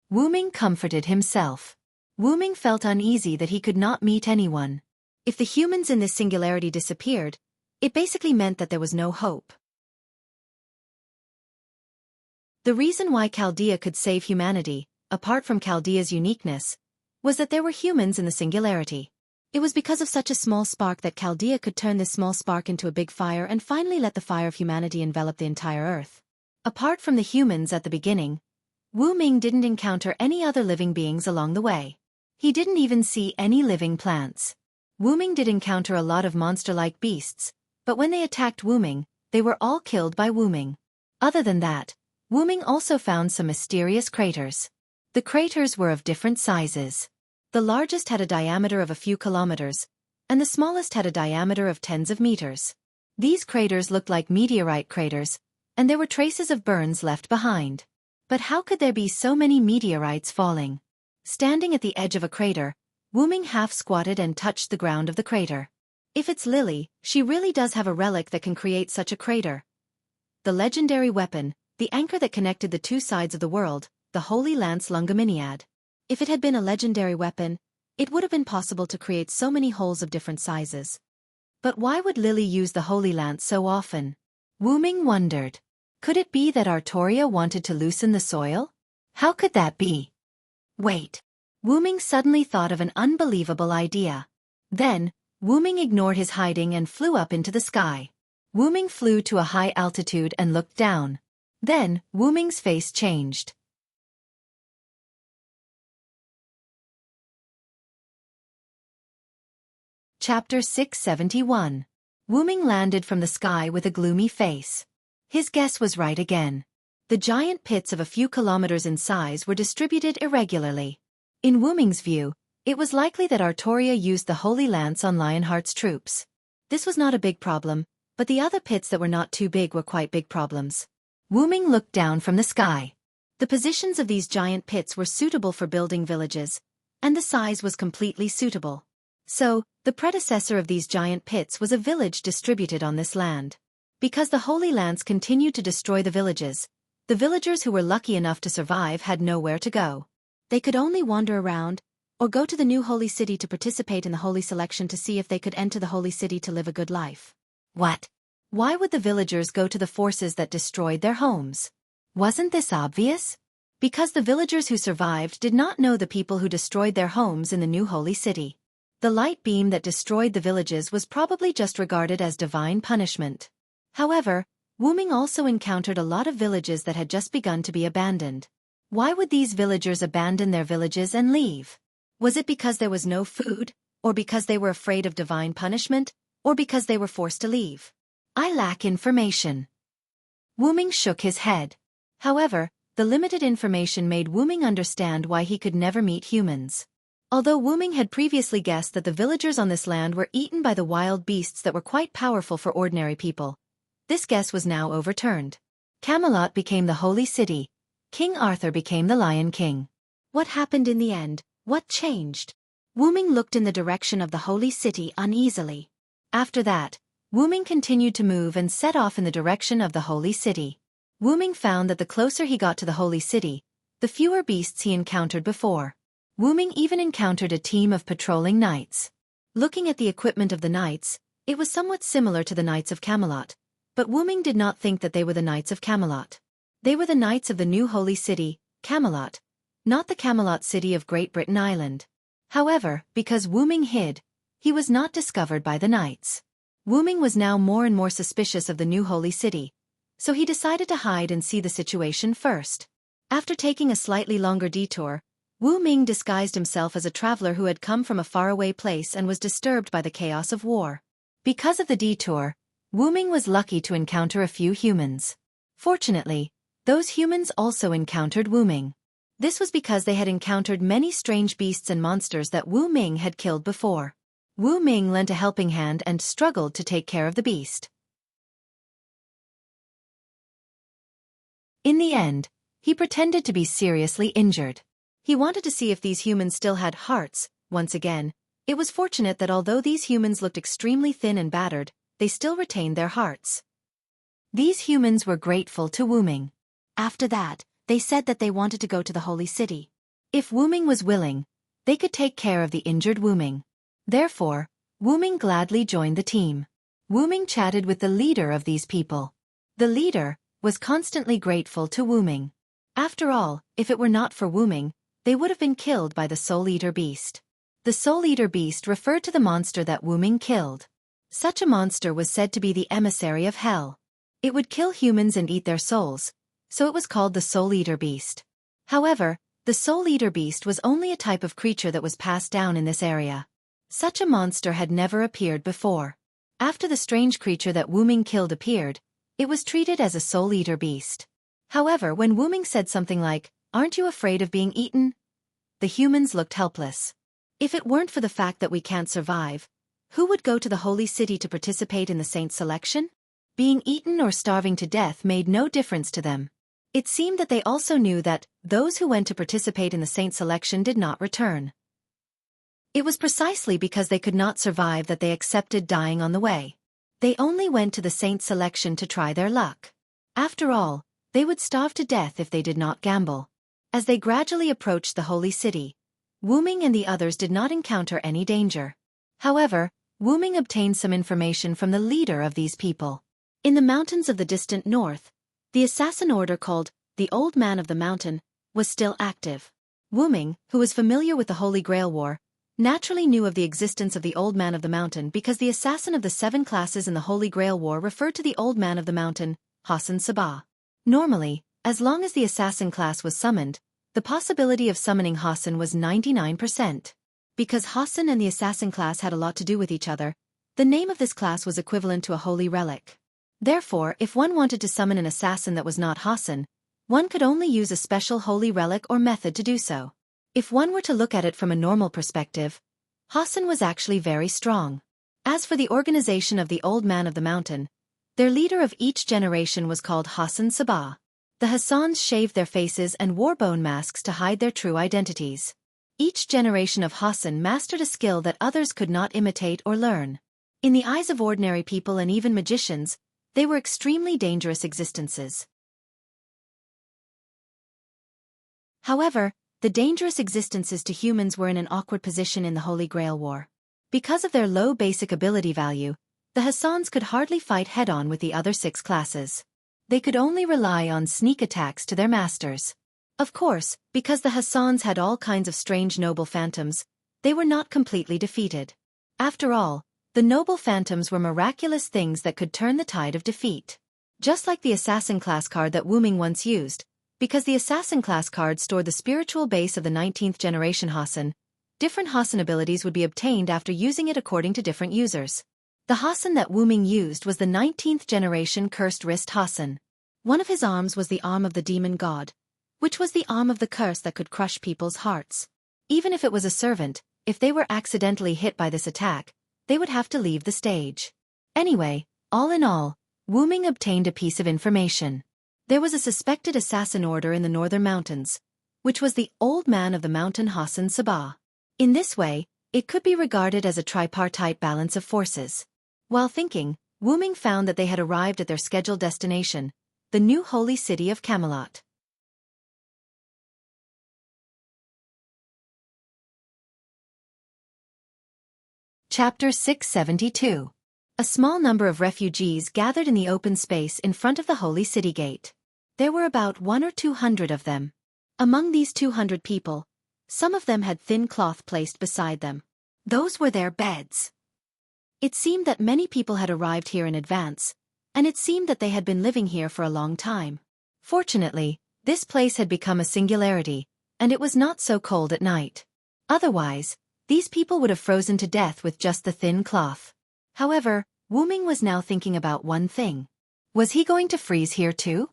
Wu Ming comforted himself. Wu Ming felt uneasy that he could not meet anyone. If the humans in this singularity disappeared, it basically meant that there was no hope. The reason why Chaldea could save humanity, apart from Chaldea's uniqueness, was that there were humans in the singularity. It was because of such a small spark that Chaldea could turn this small spark into a big fire and finally let the fire of humanity envelop the entire earth. Apart from the humans at the beginning, Wu Ming didn't encounter any other living beings along the way. He didn't even see any living plants. Wu Ming did encounter a lot of monster-like beasts, but when they attacked Wu Ming, they were all killed by Wu Ming. Other than that, Wu Ming also found some mysterious craters. The craters were of different sizes. The largest had a diameter of a few kilometers, and the smallest had a diameter of tens of meters. These craters looked like meteorite craters, and there were traces of burns left behind. But how could there be so many meteorites falling? Standing at the edge of a crater, Wu Ming half squatted and touched the ground of the crater. If it's Lily, she really does have a relic that can create such a crater. The legendary weapon, the anchor that connected the two sides of the world, the Holy Lance Lungominiad. If it had been a legendary weapon, it would have been possible to create so many holes of different sizes. But why would Lily use the Holy Lance so often? Wu Ming wondered. Could it be that Artoria wanted to loosen the soil? How could that be? Wait. Wu Ming suddenly thought of an unbelievable idea. Then, Wu Ming ignored his hiding and flew up into the sky. Wu Ming flew to a high altitude and looked down. Then, Wu Ming's face changed. Chapter 671. Wu Ming landed from the sky with a gloomy face. His guess was right again. The giant pits of a few kilometers in size were distributed irregularly. In Wu Ming's view, it was likely that Artoria used the Holy Lance on Lionheart's troops. This was not a big problem, but the other pits that were not too big were quite big problems. Wu Ming looked down from the sky. The positions of these giant pits were suitable for building villages, and the size was completely suitable. So, the predecessor of these giant pits was a village distributed on this land. Because the Holy Lance continued to destroy the villages, the villagers who were lucky enough to survive had nowhere to go. They could only wander around, or go to the new holy city to participate in the holy selection to see if they could enter the holy city to live a good life. What? Why would the villagers go to the forces that destroyed their homes? Wasn't this obvious? Because the villagers who survived did not know the people who destroyed their homes in the new holy city. The light beam that destroyed the villages was probably just regarded as divine punishment. However, Wu Ming also encountered a lot of villages that had just begun to be abandoned. Why would these villagers abandon their villages and leave? Was it because there was no food, or because they were afraid of divine punishment, or because they were forced to leave? I lack information. Wu Ming shook his head. However, the limited information made Wu Ming understand why he could never meet humans. Although Wu Ming had previously guessed that the villagers on this land were eaten by the wild beasts that were quite powerful for ordinary people, this guess was now overturned. Camelot became the holy city. King Arthur became the Lion King. What happened in the end? What changed? Wu Ming looked in the direction of the holy city uneasily. After that, Wu Ming continued to move and set off in the direction of the holy city. Wu Ming found that the closer he got to the holy city, the fewer beasts he encountered before. Wu Ming even encountered a team of patrolling knights. Looking at the equipment of the knights, it was somewhat similar to the Knights of Camelot. But Wu Ming did not think that they were the Knights of Camelot. They were the Knights of the new holy city, Camelot, not the Camelot city of Great Britain Island. However, because Wu Ming hid, he was not discovered by the knights. Wu Ming was now more and more suspicious of the new holy city, so he decided to hide and see the situation first. After taking a slightly longer detour, Wu Ming disguised himself as a traveler who had come from a faraway place and was disturbed by the chaos of war. Because of the detour, Wu Ming was lucky to encounter a few humans. Fortunately, those humans also encountered Wu Ming. This was because they had encountered many strange beasts and monsters that Wu Ming had killed before. Wu Ming lent a helping hand and struggled to take care of the beast. In the end, he pretended to be seriously injured. He wanted to see if these humans still had hearts. Once again, it was fortunate that although these humans looked extremely thin and battered, they still retained their hearts. These humans were grateful to Wu Ming. After that, they said that they wanted to go to the holy city. If Wu Ming was willing, they could take care of the injured Wu Ming. Therefore, Wu Ming gladly joined the team. Wu Ming chatted with the leader of these people. The leader was constantly grateful to Wu Ming. After all, if it were not for Wu Ming, they would have been killed by the Soul Eater beast. The Soul Eater beast referred to the monster that Wu Ming killed. Such a monster was said to be the emissary of hell. It would kill humans and eat their souls, so it was called the Soul Eater beast. However, the Soul Eater beast was only a type of creature that was passed down in this area. Such a monster had never appeared before. After the strange creature that Wu Ming killed appeared, it was treated as a Soul Eater beast. However, when Wu Ming said something like, "Aren't you afraid of being eaten?" the humans looked helpless. If it weren't for the fact that we can't survive, who would go to the holy city to participate in the saint selection? Being eaten or starving to death made no difference to them. It seemed that they also knew that those who went to participate in the saint selection did not return. It was precisely because they could not survive that they accepted dying on the way. They only went to the saint selection to try their luck. After all, they would starve to death if they did not gamble. As they gradually approached the holy city, Wu Ming and the others did not encounter any danger. However, Wu Ming obtained some information from the leader of these people. In the mountains of the distant north, the assassin order called the Old Man of the Mountain was still active. Wu Ming, who was familiar with the Holy Grail War, naturally knew of the existence of the Old Man of the Mountain because the assassin of the 7 classes in the Holy Grail War referred to the Old Man of the Mountain, Hassan Sabah. Normally, as long as the assassin class was summoned, the possibility of summoning Hassan was 99%. Because Hassan and the assassin class had a lot to do with each other, the name of this class was equivalent to a holy relic. Therefore, if one wanted to summon an assassin that was not Hassan, one could only use a special holy relic or method to do so. If one were to look at it from a normal perspective, Hassan was actually very strong. As for the organization of the Old Man of the Mountain, their leader of each generation was called Hassan Sabah. The Hassans shaved their faces and wore bone masks to hide their true identities. Each generation of Hassan mastered a skill that others could not imitate or learn. In the eyes of ordinary people and even magicians, they were extremely dangerous existences. However, the dangerous existences to humans were in an awkward position in the Holy Grail War. Because of their low basic ability value, the Hassans could hardly fight head-on with the other 6 classes. They could only rely on sneak attacks to their masters. Of course, because the Hassans had all kinds of strange noble phantoms, they were not completely defeated. After all, the noble phantoms were miraculous things that could turn the tide of defeat. Just like the assassin class card that Wu Ming once used, because the assassin class card stored the spiritual base of the 19th generation Hassan, different Hassan abilities would be obtained after using it according to different users. The Hassan that Wu Ming used was the 19th generation cursed wrist Hassan. One of his arms was the arm of the demon god, which was the arm of the curse that could crush people's hearts. Even if it was a servant, if they were accidentally hit by this attack, they would have to leave the stage. Anyway, all in all, Wu Ming obtained a piece of information. There was a suspected assassin order in the northern mountains, which was the Old Man of the Mountain Hassan Sabah. In this way, it could be regarded as a tripartite balance of forces. While thinking, Wu Ming found that they had arrived at their scheduled destination, the new holy city of Camelot. Chapter 672. A small number of refugees gathered in the open space in front of the holy city gate. There were about 100 or 200 of them. Among these 200 people, some of them had thin cloth placed beside them. Those were their beds. It seemed that many people had arrived here in advance, and it seemed that they had been living here for a long time. Fortunately, this place had become a singularity, and it was not so cold at night. Otherwise, these people would have frozen to death with just the thin cloth. However, Wu Ming was now thinking about one thing. Was he going to freeze here too?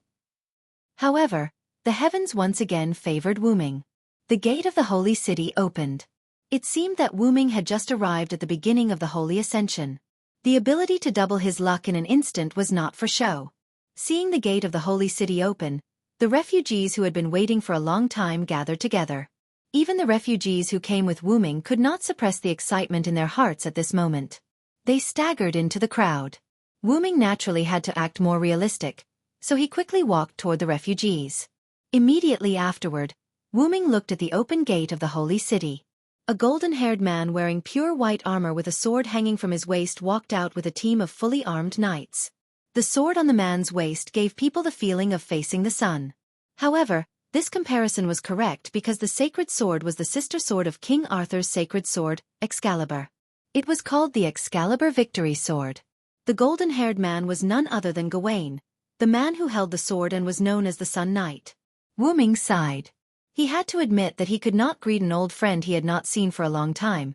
However, the heavens once again favored Wu Ming. The gate of the holy city opened. It seemed that Wu Ming had just arrived at the beginning of the holy ascension. The ability to double his luck in an instant was not for show. Seeing the gate of the holy city open, the refugees who had been waiting for a long time gathered together. Even the refugees who came with Wu Ming could not suppress the excitement in their hearts at this moment. They staggered into the crowd. Wu Ming naturally had to act more realistic, so he quickly walked toward the refugees. Immediately afterward, Wu Ming looked at the open gate of the holy city. A golden-haired man wearing pure white armor with a sword hanging from his waist walked out with a team of fully armed knights. The sword on the man's waist gave people the feeling of facing the sun. However, this comparison was correct because the sacred sword was the sister sword of King Arthur's sacred sword, Excalibur. It was called the Excalibur Victory Sword. The golden-haired man was none other than Gawain, the man who held the sword and was known as the Sun Knight. Wu Ming sighed. He had to admit that he could not greet an old friend he had not seen for a long time,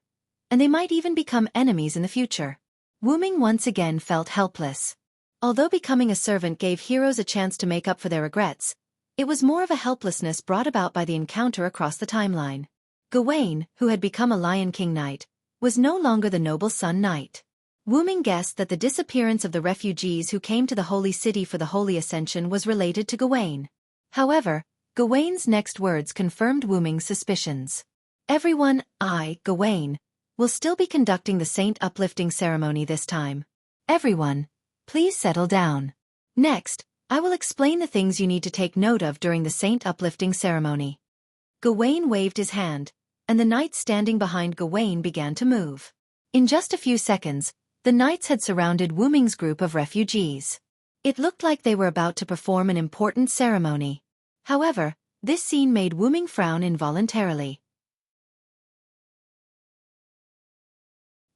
and they might even become enemies in the future. Wu Ming once again felt helpless. Although becoming a servant gave heroes a chance to make up for their regrets, it was more of a helplessness brought about by the encounter across the timeline. Gawain, who had become a Lion King knight, was no longer the noble sun knight. Wu Ming guessed that the disappearance of the refugees who came to the Holy City for the Holy Ascension was related to Gawain. However, Gawain's next words confirmed Wu Ming's suspicions. Everyone, Gawain, will still be conducting the saint uplifting ceremony this time. Everyone, please settle down. Next, I will explain the things you need to take note of during the saint uplifting ceremony. Gawain waved his hand, and the knights standing behind Gawain began to move. In just a few seconds, the knights had surrounded Wu Ming's group of refugees. It looked like they were about to perform an important ceremony. However, this scene made Wu Ming frown involuntarily.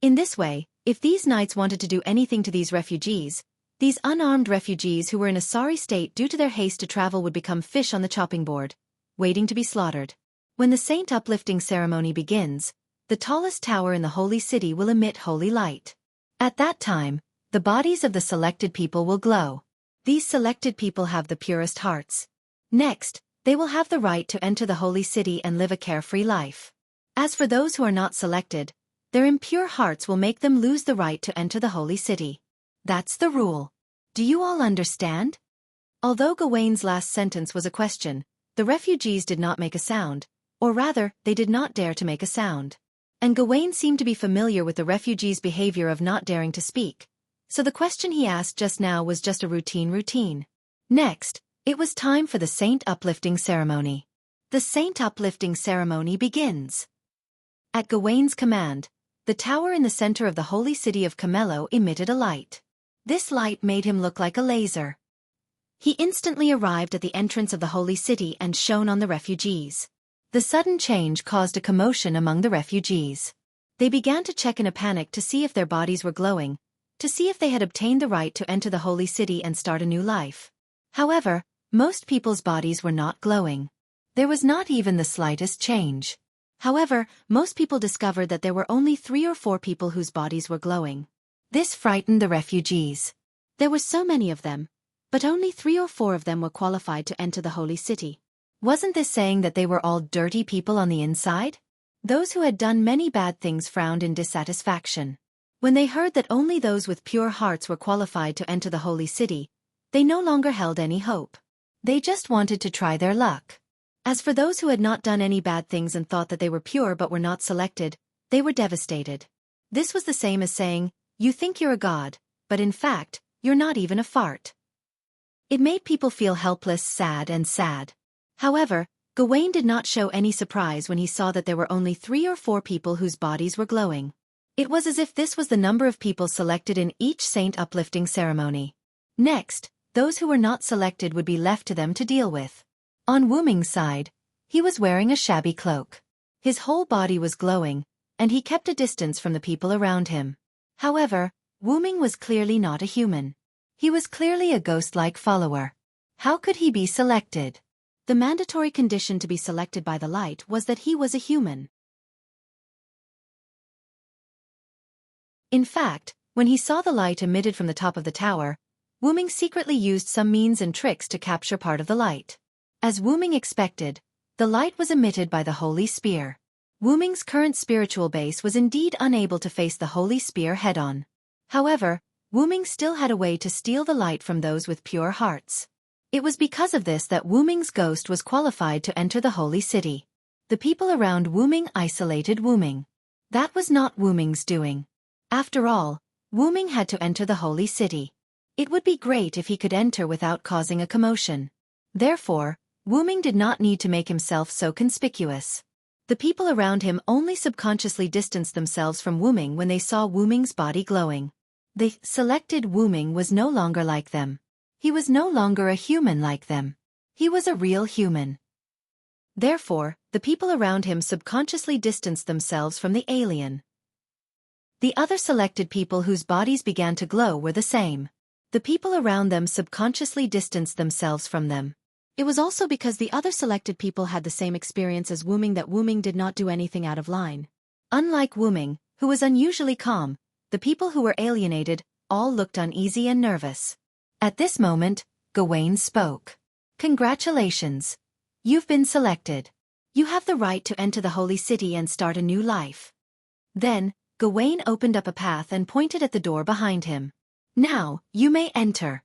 In this way, if these knights wanted to do anything to these unarmed refugees who were in a sorry state due to their haste to travel would become fish on the chopping board, waiting to be slaughtered. When the saint uplifting ceremony begins, the tallest tower in the holy city will emit holy light. At that time, the bodies of the selected people will glow. These selected people have the purest hearts. Next, they will have the right to enter the holy city and live a carefree life. As for those who are not selected, their impure hearts will make them lose the right to enter the holy city. That's the rule. Do you all understand? Although Gawain's last sentence was a question, the refugees did not make a sound, or rather, they did not dare to make a sound. And Gawain seemed to be familiar with the refugees' behavior of not daring to speak, so the question he asked just now was just a routine. Next, it was time for the saint uplifting ceremony. The saint uplifting ceremony begins. At Gawain's command, the tower in the center of the holy city of Camello emitted a light. This light made him look like a laser. He instantly arrived at the entrance of the holy city and shone on the refugees. The sudden change caused a commotion among the refugees. They began to check in a panic to see if their bodies were glowing, to see if they had obtained the right to enter the holy city and start a new life. However, most people's bodies were not glowing. There was not even the slightest change. However, most people discovered that there were only 3 or 4 people whose bodies were glowing. This frightened the refugees. There were so many of them, but only 3 or 4 of them were qualified to enter the holy city. Wasn't this saying that they were all dirty people on the inside? Those who had done many bad things frowned in dissatisfaction. When they heard that only those with pure hearts were qualified to enter the holy city, they no longer held any hope. They just wanted to try their luck. As for those who had not done any bad things and thought that they were pure but were not selected, they were devastated. This was the same as saying, you think you're a god, but in fact, you're not even a fart. It made people feel helpless, sad. However, Gawain did not show any surprise when he saw that there were only 3 or 4 people whose bodies were glowing. It was as if this was the number of people selected in each saint uplifting ceremony. Next, those who were not selected would be left to them to deal with. On Wu Ming's side, he was wearing a shabby cloak. His whole body was glowing, and he kept a distance from the people around him. However, Wu Ming was clearly not a human. He was clearly a ghost-like follower. How could he be selected? The mandatory condition to be selected by the light was that he was a human. In fact, when he saw the light emitted from the top of the tower, Wu Ming secretly used some means and tricks to capture part of the light. As Wu Ming expected, the light was emitted by the holy spear. Wu Ming's current spiritual base was indeed unable to face the holy spear head-on. However, Wu Ming still had a way to steal the light from those with pure hearts. It was because of this that Wu Ming's ghost was qualified to enter the holy city. The people around Wu Ming isolated Wu Ming. That was not Wu Ming's doing. After all, Wu Ming had to enter the holy city. It would be great if he could enter without causing a commotion. Therefore, Wu Ming did not need to make himself so conspicuous. The people around him only subconsciously distanced themselves from Wu Ming when they saw Wu Ming's body glowing. The selected Wu Ming was no longer like them. He was no longer a human like them. He was a real human. Therefore, the people around him subconsciously distanced themselves from the alien. The other selected people whose bodies began to glow were the same. The people around them subconsciously distanced themselves from them. It was also because the other selected people had the same experience as Wu Ming that Wu Ming did not do anything out of line. Unlike Wu Ming, who was unusually calm, the people who were alienated all looked uneasy and nervous. At this moment, Gawain spoke. Congratulations. You've been selected. You have the right to enter the holy city and start a new life. Then, Gawain opened up a path and pointed at the door behind him. Now, you may enter.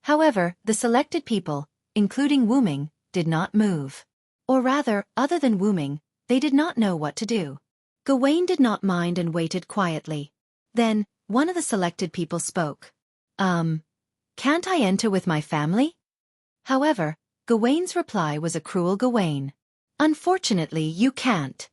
However, the selected people, including Wu Ming, did not move. Or rather, other than Wu Ming, they did not know what to do. Gawain did not mind and waited quietly. Then, one of the selected people spoke. Can't I enter with my family? However, Gawain's reply was a cruel Gawain. Unfortunately, you can't.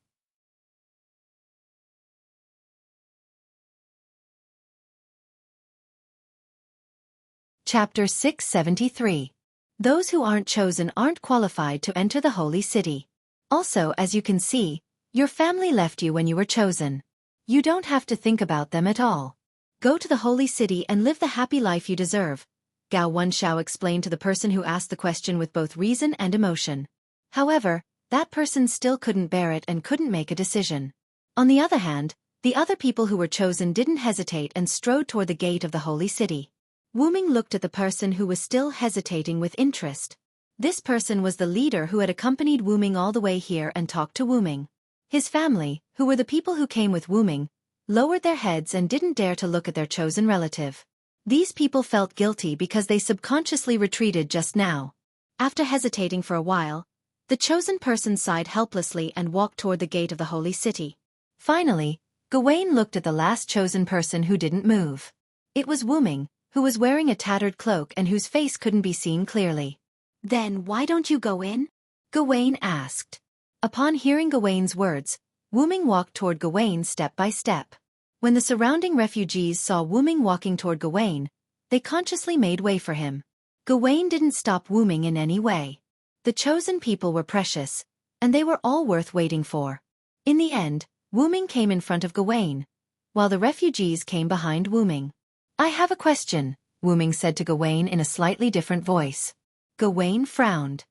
Chapter 673. Those who aren't chosen aren't qualified to enter the holy city. Also, as you can see, your family left you when you were chosen. You don't have to think about them at all. Go to the holy city and live the happy life you deserve, Gao Wenxiao explained to the person who asked the question with both reason and emotion. However, that person still couldn't bear it and couldn't make a decision. On the other hand, the other people who were chosen didn't hesitate and strode toward the gate of the holy city. Wu Ming looked at the person who was still hesitating with interest. This person was the leader who had accompanied Wu Ming all the way here and talked to Wu Ming. His family, who were the people who came with Wu Ming, lowered their heads and didn't dare to look at their chosen relative. These people felt guilty because they subconsciously retreated just now. After hesitating for a while, the chosen person sighed helplessly and walked toward the gate of the holy city. Finally, Gawain looked at the last chosen person who didn't move. It was Wu Ming, who was wearing a tattered cloak and whose face couldn't be seen clearly. Then why don't you go in? Gawain asked. Upon hearing Gawain's words, Wu Ming walked toward Gawain step by step. When the surrounding refugees saw Wu Ming walking toward Gawain, they consciously made way for him. Gawain didn't stop Wu Ming in any way. The chosen people were precious, and they were all worth waiting for. In the end, Wu Ming came in front of Gawain, while the refugees came behind Wu Ming. I have a question, Wu Ming said to Gawain in a slightly different voice. Gawain frowned.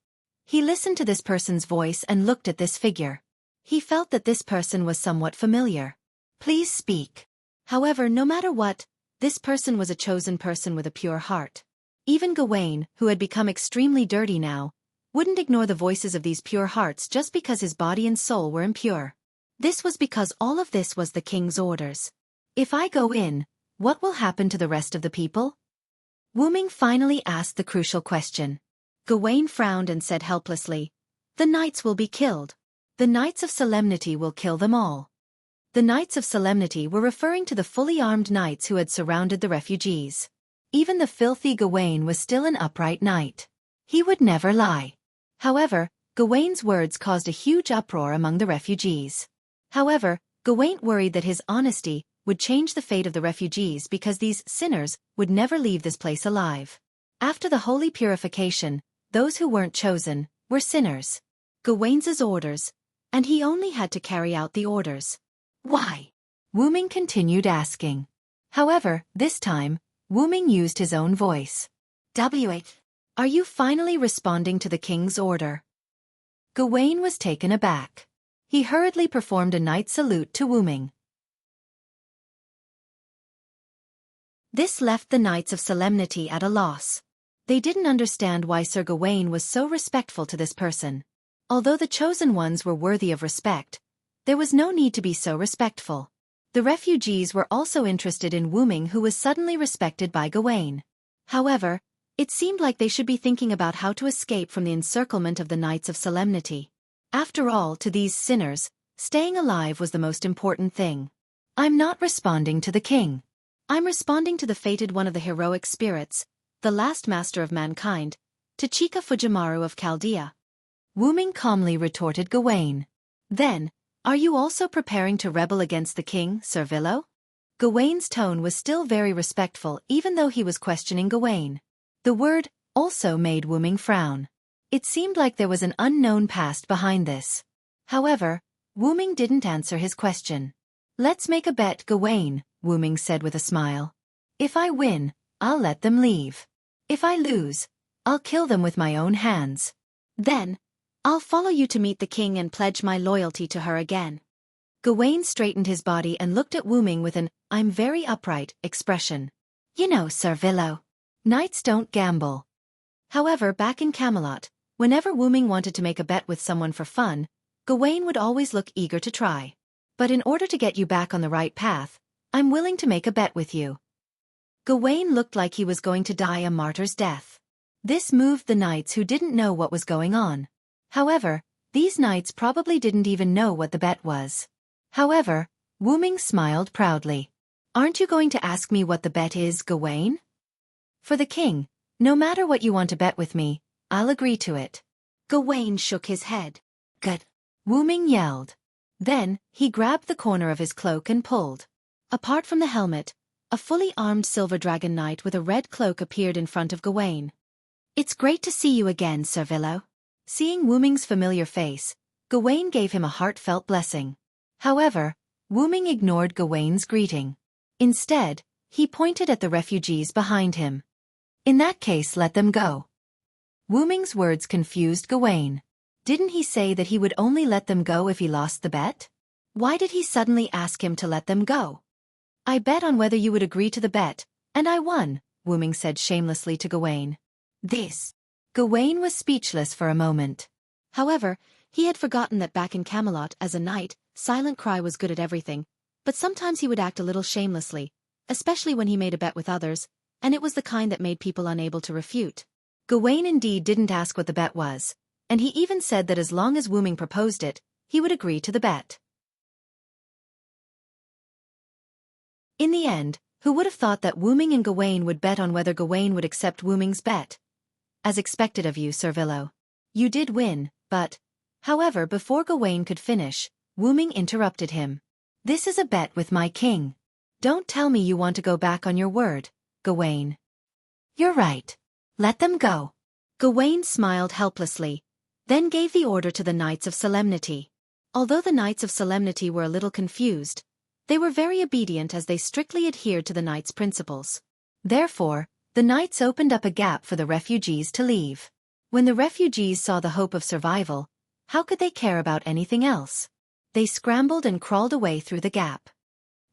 He listened to this person's voice and looked at this figure. He felt that this person was somewhat familiar. Please speak. However, no matter what, this person was a chosen person with a pure heart. Even Gawain, who had become extremely dirty now, wouldn't ignore the voices of these pure hearts just because his body and soul were impure. This was because all of this was the king's orders. If I go in, what will happen to the rest of the people? Wu Ming finally asked the crucial question. Gawain frowned and said helplessly, the knights will be killed. The Knights of Solemnity will kill them all. The Knights of Solemnity were referring to the fully armed knights who had surrounded the refugees. Even the filthy Gawain was still an upright knight. He would never lie. However, Gawain's words caused a huge uproar among the refugees. However, Gawain worried that his honesty would change the fate of the refugees because these sinners would never leave this place alive. After the holy purification, those who weren't chosen were sinners. Gawain's orders, and he only had to carry out the orders. Why? Wu Ming continued asking. However, this time, Wu Ming used his own voice. W8. Are you finally responding to the king's order? Gawain was taken aback. He hurriedly performed a knight salute to Wu Ming. This left the Knights of Solemnity at a loss. They didn't understand why Sir Gawain was so respectful to this person. Although the chosen ones were worthy of respect, there was no need to be so respectful. The refugees were also interested in Wu Ming, who was suddenly respected by Gawain. However, it seemed like they should be thinking about how to escape from the encirclement of the Knights of Solemnity. After all, to these sinners, staying alive was the most important thing. I'm not responding to the king. I'm responding to the fated one of the heroic spirits, the last master of mankind, Tachika Fujimaru of Chaldea. Wu Ming calmly retorted Gawain. Then, are you also preparing to rebel against the king, Sir Villo? Gawain's tone was still very respectful even though he was questioning Gawain. The word also made Wu Ming frown. It seemed like there was an unknown past behind this. However, Wu Ming didn't answer his question. Let's make a bet, Gawain, Wu Ming said with a smile. If I win, I'll let them leave. If I lose, I'll kill them with my own hands. Then, I'll follow you to meet the king and pledge my loyalty to her again. Gawain straightened his body and looked at Wu Ming with an "I'm very upright" expression. You know, Sir Villo, knights don't gamble. However, back in Camelot, whenever Wu Ming wanted to make a bet with someone for fun, Gawain would always look eager to try. But in order to get you back on the right path, I'm willing to make a bet with you. Gawain looked like he was going to die a martyr's death. This moved the knights who didn't know what was going on. However, these knights probably didn't even know what the bet was. However, Wu Ming smiled proudly. Aren't you going to ask me what the bet is, Gawain? For the king, no matter what you want to bet with me, I'll agree to it. Gawain shook his head. Good. Wu Ming yelled. Then, he grabbed the corner of his cloak and pulled. Apart from the helmet, a fully armed silver dragon knight with a red cloak appeared in front of Gawain. It's great to see you again, Sir Villo. Seeing Wu Ming's familiar face, Gawain gave him a heartfelt blessing. However, Wu Ming ignored Gawain's greeting. Instead, he pointed at the refugees behind him. In that case, let them go. Wu Ming's words confused Gawain. Didn't he say that he would only let them go if he lost the bet? Why did he suddenly ask him to let them go? I bet on whether you would agree to the bet, and I won, Wu Ming said shamelessly to Gawain. This. Gawain was speechless for a moment. However, he had forgotten that back in Camelot as a knight, Silent Cry was good at everything, but sometimes he would act a little shamelessly, especially when he made a bet with others, and it was the kind that made people unable to refute. Gawain indeed didn't ask what the bet was, and he even said that as long as Wu Ming proposed it, he would agree to the bet. In the end, who would have thought that Wu Ming and Gawain would bet on whether Gawain would accept Wu Ming's bet? As expected of you, Sir Villo. You did win, but... However, before Gawain could finish, Wu Ming interrupted him. This is a bet with my king. Don't tell me you want to go back on your word, Gawain. You're right. Let them go. Gawain smiled helplessly, then gave the order to the Knights of Solemnity. Although the Knights of Solemnity were a little confused, they were very obedient as they strictly adhered to the Knights' principles. Therefore, the Knights opened up a gap for the refugees to leave. When the refugees saw the hope of survival, how could they care about anything else? They scrambled and crawled away through the gap.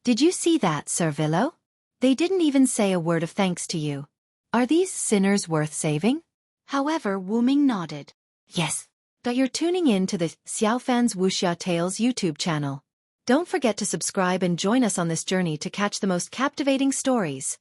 Did you see that, Sir Villo? They didn't even say a word of thanks to you. Are these sinners worth saving? However, Wu Ming nodded. Yes. But you're tuning in to the Xiaofan's Wuxia Tales YouTube channel. Don't forget to subscribe and join us on this journey to catch the most captivating stories.